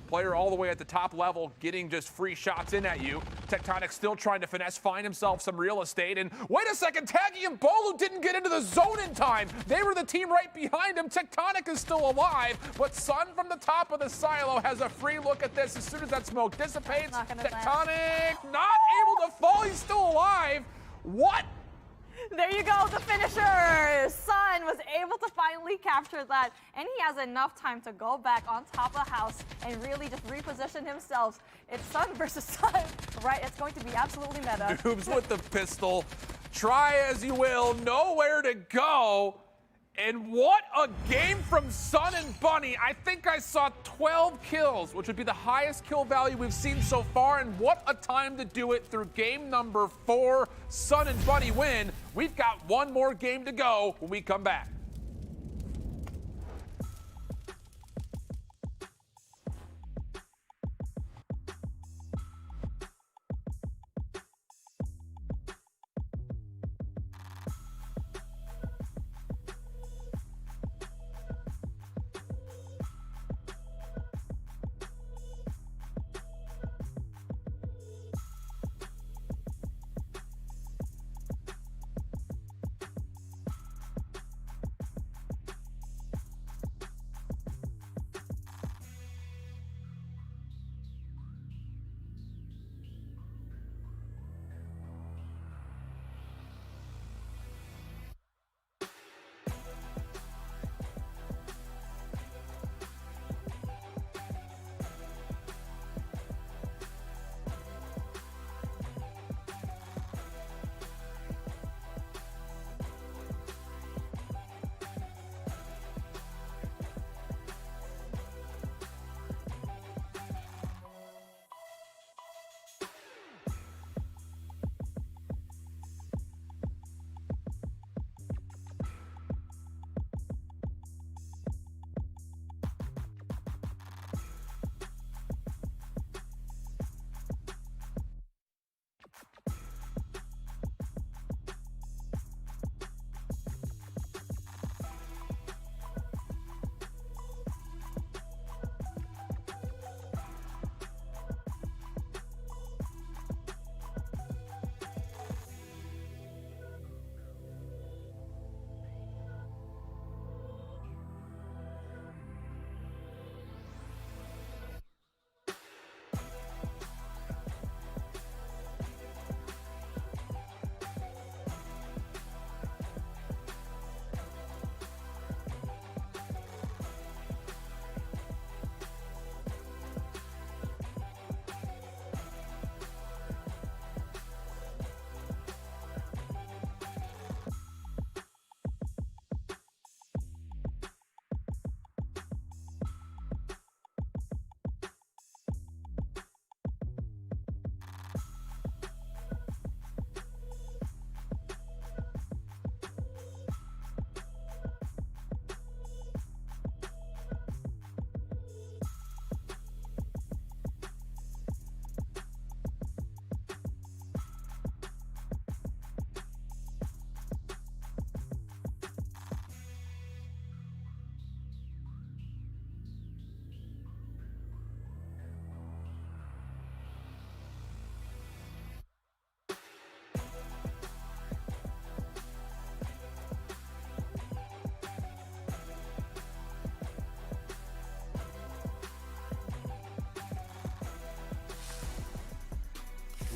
Player all the way at the top level, getting just free shots in at you. Tectonic still trying to finesse, find himself some real estate. And wait a second, Taggy and Bolu didn't get into the zone in time. They were the team right behind him. Tectonic is still alive, but Sun from the top of the silo has a free look at this. As soon as that smoke dissipates, Tectonic not able to fall. He's still alive. What? There you go, the finisher. Sun was able to finally capture that, and he has enough time to go back on top of the house and really just reposition himself. It's Sun versus Sun, right? It's going to be absolutely meta. Noobs with the pistol. Try as you will, nowhere to go. And what a game from Sun and Bunny. I think I saw 12 kills, which would be the highest kill value we've seen so far. And what a time to do it through game number 4. Sun and Bunny win. We've got one more game to go when we come back.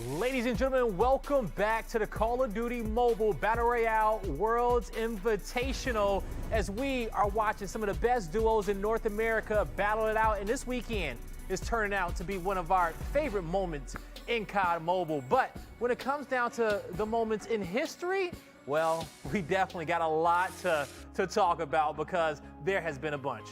Ladies and gentlemen, welcome back to the Call of Duty Mobile Battle Royale Worlds Invitational as we are watching some of the best duos in North America battle it out. And this weekend is turning out to be one of our favorite moments in COD Mobile. But when it comes down to the moments in history, well, we definitely got a lot to talk about because there has been a bunch.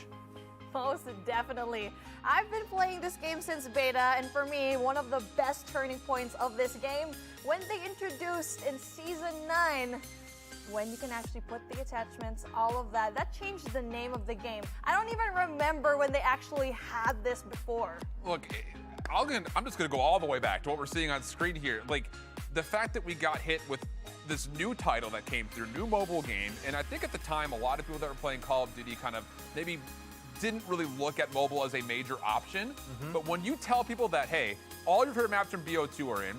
Most definitely. I've been playing this game since beta, and for me, one of the best turning points of this game, when they introduced in Season 9, when you can actually put the attachments, all of that. That changed the name of the game. I don't even remember when they actually had this before. Look, I'm just going to go all the way back to what we're seeing on screen here. Like, the fact that we got hit with this new title that came through, new mobile game, and I think at the time, a lot of people that were playing Call of Duty kind of maybe didn't really look at mobile as a major option. But when you tell people that, hey, all your favorite maps from BO2 are in,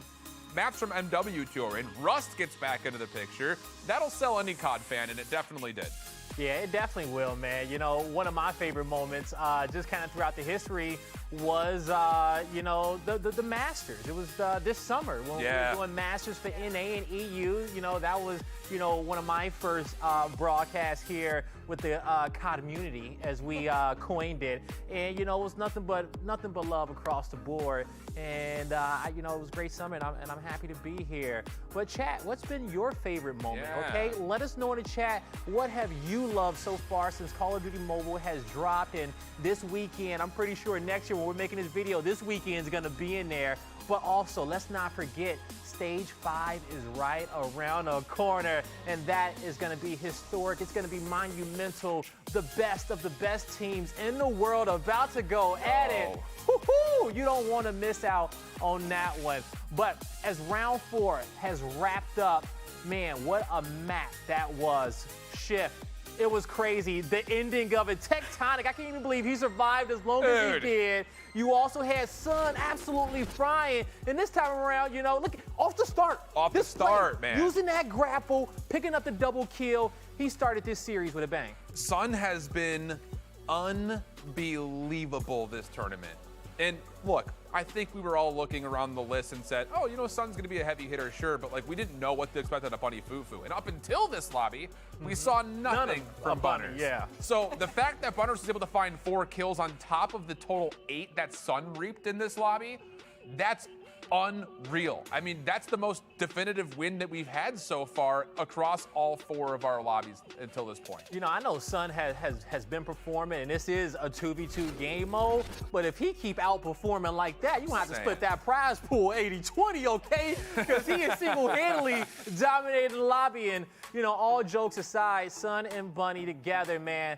maps from MW2 are in, Rust gets back into the picture, that'll sell any COD fan, and it definitely did. Yeah, it definitely will, man. You know, one of my favorite moments, just kind of throughout the history, was, you know, the Masters. It was this summer when we were doing Masters for NA and EU. You know, that was, you know, one of my first broadcasts here with the COD community, as we coined it. And, you know, it was nothing but love across the board. And, you know, it was a great summer, and I'm happy to be here. But chat, what's been your favorite moment, okay? Let us know in the chat, what have you loved so far since Call of Duty Mobile has dropped? And this weekend, I'm pretty sure next year when we're making this video, this weekend is gonna be in there. But also, let's not forget, Stage 5 is right around the corner, and that is going to be historic. It's going to be monumental. The best of the best teams in the world about to go at it. Woo-hoo! You don't want to miss out on that one. But as round 4 has wrapped up, man, what a map that was. Shift. It was crazy. The ending of it. Tectonic, I can't even believe he survived as long as he did. You also had Sun absolutely frying. And this time around, you know, look, off the start. Man. Using that grapple, picking up the double kill. He started this series with a bang. Sun has been unbelievable this tournament. And look, I think we were all looking around the list and said, oh, you know, Sun's going to be a heavy hitter, sure, but like we didn't know what to expect out of Bunny Fufu. And up until this lobby, we saw nothing from Bunners. Yeah. So the fact that Bunners was able to find 4 kills on top of the total 8 that Sun reaped in this lobby, that's unreal. I mean, that's the most definitive win that we've had so far across all 4 of our lobbies until this point. You know, I know Sun has been performing, and this is a 2v2 game mode, but if he keep outperforming like that, you gonna have to split that prize pool 80-20, okay? Because he is single-handedly dominating the lobby. And, you know, all jokes aside, Sun and Bunny together, man,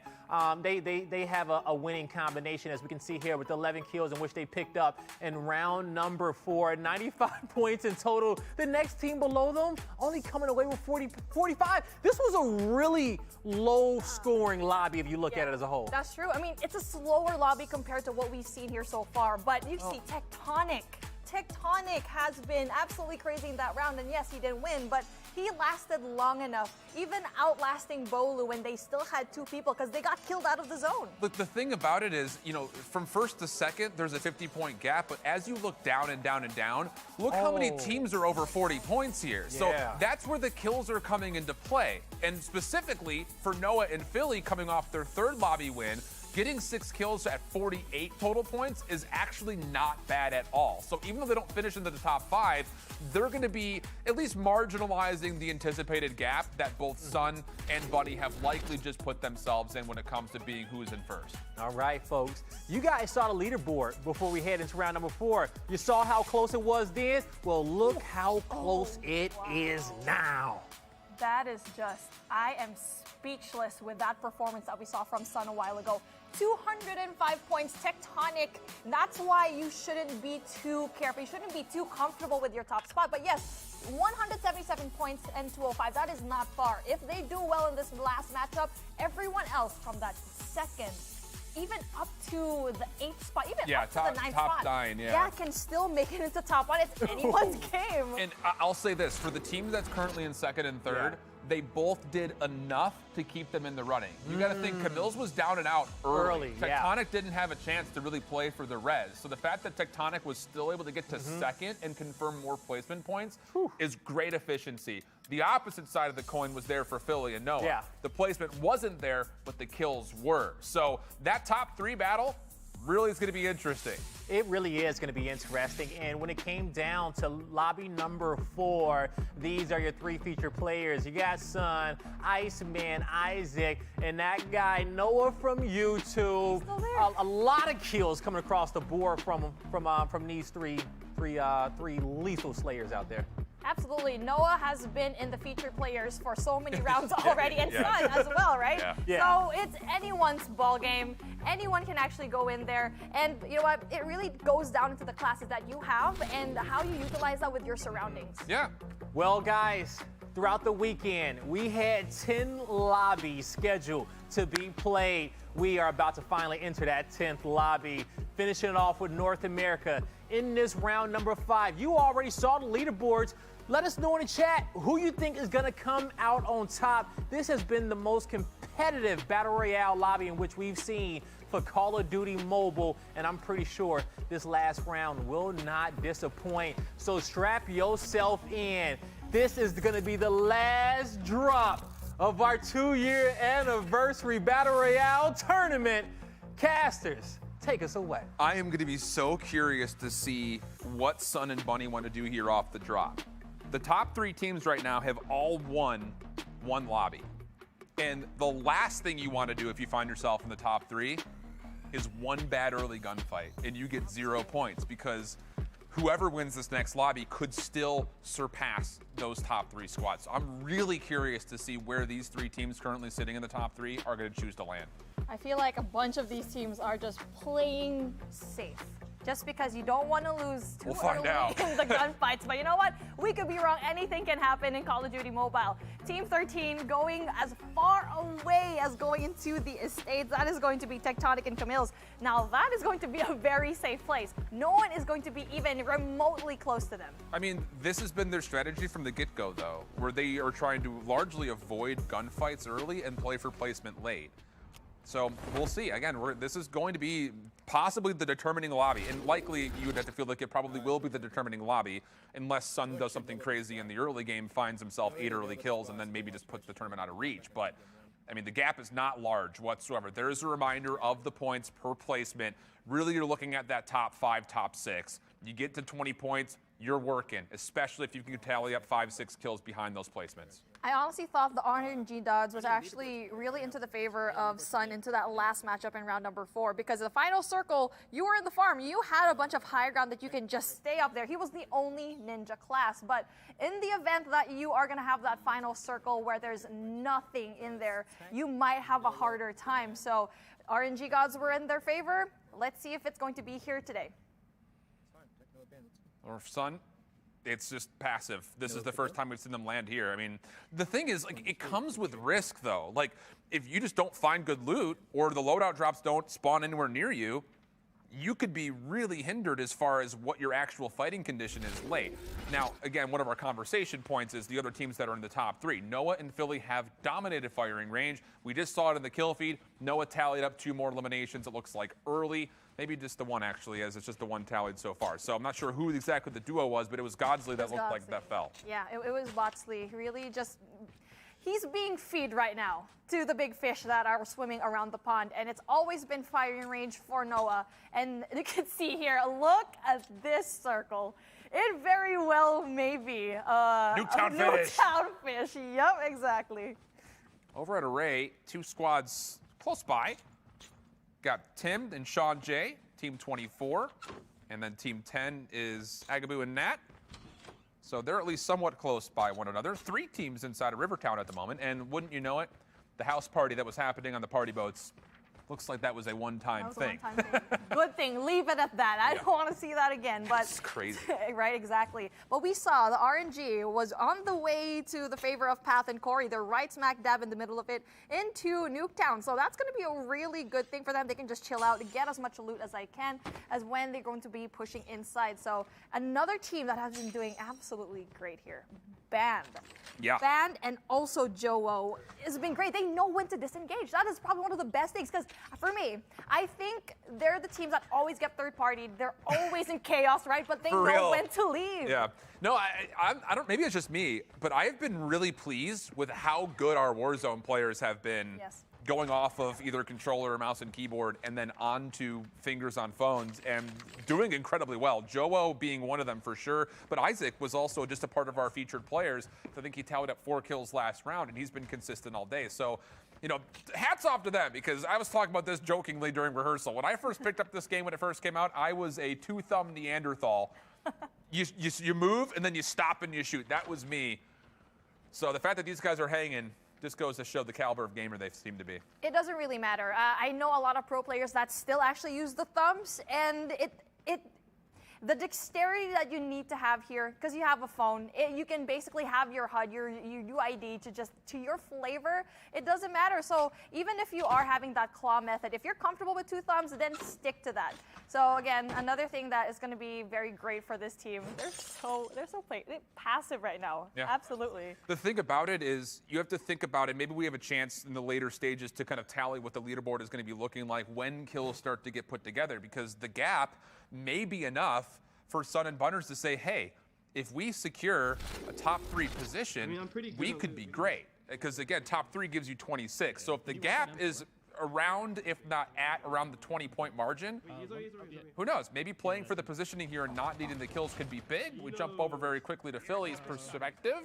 they have a winning combination, as we can see here, with 11 kills in which they picked up in round number 4, 95 points in total. The next team below them only coming away with 45. This was a really low-scoring lobby if you look at it as a whole. That's true. I mean, it's a slower lobby compared to what we've seen here so far, but you see Tectonic. Tectonic has been absolutely crazy in that round, and yes, he didn't win, but he lasted long enough, even outlasting Bolu when they still had 2 people because they got killed out of the zone. Look, the thing about it is, you know, from first to second, there's a 50-point gap, but as you look down and down and down, look how many teams are over 40 points here. So that's where the kills are coming into play. And specifically for Noah and Philly coming off their 3rd lobby win, getting 6 kills at 48 total points is actually not bad at all. So even though they don't finish into the top 5, they're going to be at least marginalizing the anticipated gap that both Sun and Bunny have likely just put themselves in when it comes to being who's in first. All right, folks. You guys saw the leaderboard before we head into round number 4. You saw how close it was then? Well, look how close it is now. That is just, I am speechless with that performance that we saw from Sun a while ago. 205 points, Tectonic. That's why you shouldn't be too careful. You shouldn't be too comfortable with your top spot. But yes, 177 points and 205, that is not far. If they do well in this last matchup, everyone else from that 2nd, even up to the 8th spot, even up to the 9th spot, 9, can still make it into top 1. It's anyone's game. And I'll say this, for the team that's currently in 2nd and 3rd, they both did enough to keep them in the running. You got to think Camille's was down and out early. Tectonic didn't have a chance to really play for the res. So the fact that Tectonic was still able to get to second and confirm more placement points is great efficiency. The opposite side of the coin was there for Philly and Noah. Yeah. The placement wasn't there, but the kills were. So that top 3 battle really is going to be interesting. It really is going to be interesting. And when it came down to lobby number 4, these are your 3 featured players. You got Sun, Iceman, Isaac, and that guy Noah from YouTube. A lot of kills coming across the board from these three lethal slayers out there. Absolutely. Noah has been in the featured players for so many rounds already, and Sun as well, right? So it's anyone's ball game. Anyone can actually go in there. And you know what? It really goes down into the classes that you have and how you utilize that with your surroundings. Yeah. Well, guys, throughout the weekend, we had 10 lobbies scheduled to be played. We are about to finally enter that 10th lobby, finishing it off with North America in this round number 5. You already saw the leaderboards. Let us know in the chat who you think is going to come out on top. This has been the most competitive Battle Royale lobby in which we've seen for Call of Duty Mobile, and I'm pretty sure this last round will not disappoint. So strap yourself in. This is going to be the last drop of our 2-year anniversary Battle Royale tournament. Casters, take us away. I am going to be so curious to see what Sun and Bunny want to do here off the drop. The top 3 teams right now have all won one lobby. And the last thing you want to do if you find yourself in the top 3 is one bad early gunfight and you get 0 points, because whoever wins this next lobby could still surpass those top 3 squads. So I'm really curious to see where these 3 teams currently sitting in the top 3 are going to choose to land. I feel like a bunch of these teams are just playing safe. Just because you don't want to lose too early in the gunfights. But you know what? We could be wrong. Anything can happen in Call of Duty Mobile. Team 13 going as far away as going into the estates. That is going to be Tectonic and Camille's. Now that is going to be a very safe place. No one is going to be even remotely close to them. I mean, this has been their strategy from the get-go, though, where they are trying to largely avoid gunfights early and play for placement late. So we'll see. Again, this is going to be possibly the determining lobby, and likely you would have to feel like it probably will be the determining lobby unless Sun does something crazy in the early game, finds himself 8 early kills, and then maybe just puts the tournament out of reach. But I mean, the gap is not large whatsoever. There is a reminder of the points per placement. Really, you're looking at that top 5, top 6. You get to 20 points, you're working, especially if you can tally up 5, 6 kills behind those placements. I honestly thought the RNG Duds was actually really into the favor of Sun into that last matchup in round number 4, because the final circle, you were in the farm. You had a bunch of high ground that you can just stay up there. He was the only ninja class. But in the event that you are going to have that final circle where there's nothing in there, you might have a harder time. So RNG Gods were in their favor. Let's see if it's going to be here today. Or Sun, it's just passive. This is the first time we've seen them land here. I mean, the thing is, like, it comes with risk, though. Like, if you just don't find good loot or the loadout drops don't spawn anywhere near you, you could be really hindered as far as what your actual fighting condition is late. Now, again, one of our conversation points is the other teams that are in the top 3. Noah and Philly have dominated firing range. We just saw it in the kill feed. Noah tallied up 2 more eliminations, it looks like, early. Maybe just the one, actually, as it's just the one tallied so far. So I'm not sure who exactly the duo was, but it was Godsley that looked like that fell. Yeah, it was Watsley. Really just, he's being fed right now to the big fish that are swimming around the pond. And it's always been firing range for Noah. And you can see here, look at this circle. It very well may be Nuketown finish. Nuketown fish. Yep, exactly. Over at Array, 2 squads close by. Got Tim and Sean J, Team 24. And then Team 10 is Agaboo and Nat. So they're at least somewhat close by one another. 3 teams inside of Rivertown at the moment. And wouldn't you know it, the house party that was happening on the party boats looks like that was a one-time thing. Good thing. Leave it at that. I don't want to see that again. But it's crazy. Right, exactly. But we saw the RNG was on the way to the favor of Path and Corey. They're right smack dab in the middle of it into Nuketown. So that's going to be a really good thing for them. They can just chill out and get as much loot as they can as when they're going to be pushing inside. So another team that has been doing absolutely great here. Band. Yeah. Band and also Joe has been great. They know when to disengage. That is probably one of the best things because for me, I think they're the teams that always get third-party. They're always in chaos, right? But they know when to leave. Yeah. No, I don't. Maybe it's just me, but I've been really pleased with how good our Warzone players have been. Yes. Going off of either controller or mouse and keyboard and then onto fingers on phones and doing incredibly well. Joe being one of them for sure, but Isaac was also just a part of our featured players. I think he tallied up 4 kills last round and he's been consistent all day. So, you know, hats off to them because I was talking about this jokingly during rehearsal. When I first picked up this game when it first came out, I was a 2-thumb Neanderthal. You move and then you stop and you shoot. That was me. So the fact that these guys are hanging just goes to show the caliber of gamer they seem to be. It doesn't really matter. I know a lot of pro players that still actually use the thumbs, and the dexterity that you need to have here, because you have a phone, you can basically have your HUD, your UID to your flavor. It doesn't matter. So even if you are having that claw method, if you're comfortable with 2 thumbs, then stick to that. So again, another thing that is going to be very great for this team. They're so passive right now. Yeah. Absolutely. The thing about it is you have to think about it. Maybe we have a chance in the later stages to kind of tally what the leaderboard is going to be looking like when kills start to get put together, because the gap may be enough for Sun and Bunners to say, hey, if we secure a top 3 position, we could be great. Because again, top 3 gives you 26. So if the gap is around, if not at around the 20-point margin, who knows? Maybe playing for the positioning here and not needing the kills could be big. We jump over very quickly to Philly's perspective.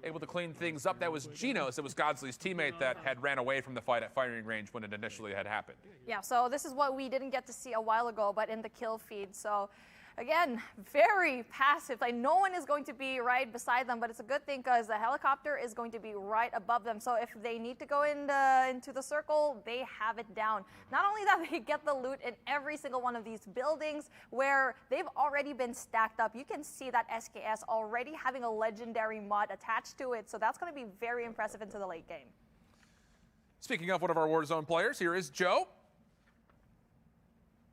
Able to clean things up. That was Geno's. It was Godsley's teammate that had ran away from the fight at firing range when it initially had happened. Yeah, so this is what we didn't get to see a while ago, but in the kill feed. So again, very passive. Like no one is going to be right beside them, but it's a good thing because the helicopter is going to be right above them. So if they need to go into the circle, they have it down. Not only that, they get the loot in every single one of these buildings where they've already been stacked up. You can see that SKS already having a legendary mod attached to it. So that's going to be very impressive into the late game. Speaking of one of our Warzone players, here is Joe.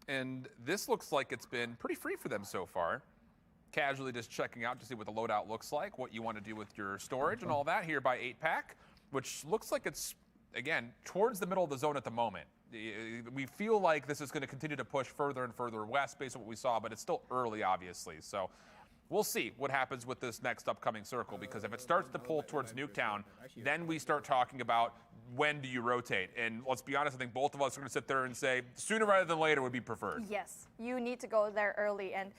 And this looks like it's been pretty free for them so far. Casually just checking out to see what the loadout looks like, what you want to do with your storage and all that here by APAC, which looks like it's, again, towards the middle of the zone at the moment. We feel like this is going to continue to push further and further west based on what we saw, but it's still early, obviously. So we'll see what happens with this next upcoming circle, because if it starts to pull towards Nuketown, then we start talking about when do you rotate. And let's be honest, I think both of us are going to sit there and say sooner rather than later would be preferred. Yes, you need to go there early. And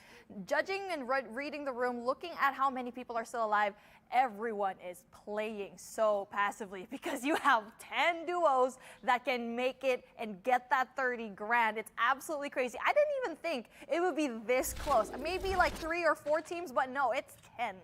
judging and reading the room, looking at how many people are still alive, everyone is playing so passively because you have 10 duos that can make it and get that 30 grand. It's absolutely crazy. I didn't even think it would be this close. Maybe like 3 or 4 teams, but no, it's 10.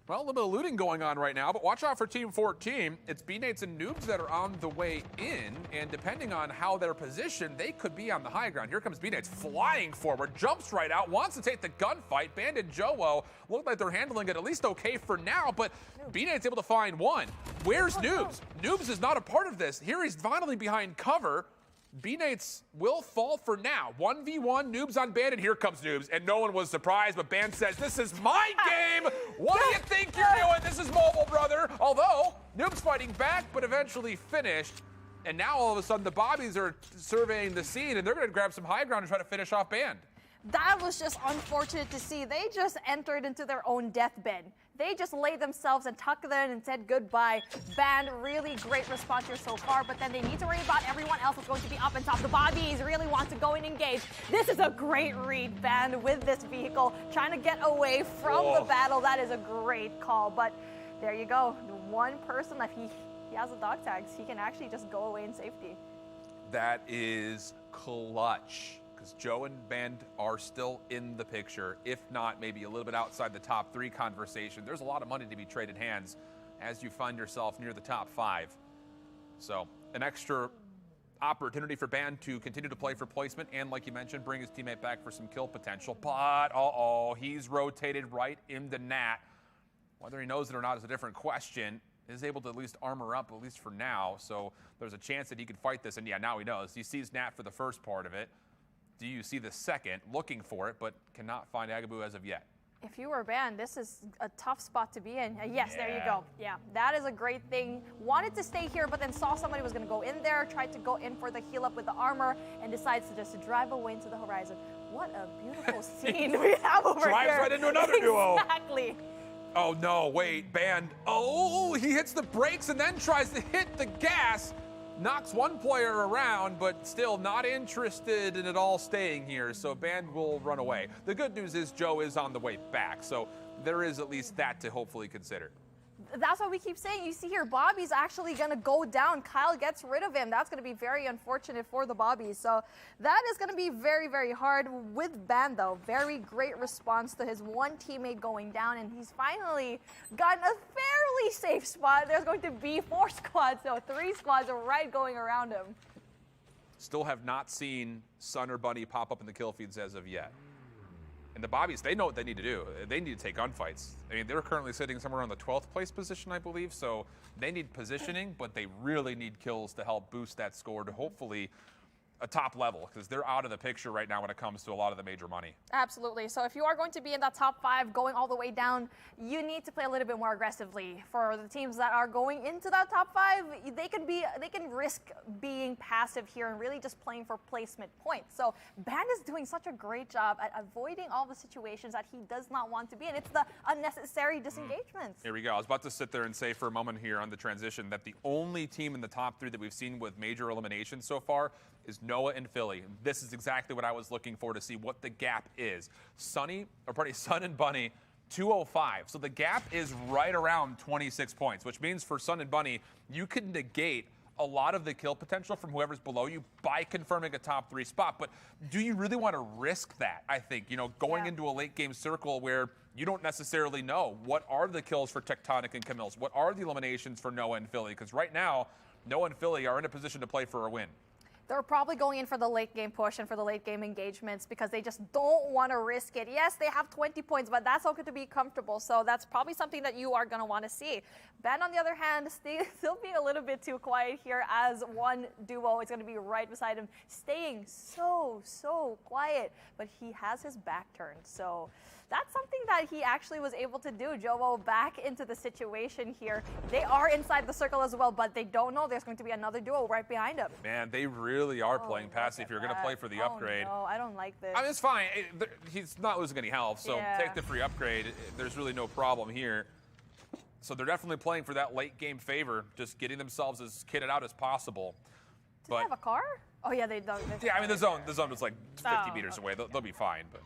Well, a little bit of looting going on right now, but watch out for Team 14. It's B-Nates and Noobs that are on the way in, and depending on how they're positioned, they could be on the high ground. Here comes B-Nates flying forward, jumps right out, wants to take the gunfight. Bandit Joe look like they're handling it at least okay for now, but B-Nate's able to find one. Where's Noobs? Noobs is not a part of this. Here he's finally behind cover. B-Nates will fall for now. 1v1, Noobs on Bandit. Here comes Noobs, and no one was surprised, but Band says, this is my game! What do you think you're doing? This is mobile, brother! Although, Noobs fighting back, but eventually finished. And now all of a sudden, the Bobbies are surveying the scene, and they're going to grab some high ground and try to finish off Band. That was just unfortunate to see. They just entered into their own deathbed. They just laid themselves and tucked in and said goodbye. Band, really great response here so far, but then they need to worry about everyone else that's going to be up and top. The Bobbies really want to go and engage. This is a great read, Band, with this vehicle, trying to get away from the battle. That is a great call, but there you go. The one person that he has the dog tags, he can actually just go away in safety. That is clutch. Because Joe and Band are still in the picture, if not maybe a little bit outside the top 3 conversation. There's a lot of money to be traded hands as you find yourself near the top 5. So an extra opportunity for Band to continue to play for placement and, like you mentioned, bring his teammate back for some kill potential. But, he's rotated right into Nat. Whether he knows it or not is a different question. Is able to at least armor up, at least for now. So there's a chance that he could fight this. And yeah, now he knows. He sees Nat for the first part of it. Do you see the second, looking for it, but cannot find Agabu as of yet? If you were banned, this is a tough spot to be in. Yes, there you go. Yeah, that is a great thing. Wanted to stay here, but then saw somebody was going to go in there, tried to go in for the heal up with the armor, and decides to just drive away into the horizon. What a beautiful scene we have over here. Drives right into another duo. Exactly. Oh no, wait, banned. Oh, he hits the brakes and then tries to hit the gas. Knocks one player around, but still not interested in it all staying here, so Band will run away. The good news is Joe is on the way back, so there is at least that to hopefully consider. That's what we keep saying. You see here, Bobby's actually going to go down. Kyle gets rid of him. That's going to be very unfortunate for the Bobbies. So that is going to be very, very hard. With Band, though, very great response to his one teammate going down, and he's finally gotten a fairly safe spot. There's going to be 4 squads, so 3 squads are right going around him. Still have not seen Sun or Bunny pop up in the kill feeds as of yet. And the Bobbies, they know what they need to do. They need to take gunfights. I mean, they're currently sitting somewhere on the 12th place position, I believe, so they need positioning, but they really need kills to help boost that score to hopefully a top level, because they're out of the picture right now when it comes to a lot of the major money. Absolutely. So if you are going to be in that top 5 going all the way down, you need to play a little bit more aggressively. For the teams that are going into that top 5, they can risk being passive here and really just playing for placement points. So Band is doing such a great job at avoiding all the situations that he does not want to be in. It's the unnecessary disengagements. Here we go. I was about to sit there and say for a moment here on the transition that the only team in the top 3 that we've seen with major elimination so far is Noah and Philly. This is exactly what I was looking for to see what the gap is. Sun and Bunny, 205. So the gap is right around 26 points, which means for Sun and Bunny, you could negate a lot of the kill potential from whoever's below you by confirming a top 3 spot. But do you really want to risk that? I think, going into a late game circle where you don't necessarily know what are the kills for Tectonic and Camille's, what are the eliminations for Noah and Philly? Because right now, Noah and Philly are in a position to play for a win. They're probably going in for the late game push and for the late game engagements because they just don't want to risk it. Yes, they have 20 points, but that's okay to be comfortable. So that's probably something that you are going to want to see. Ben, on the other hand, still being a little bit too quiet here as one duo is going to be right beside him, staying so quiet. But he has his back turned. So that's something that he actually was able to do. Jovo back into the situation here. They are inside the circle as well, but they don't know there's going to be another duo right behind them. Man, they really are playing passive. If you're going to play for the upgrade. No, I don't like this. I mean, it's fine. He's not losing any health, so take the free upgrade. There's really no problem here. So they're definitely playing for that late game favor, just getting themselves as kitted out as possible. Do they have a car? Oh yeah, they don't. Yeah, I mean the zone was like 50 meters away. They'll be fine, but.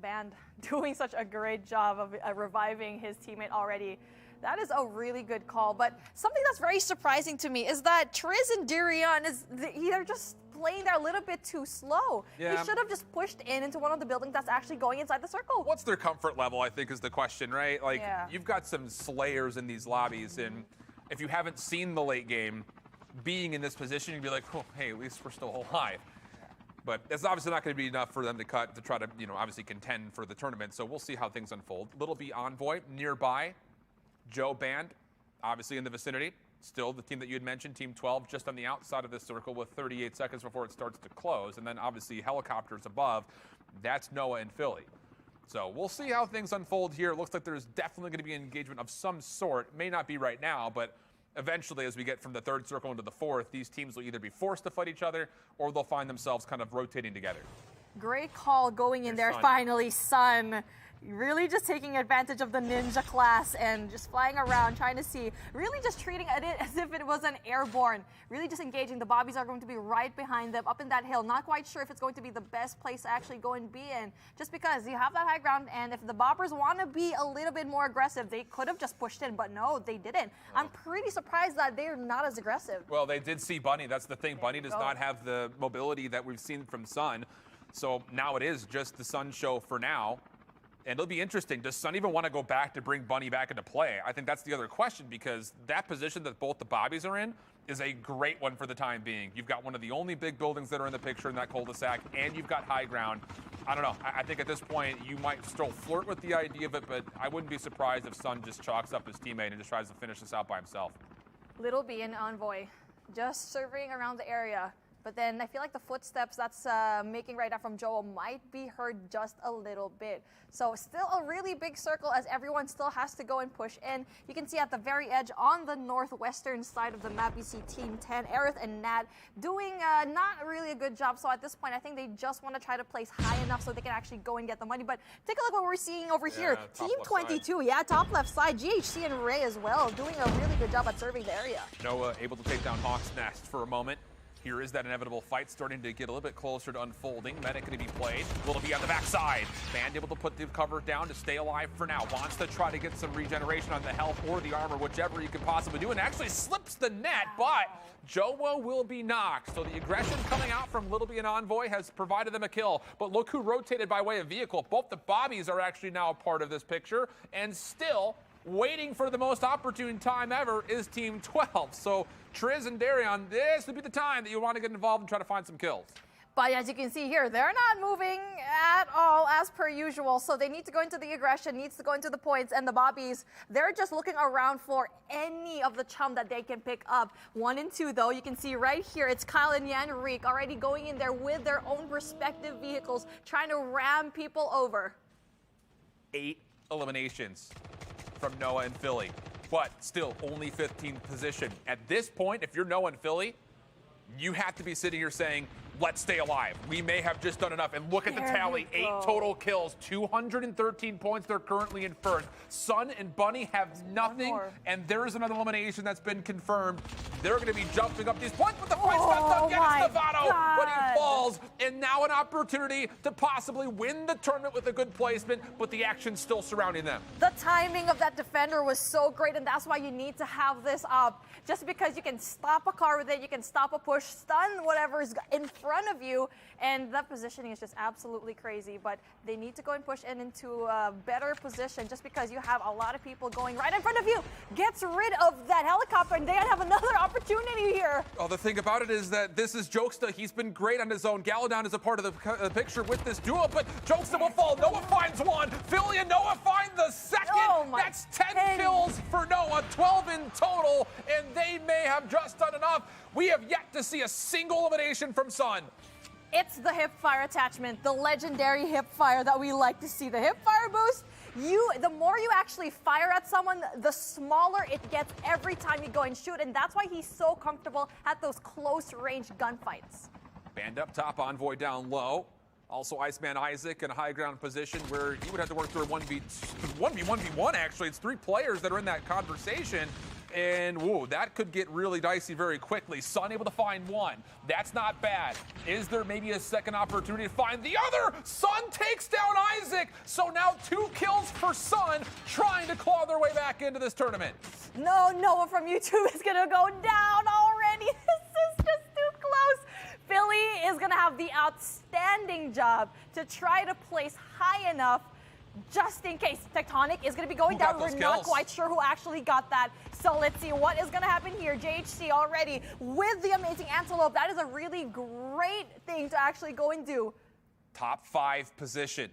Band doing such a great job of reviving his teammate already. That is a really good call. But something that's very surprising to me is that Triz and Durian they're just playing there a little bit too slow. Yeah. He should have just pushed into one of the buildings that's actually going inside the circle. What's their comfort level, I think, is the question, right? Like, you've got some slayers in these lobbies, and if you haven't seen the late game, being in this position, you'd be like, oh, hey, at least we're still alive. But it's obviously not going to be enough for them to cut to try to, obviously contend for the tournament. So we'll see how things unfold. Little B Envoy nearby. Joe Band, obviously in the vicinity. Still the team that you had mentioned, Team 12, just on the outside of this circle with 38 seconds before it starts to close. And then obviously helicopters above. That's Noah and Philly. So we'll see how things unfold here. It looks like there's definitely going to be an engagement of some sort. It may not be right now, but eventually, as we get from the 3rd circle into the 4th, these teams will either be forced to fight each other or they'll find themselves kind of rotating together. Great call going in there finally, Sun. Really just taking advantage of the ninja class and just flying around, trying to see, really just treating it as if it was an airborne. Really just engaging. The Bobbies are going to be right behind them up in that hill. Not quite sure if it's going to be the best place to actually go and be in, just because you have that high ground, and if the Bobbers want to be a little bit more aggressive, they could have just pushed in, but no, they didn't. I'm pretty surprised that they're not as aggressive. Well, they did see Bunny. That's the thing. Bunny does not have the mobility that we've seen from Sun. So now it is just the Sun show for now. And it'll be interesting. Does Sun even want to go back to bring Bunny back into play? I think that's the other question, because that position that both the Bobbies are in is a great one for the time being. You've got one of the only big buildings that are in the picture in that cul-de-sac, and you've got high ground. I don't know. I think at this point you might still flirt with the idea of it, but I wouldn't be surprised if Sun just chalks up his teammate and just tries to finish this out by himself. Little B and Envoy just surveying around the area. But then I feel like the footsteps that's making right now from Joel might be heard just a little bit. So still a really big circle as everyone still has to go and push in. You can see at the very edge on the northwestern side of the map, you see Team 10, Aerith and Nat, doing not really a good job. So at this point, I think they just want to try to place high enough so they can actually go and get the money. But take a look what we're seeing over here. Team 22, top left side, GHC and Ray as well, doing a really good job at serving the area. Noah able to take down Hawk's Nest for a moment. Here is that inevitable fight starting to get a little bit closer to unfolding. Medic going to be played. Will it be on the backside? Band able to put the cover down to stay alive for now. Wants to try to get some regeneration on the health or the armor, whichever you could possibly do, and actually slips the net, but Jowo will be knocked. So the aggression coming out from Little B and Envoy has provided them a kill. But look who rotated by way of vehicle. Both the Bobbies are actually now a part of this picture, and still waiting for the most opportune time ever is Team 12. So Triz and Darion, this would be the time that you want to get involved and try to find some kills. But as you can see here, they're not moving at all as per usual. So they need to go into the aggression, needs to go into the points, and the Bobbies, they're just looking around for any of the chum that they can pick up. 1 and 2 though, you can see right here, it's Kyle and Yanrick already going in there with their own respective vehicles, trying to ram people over. 8 eliminations from Noah and Philly, but still only 15th position. At this point, if you're Noah and Philly, you have to be sitting here saying, let's stay alive. We may have just done enough. And look at the tally, 8 total kills, 213 points. They're currently in first. Sun and Bunny have nothing, and there is another elimination that's been confirmed. They're going to be jumping up these points, but the fight's not done yet. It's Novato, but he falls, and now an opportunity to possibly win the tournament with a good placement, but the action's still surrounding them. The timing of that defender was so great, and that's why you need to have this up. Just because you can stop a car with it, you can stop a push, stun whatever is in front of you, and that positioning is just absolutely crazy. But they need to go and push into a better position just because you have a lot of people going right in front of you. Gets rid of that helicopter, and they have another opportunity here. Oh, the thing about it is that this is Jokesta. He's been great on his own. Galadon is a part of the picture with this duo, but Jokesta will fall. Noah finds one. Philly and Noah find the second. That's 10 kills for Noah, 12 in total, and they may have just done enough. We have yet to see a single elimination from Sun. It's the hipfire attachment, the legendary hipfire that we like to see. The hipfire boost, the more you actually fire at someone, the smaller it gets every time you go and shoot, and that's why he's so comfortable at those close-range gunfights. Band up top, Envoy down low. Also, Iceman Isaac in a high ground position where he would have to work through a 1v1 actually. It's 3 players that are in that conversation. And whoa, that could get really dicey very quickly. Sun able to find one. That's not bad. Is there maybe a second opportunity to find the other? Sun takes down Isaac. So now 2 kills for Sun, trying to claw their way back into this tournament. No, Noah from YouTube is gonna go down already. This is just too close. Philly is gonna have the outstanding job to try to place high enough just in case. Tectonic is going to be going down. We're not quite sure who actually got that. So let's see what is going to happen here. JHC already with the amazing Antelope. That is a really great thing to actually go and do. Top 5 position.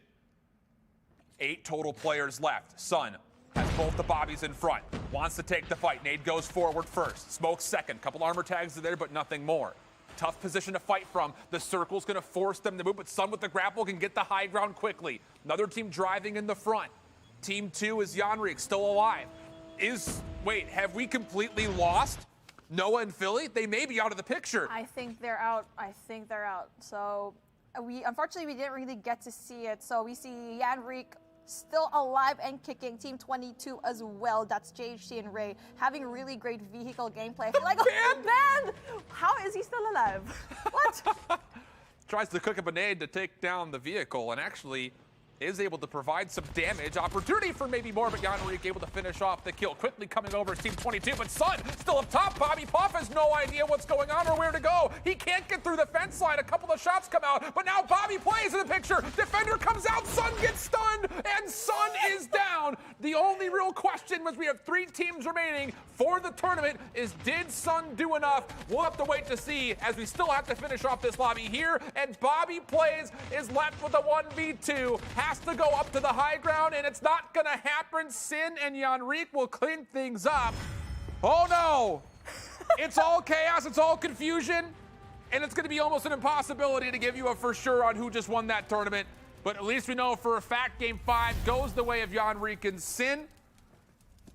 8 total players left. Sun has both the Bobbies in front. Wants to take the fight. Nade goes forward first. Smoke second. Couple armor tags are there, but nothing more. Tough position to fight from. The circle's going to force them to move, but Sun with the grapple can get the high ground quickly. Another team driving in the front. Team 2 is Yanrick, still alive. Wait, have we completely lost Noah and Philly? They may be out of the picture. I think they're out. So unfortunately, we didn't really get to see it. So we see Yanrick still alive and kicking. Team 22 as well. That's JHC and Ray having really great vehicle gameplay. I feel like Band! How is he still alive? What? Tries to cook up a nade to take down the vehicle and actually is able to provide some damage. Opportunity for maybe more, but Yanrick able to finish off the kill. Quickly coming over Team 22, but Sun still up top. Bobby Puff has no idea what's going on or where to go. He can't get through the fence line. A couple of shots come out, but now Bobby plays in the picture. Defender comes out, Sun gets stunned, and Sun is down. The only real question was we have 3 teams remaining for the tournament is did Sun do enough? We'll have to wait to see as we still have to finish off this lobby here, and Bobby plays is left with a 1v2. Has to go up to the high ground, and it's not gonna happen. Sin and Yanrick will clean things up. Oh no! It's all chaos, it's all confusion. And it's going to be almost an impossibility to give you a for sure on who just won that tournament. But at least we know for a fact Game 5 goes the way of Jan-Riek and Sin.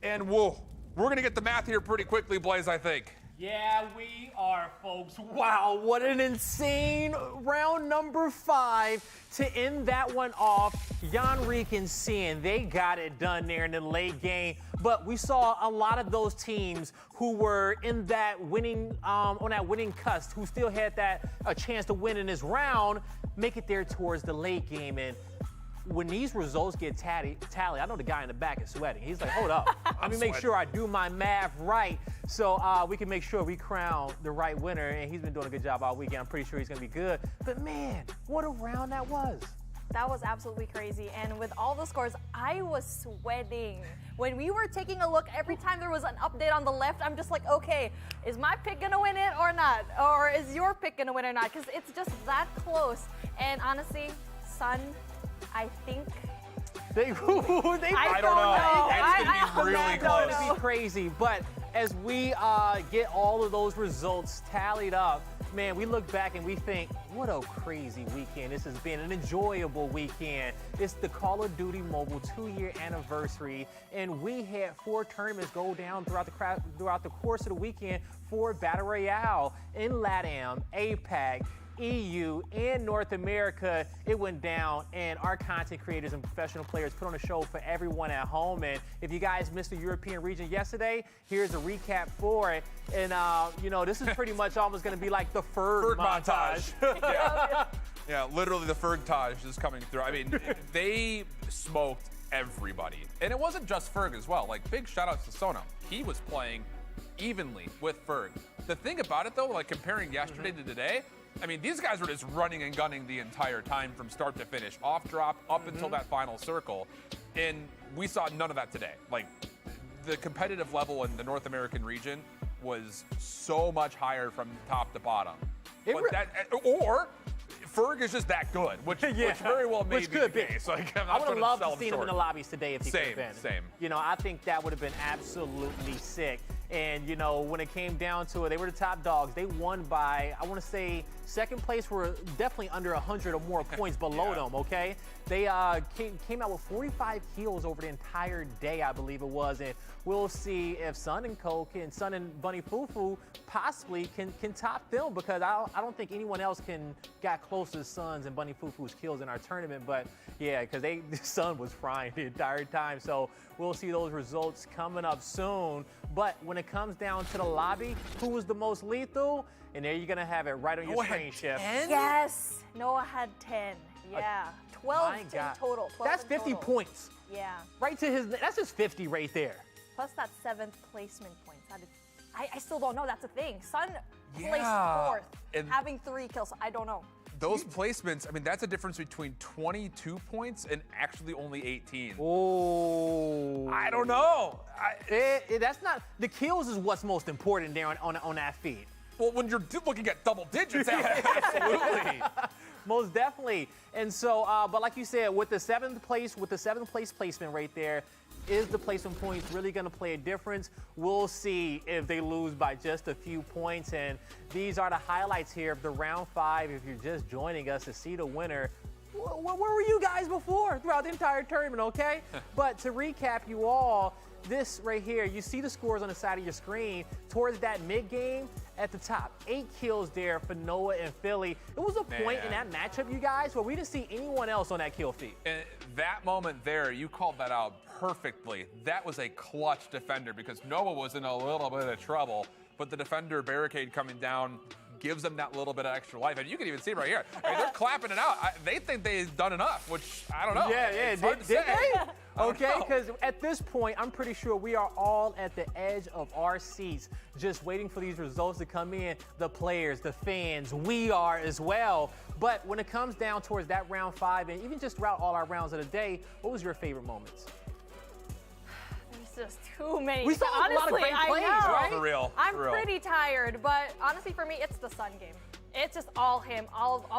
And whoa, we're going to get the math here pretty quickly, Blaze, I think. Yeah, we are, folks. Wow, what an insane round number 5 to end that one off. Jan-Riek and Sin, they got it done there in the late game. But we saw a lot of those teams who were in that winning, on that winning cusp, who still had a chance to win in this round, make it there towards the late game. And when these results get tallied, I know the guy in the back is sweating. He's like, hold up, let me make sure I do my math right so we can make sure we crown the right winner. And he's been doing a good job all weekend. I'm pretty sure he's going to be good. But man, what a round that was. That was absolutely crazy. And with all the scores, I was sweating. When we were taking a look, every time there was an update on the left, I'm just like, okay, is my pick going to win it or not? Or is your pick going to win or not? Because it's just that close. And honestly, Sun, I think I don't know. It's going to be really close. It's going to be crazy. But as we get all of those results tallied up, man, we look back and we think, what a crazy weekend. This has been an enjoyable weekend. It's the Call of Duty Mobile 2-year anniversary, and we had 4 tournaments go down throughout the course of the weekend for Battle Royale in LATAM, APAC, EU, and North America. It went down, and our content creators and professional players put on a show for everyone at home. And if you guys missed the European region yesterday, here's a recap for it. And this is pretty much almost going to be like the Ferg montage. Yeah, literally the Ferg-tage is coming through. I mean, they smoked everybody. And it wasn't just Ferg as well. Like, big shout outs to Sono. He was playing evenly with Ferg. The thing about it, though, like comparing yesterday to today, I mean, these guys were just running and gunning the entire time from start to finish, off drop up until that final circle. And we saw none of that today. Like, the competitive level in the North American region was so much higher from top to bottom. Or Ferg is just that good, which very well may be the case. Like, I would have loved to see him in the lobbies today if he could have been. Same. I think that would have been absolutely sick. And, when it came down to it, they were the top dogs. They won by, I want to say, second place were definitely under 100 or more points below them, okay? They came out with 45 kills over the entire day, I believe it was. And we'll see if Sun and Bunny Fufu possibly can top them, because I don't think anyone else got close to Sun's and Bunny Fufu's kills in our tournament. But yeah, because the Sun was frying the entire time. So we'll see those results coming up soon. But when it comes down to the lobby, who was the most lethal? And there you're going to have it right on your screen, Chef. Yes, Noah had 10. Yeah, 12 in total. 12 that's 50 total. points. Yeah. Right to that's just 50 right there. Plus that 7th placement points. I still don't know. That's a thing. Sun placed 4th, having 3 kills. I don't know. Those placements, I mean, that's a difference between 22 points and actually only 18. Oh. I don't know. That's not, the kills is what's most important there on that feed. Well, when you're looking at double digits, absolutely. Most definitely. And so, but like you said, with the 7th place placement right there, is the placement points really going to play a difference? We'll see if they lose by just a few points. And these are the highlights here of the round 5. If you're just joining us to see the winner, where were you guys before throughout the entire tournament, okay? But to recap you all, this right here, you see the scores on the side of your screen towards that mid-game at the top. 8 kills there for Noah and Philly. It was a point in that matchup, you guys, where we didn't see anyone else on that kill feed. And that moment there, you called that out perfectly. That was a clutch defender, because Noah was in a little bit of trouble, but the defender barricade coming down gives them that little bit of extra life. And you can even see it right here. I mean, they're clapping it out. They think they've done enough, which I don't know. Yeah. Did they? Okay, because at this point, I'm pretty sure we are all at the edge of our seats, just waiting for these results to come in. The players, the fans, we are as well. But when it comes down towards that round 5, and even just throughout all our rounds of the day, what was your favorite moments? Just too many. We saw a lot of great plays, right? For real. I'm pretty tired, but honestly, for me, it's the Sun game. It's just all him,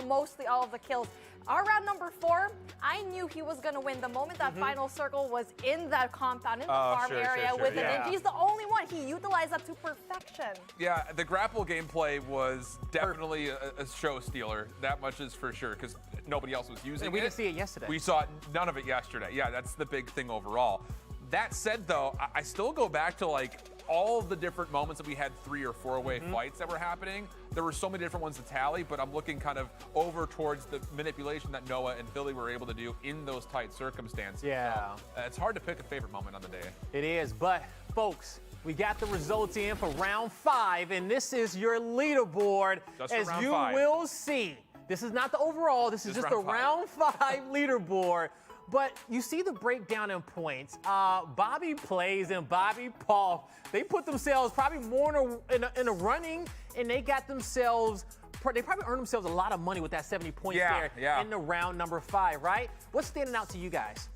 mostly all of the kills. Our round number 4, I knew he was going to win the moment that final circle was in that compound, in the farm area with it. And he's the only one. He utilized that to perfection. Yeah, the grapple gameplay was definitely a show stealer. That much is for sure, because nobody else was using it. We didn't see it yesterday. We saw none of it yesterday. Yeah, that's the big thing overall. That said, though, I still go back to like all of the different moments that we had 3 or 4-way fights that were happening. There were so many different ones to tally, but I'm looking kind of over towards the manipulation that Noah and Philly were able to do in those tight circumstances. Yeah. So, it's hard to pick a favorite moment on the day. It is, but folks, we got the results in for round 5, and this is your leaderboard. Just for as round you 5. will see. This is not the overall, this is just the round 5 leaderboard. But you see the breakdown in points. Bobby Plays and Bobby Paul, they put themselves probably more in a running, and they got themselves, they probably earned themselves a lot of money with that 70 points there in the round number 5, right? What's standing out to you guys?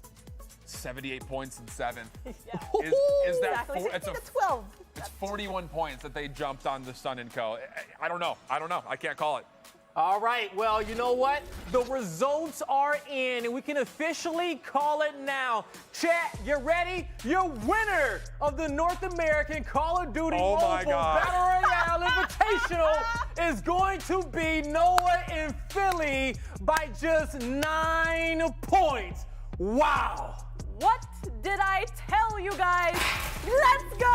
78 points in 7. Yeah. Is that exactly. It's 12. It's 41 points that they jumped on the Sun and Co. I don't know. I can't call it. All right, well, you know what? The results are in, and we can officially call it now. Chat, you ready? Your winner of the North American Call of Duty Mobile Battle Royale Invitational is going to be Noah and Philly by just 9 points. Wow. What did I tell you guys? Let's go!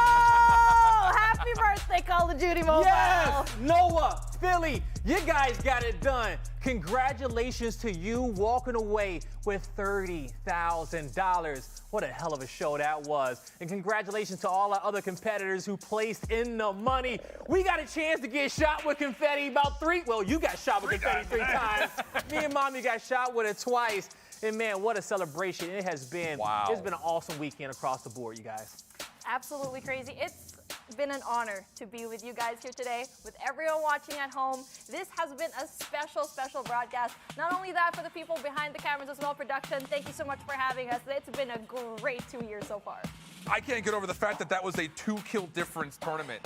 Happy birthday, Call of Duty Mobile. Yes, Noah, Philly, you guys got it done. Congratulations to you walking away with $30,000. What a hell of a show that was. And congratulations to all our other competitors who placed in the money. We got a chance to get shot with confetti about 3. Well, you got shot with confetti 3 times. Me and Mommy got shot with it twice. And man, what a celebration it has been. Wow. It's been an awesome weekend across the board, you guys. Absolutely crazy. It's been an honor to be with you guys here today, with everyone watching at home. This has been a special, special broadcast. Not only that, for the people behind the cameras as well, production, thank you so much for having us. It's been a great 2 years so far. I can't get over the fact that that was a 2-kill difference tournament.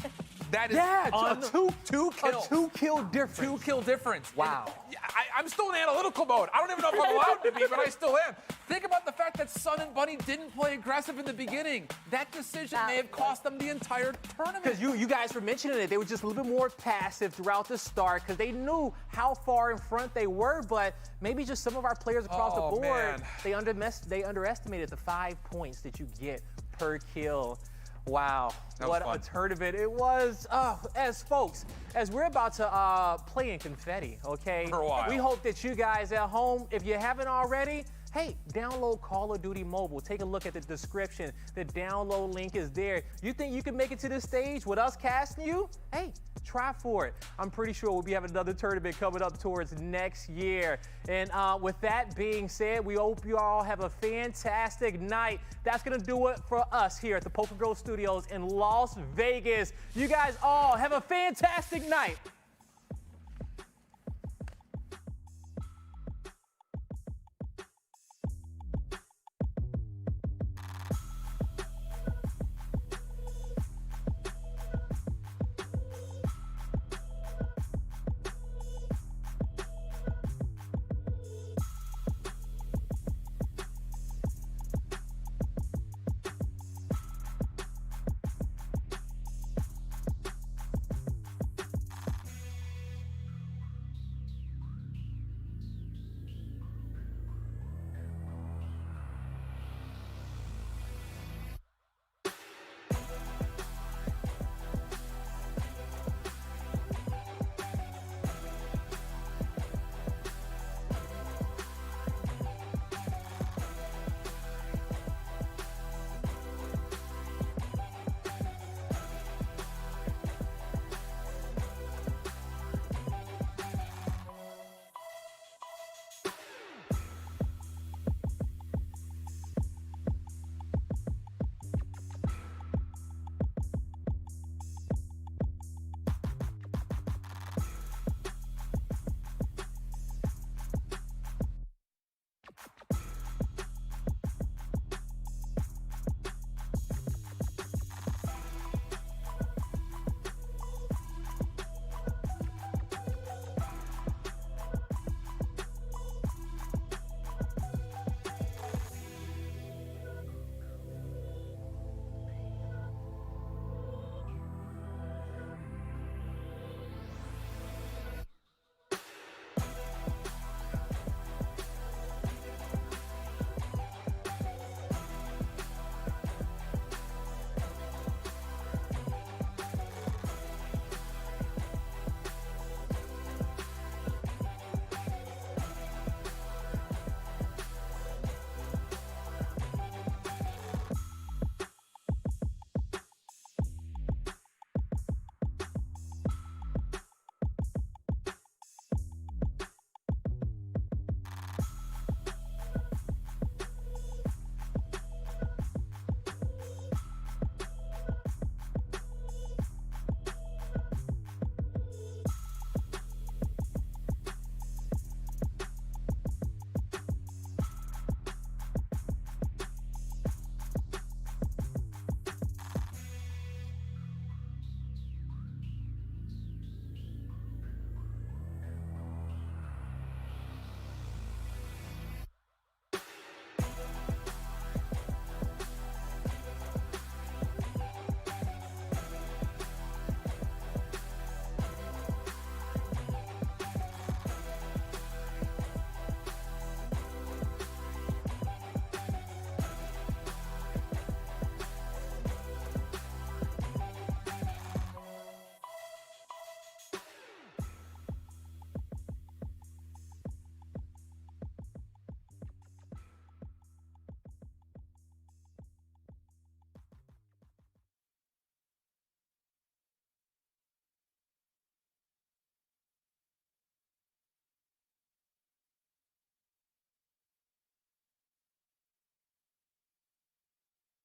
That is a two kill difference. 2-kill difference. Wow. And I'm still in analytical mode. I don't even know if I'm allowed to be, but I still am. Think about the fact that Sun and Bunny didn't play aggressive in the beginning. That decision may have cost them the entire tournament. Because you guys were mentioning it, they were just a little bit more passive throughout the start because they knew how far in front they were, but maybe just some of our players across the board, they underestimated the 5 points that you get per kill. Wow, what a tournament it was. As we're about to play in confetti, okay? For a while. We hope that you guys at home, if you haven't already, hey, download Call of Duty Mobile. Take a look at the description. The download link is there. You think you can make it to this stage with us casting you? Hey, try for it. I'm pretty sure we'll be having another tournament coming up towards next year. And with that being said, we hope you all have a fantastic night. That's going to do it for us here at the Poker Girl Studios in Las Vegas. You guys all have a fantastic night.